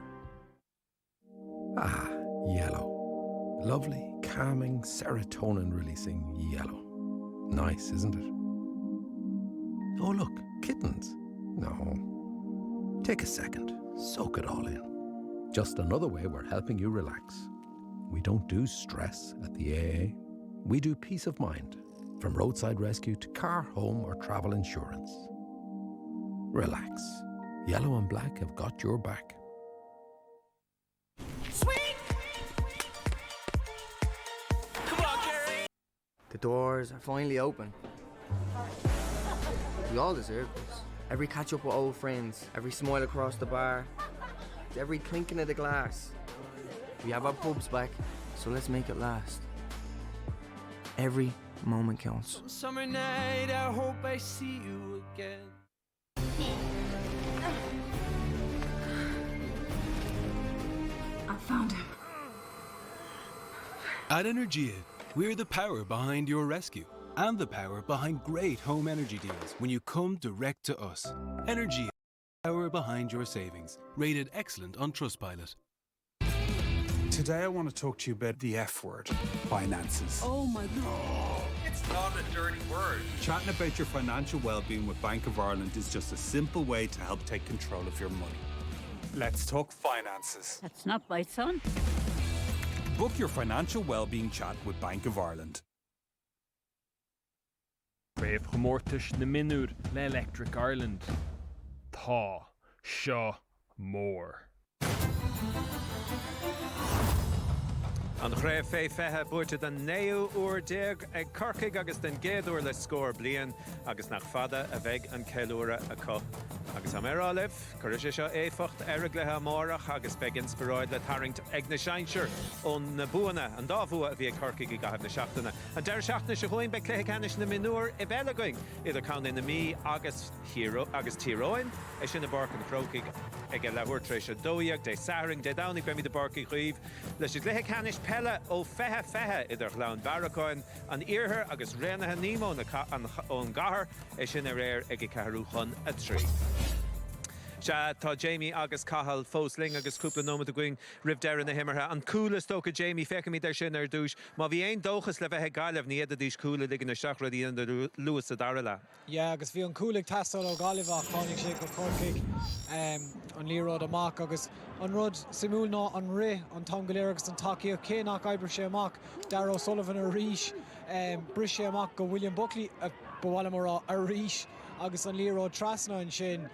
Ah, yellow. Lovely, calming, serotonin-releasing yellow. Nice, isn't it? Oh, look, kittens. No. Take a second. Soak it all in. Just another way we're helping you relax. We don't do stress at the AA. We do peace of mind. From roadside rescue to car, home or travel insurance. Relax. Yellow and Black have got your back. The doors are finally open. We all deserve this. Every catch up with old friends, every smile across the bar, every clinking of the glass. We have our pubs back, so let's make it last. Every moment counts. Summer night, I hope I see you again. I found him. At Energia, we're the power behind your rescue and the power behind great home energy deals when you come direct to us. Energia, power behind your savings. Rated excellent on Trustpilot. Today I want to talk to you about the F word, finances. Oh my God. It's not a dirty word. Chatting about your financial well-being with Bank of Ireland is just a simple way to help take control of your money. Let's talk finances. That's not right, son. Book your financial well-being chat with Bank of Ireland. Brave gemortis na minúr le Electric Ireland. Tá seo mór. An chréibh fé fethe buirte den 9 uair déag ag Corcaigh agus den 2 uair le scór bliain agus nach fada a bheith an ceiliúra a có. Agus am aráibh, chuir sé seo éfacht airg lethe amárach agus beag inspiráid le taringt ag na seinseir ón na buana an dábhua a bhí Corcaigh I gahab na seachtainna. An deir seachtainna se chuin be cléthe canis na minúr I bheile going idir cáin na mí agus tíróin é sin na barc an Crocaigh ag a lehuirtrééis a dóíag dé saring dé dánig be mi de barcaigh chuomh leis is cléthe canis pelle ó fethe idir lán baracáin an iarthar agus réanathe nímó ón gahar é sin a réir ag I ceathrú chun a trí. Se tá Jamie agus Cathal fósling agus cúpla nómad a going ribh deir na himmartha an coolla tócha Jamie fecha mí der sin ar dúis má bhí aon dóchas le bheithe gaiileh ní iad a dúis coolla ligan na seachradí an luas a darla. Ja, agus bhí an coolig tastal ó Galway chánig sé go Corcaigh an líród amach agus an rud simúl ná an ré an tangaléir agus an takeíoh cénach oibre sé amach Darragh O'Sullivan a ríis bris sé amach go William Buckley a bhhaile mar a ríis agus an líród trasna an sin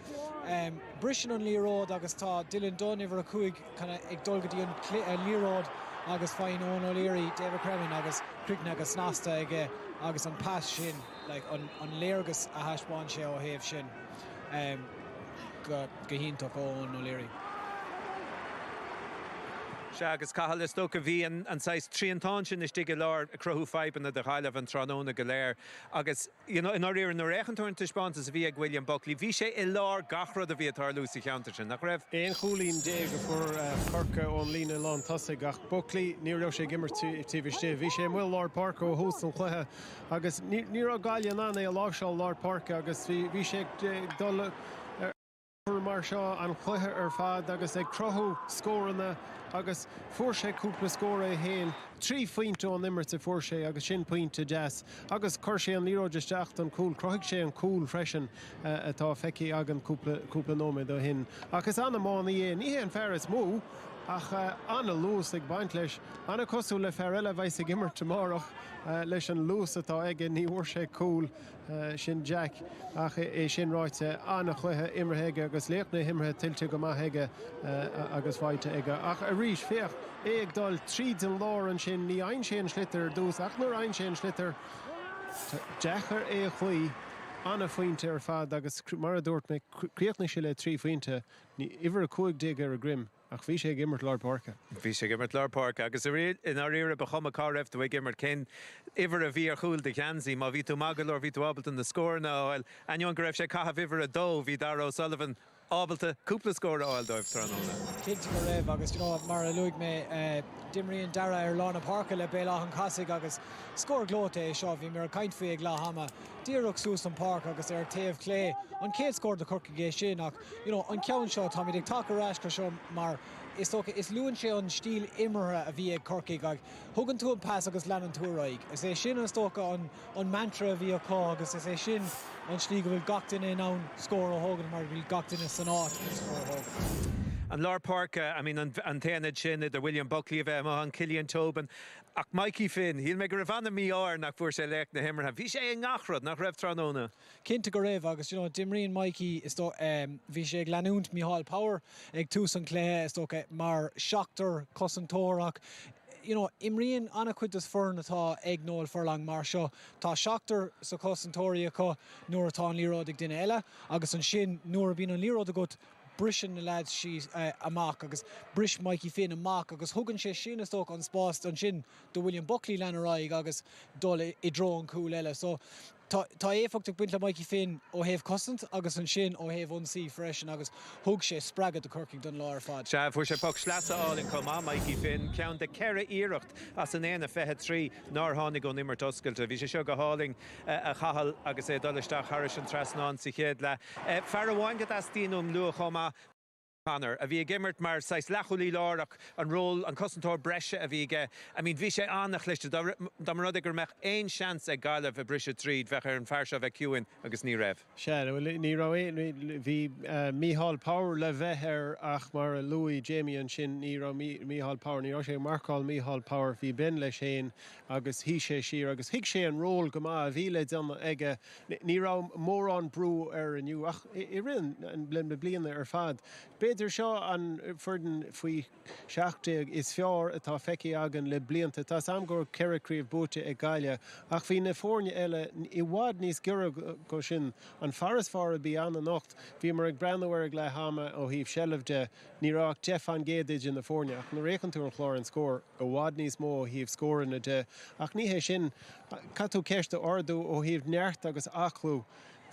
brisin an líród agus tá Dylan Dunn iver a chuig kinda ag dulgadí an líród agus fáin ón O'Leary David Cremin agus Crickna agus Nasta ige agus an pass sin like an léirgus a haisbáin sé ó héamh sin go híntaach ón O'Leary. Se agus Cathal is tócha bhí an 6 tríontáin sin is dig lár a cruthú feibanna de chailemh an tróna go léir agus in áíar an réchantúirn tuisbántas a bhí ag William Buckley bhí sé I lár gachrad a bhí atá Lucy cheantar sin nach raibh éon cholín dé go fuair Corca ón lína lán tosaigh ach Buckley ní raibh sé gimmar tíbhiste bhí sé mhuiil lár park ó hús an chluithe agus ní raibh gaiile ná é a láseáil lár park agus bhí sé dul mar seo an chluithe ar fad agus ag crothú scóranna agus fuair sé cúpla scóra a héal 3 pointe ón immert a fuair sé agus sin pointe deas agus chuir sé an líróid isteach an cúl croigh sé an cúl freisin atá feici agan cúpla nóid ó hin agus anna mána ní an fearras mú ach anna lús ag baint leis anna cosú le fear eile bheith ag immert tomorrow leis an lús atá aige ní bhuair sé cúl sin Jack ach é sin ráite anna chluithe immerthe agus léachna himmarthe tiltte go maithe agus fáite aige ach a ríis féach ag dul tríd an lár an sin ní ein sé an slitar dús ach nuair ein sé an slitar Jackar é chuí anna fointe ar fad agus mar a dúirt me críochna sé le 3 fointe ní iver a cúig dig ar a grim ach bhí sé gimmert lár parca. Bhí sé gimmert lár parca agus in áíire be chuma cáibh do bh gimmert cén iver a bhí ar chúil de cheansaí má bhí tú magalor bhí tú abalta na scór ná ain go raibh sé caithh iver a dó bhí Darragh O'Sullivan ábalta cúpla scór áil dóibh Tróna. Cinnte go raibh agus mar a luigh mé Dimríon Dara ar Lána Parka le béile an Casig agus scór glóta é seo bhí mar caint faoig le hama díreach sús an park agus ar taobh clé an céad scór de Cork gé sin ach an ceann seo tá ag take arás go seo mar is luúann sé an stíl immerthe a bhí ag Corcaigh ag thugann tú an pass agus lean an túraigh. Is é sin an tóca an mantra a bhí aá agus is é sin an slí go bhfuil gach duine ná scór ó thugann mar bhfuil gach duine san áit scór ó thugann. An Lár Park, an téanad sin idir William Buckley a bheith an Cillian Tobin ach Mikey Finn, híl me gur bhanna míár nach fuair sé leach na himmartha. Bhí sé ag ngachrad nach raibh Tróna. Cinnte go raibh agus Dimríon Mikey is bhí sé ag leanúnt Mícheál Power ag tús an clé is mar seachtar cosantóach. Imríon anna chuid is fearn atá ag nóil forlang mar seo. Tá seachtar sa cosantóí acu nuair atá an líród ag duine eile agus an sin nuair bíon an líród agat brisin na lads si amach agus bris Mikey Finn amach agus thugann sé sin is an spást an sin do William Buckley leanaráig agus dul I dro an cúil eile. So tá éfachtar buint le Mikey Finn ó héobh cosint agus an sin ó héobh ionsaí freisin agus thug sé spregad do Corcaigh don láir fad. Se fuair sé pach sleasa áilinn comá Mikey Finn ceann de ceithre íireacht as an éana fethe trí nar tháinig ón immert oscailte. Bhí sé seo go háling a chahal agus é dolisteach Harris an trasnán sa chéad le. Fear amháin go as tíonm lua chomá Connor, a bhí gimmert mar sais lechulí lárach an ról an cosantóir breise a bhí ge. Bhí sé annach leiste da mar rud gur meach éon seans ag Gaillimh a brise tríd bheith ar an fearseo bheith ciúin agus ní raibh. Se, ní rá bhí Mícheál Power le bheith ar ach mar Louis Jamie an sin ní rá Mícheál Power ní rá sé marcáil Mícheál Power bhí ben le sé agus hí sé siar agus hiic sé an ról go má a bhí le donna aige ní rá mór an brú ar aniu ach I rinn an blian ar fad. Beidir seo an furdan faoi seachtaigh is fearr atá feici agan le blianta tá sam gur ceiricríomh búte ag Gaile ach bhí na fórne eile I bhád níos gura go sin an faras fára bí an nocht bhí mar ag breanúir le hama ó híomh sellafde ní rách Jeff an géideid in na fórne ach na réchan tú an chlár an scór ó bhád níos mó híomh scóran na de ach ní hé sin catú ceiste ordú ó híomh neart agus achlú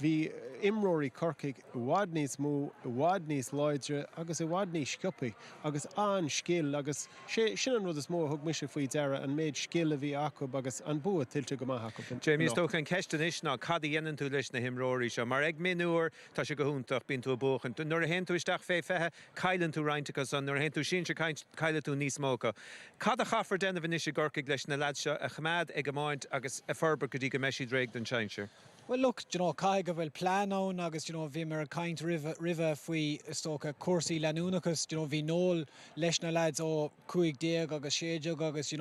Bhí imróí Corcaigh bhád níos mú, bhád níos láidre agus bhád níos sciupaí agus an scil agus sin an rud is mó thug mise faoi deara an méid scil a bhí acu agus an bua tiltte go maithacu. Jamie is tócha an ceistan is ná cad dhéanaan tú leis na himróí seo mar ag minúir tá sé go húntaach bíonn tú a bóchan. Nuair a hen tú isteach fé fethe cailann tú reinteachas an nuair a hen tú sin se caiile tú níos mócha. Cad a chafar denna bhí níos Corcaigh leis na lads seo a chamaid ag amáint agus a forbar go dtí go meisiad réig den seinseir. Well, look, cai go bhfuil plán ann agus bhí mar caint rive faoi stocha cuasaí leanúnachas bhí nóil leis na lads ó 15 agus 16 agus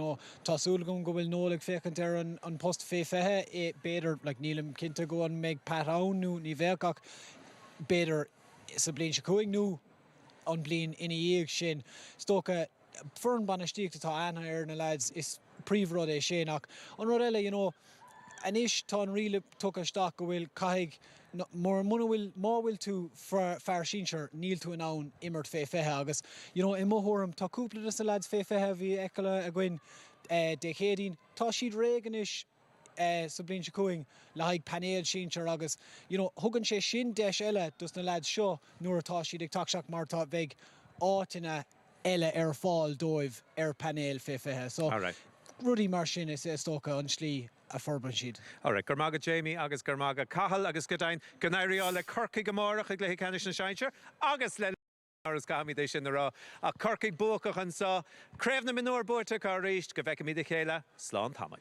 tásúlagamm go bhfuil nólaigh féchant ar an post fé fethe beidir le nílim cinnte go an méid pat ann ní bhealcach beidir sa bliain se cuaig nó an bliain ina dhéag sin stocha fern banistíocht atá anna ar na lads is príomhrud é sin ach an rud eile Anis tá an riile tuchasteach go bhfuil caiig mar bhfuil tú fear sínsir níl tú an ann immert fé fethe agus I mthórm tá cúpla sa lads fé fethe bhí eiceile a gcuin de chéadín tá siad réganis sa bliain se cuaing le haig panéal sínsir agus thugann sé sin deis eile dus na lads seo nuair atá siad ag taseach mar tá bheith átainna eile ar fáil dóibh ar panéal fé fethe. So rudí mar sin is tócha an slí a forban siad. Alright, Garmaga Jamie agus Garmaga Cahal agus Godain Gonairí le Corcaigh amárach ag le canis na seinseir agus le agus gami dé sin rá a Corcaigh buachach an sa Creibh na minúir buirte cá ríist go bheice míad chéile slán tamil.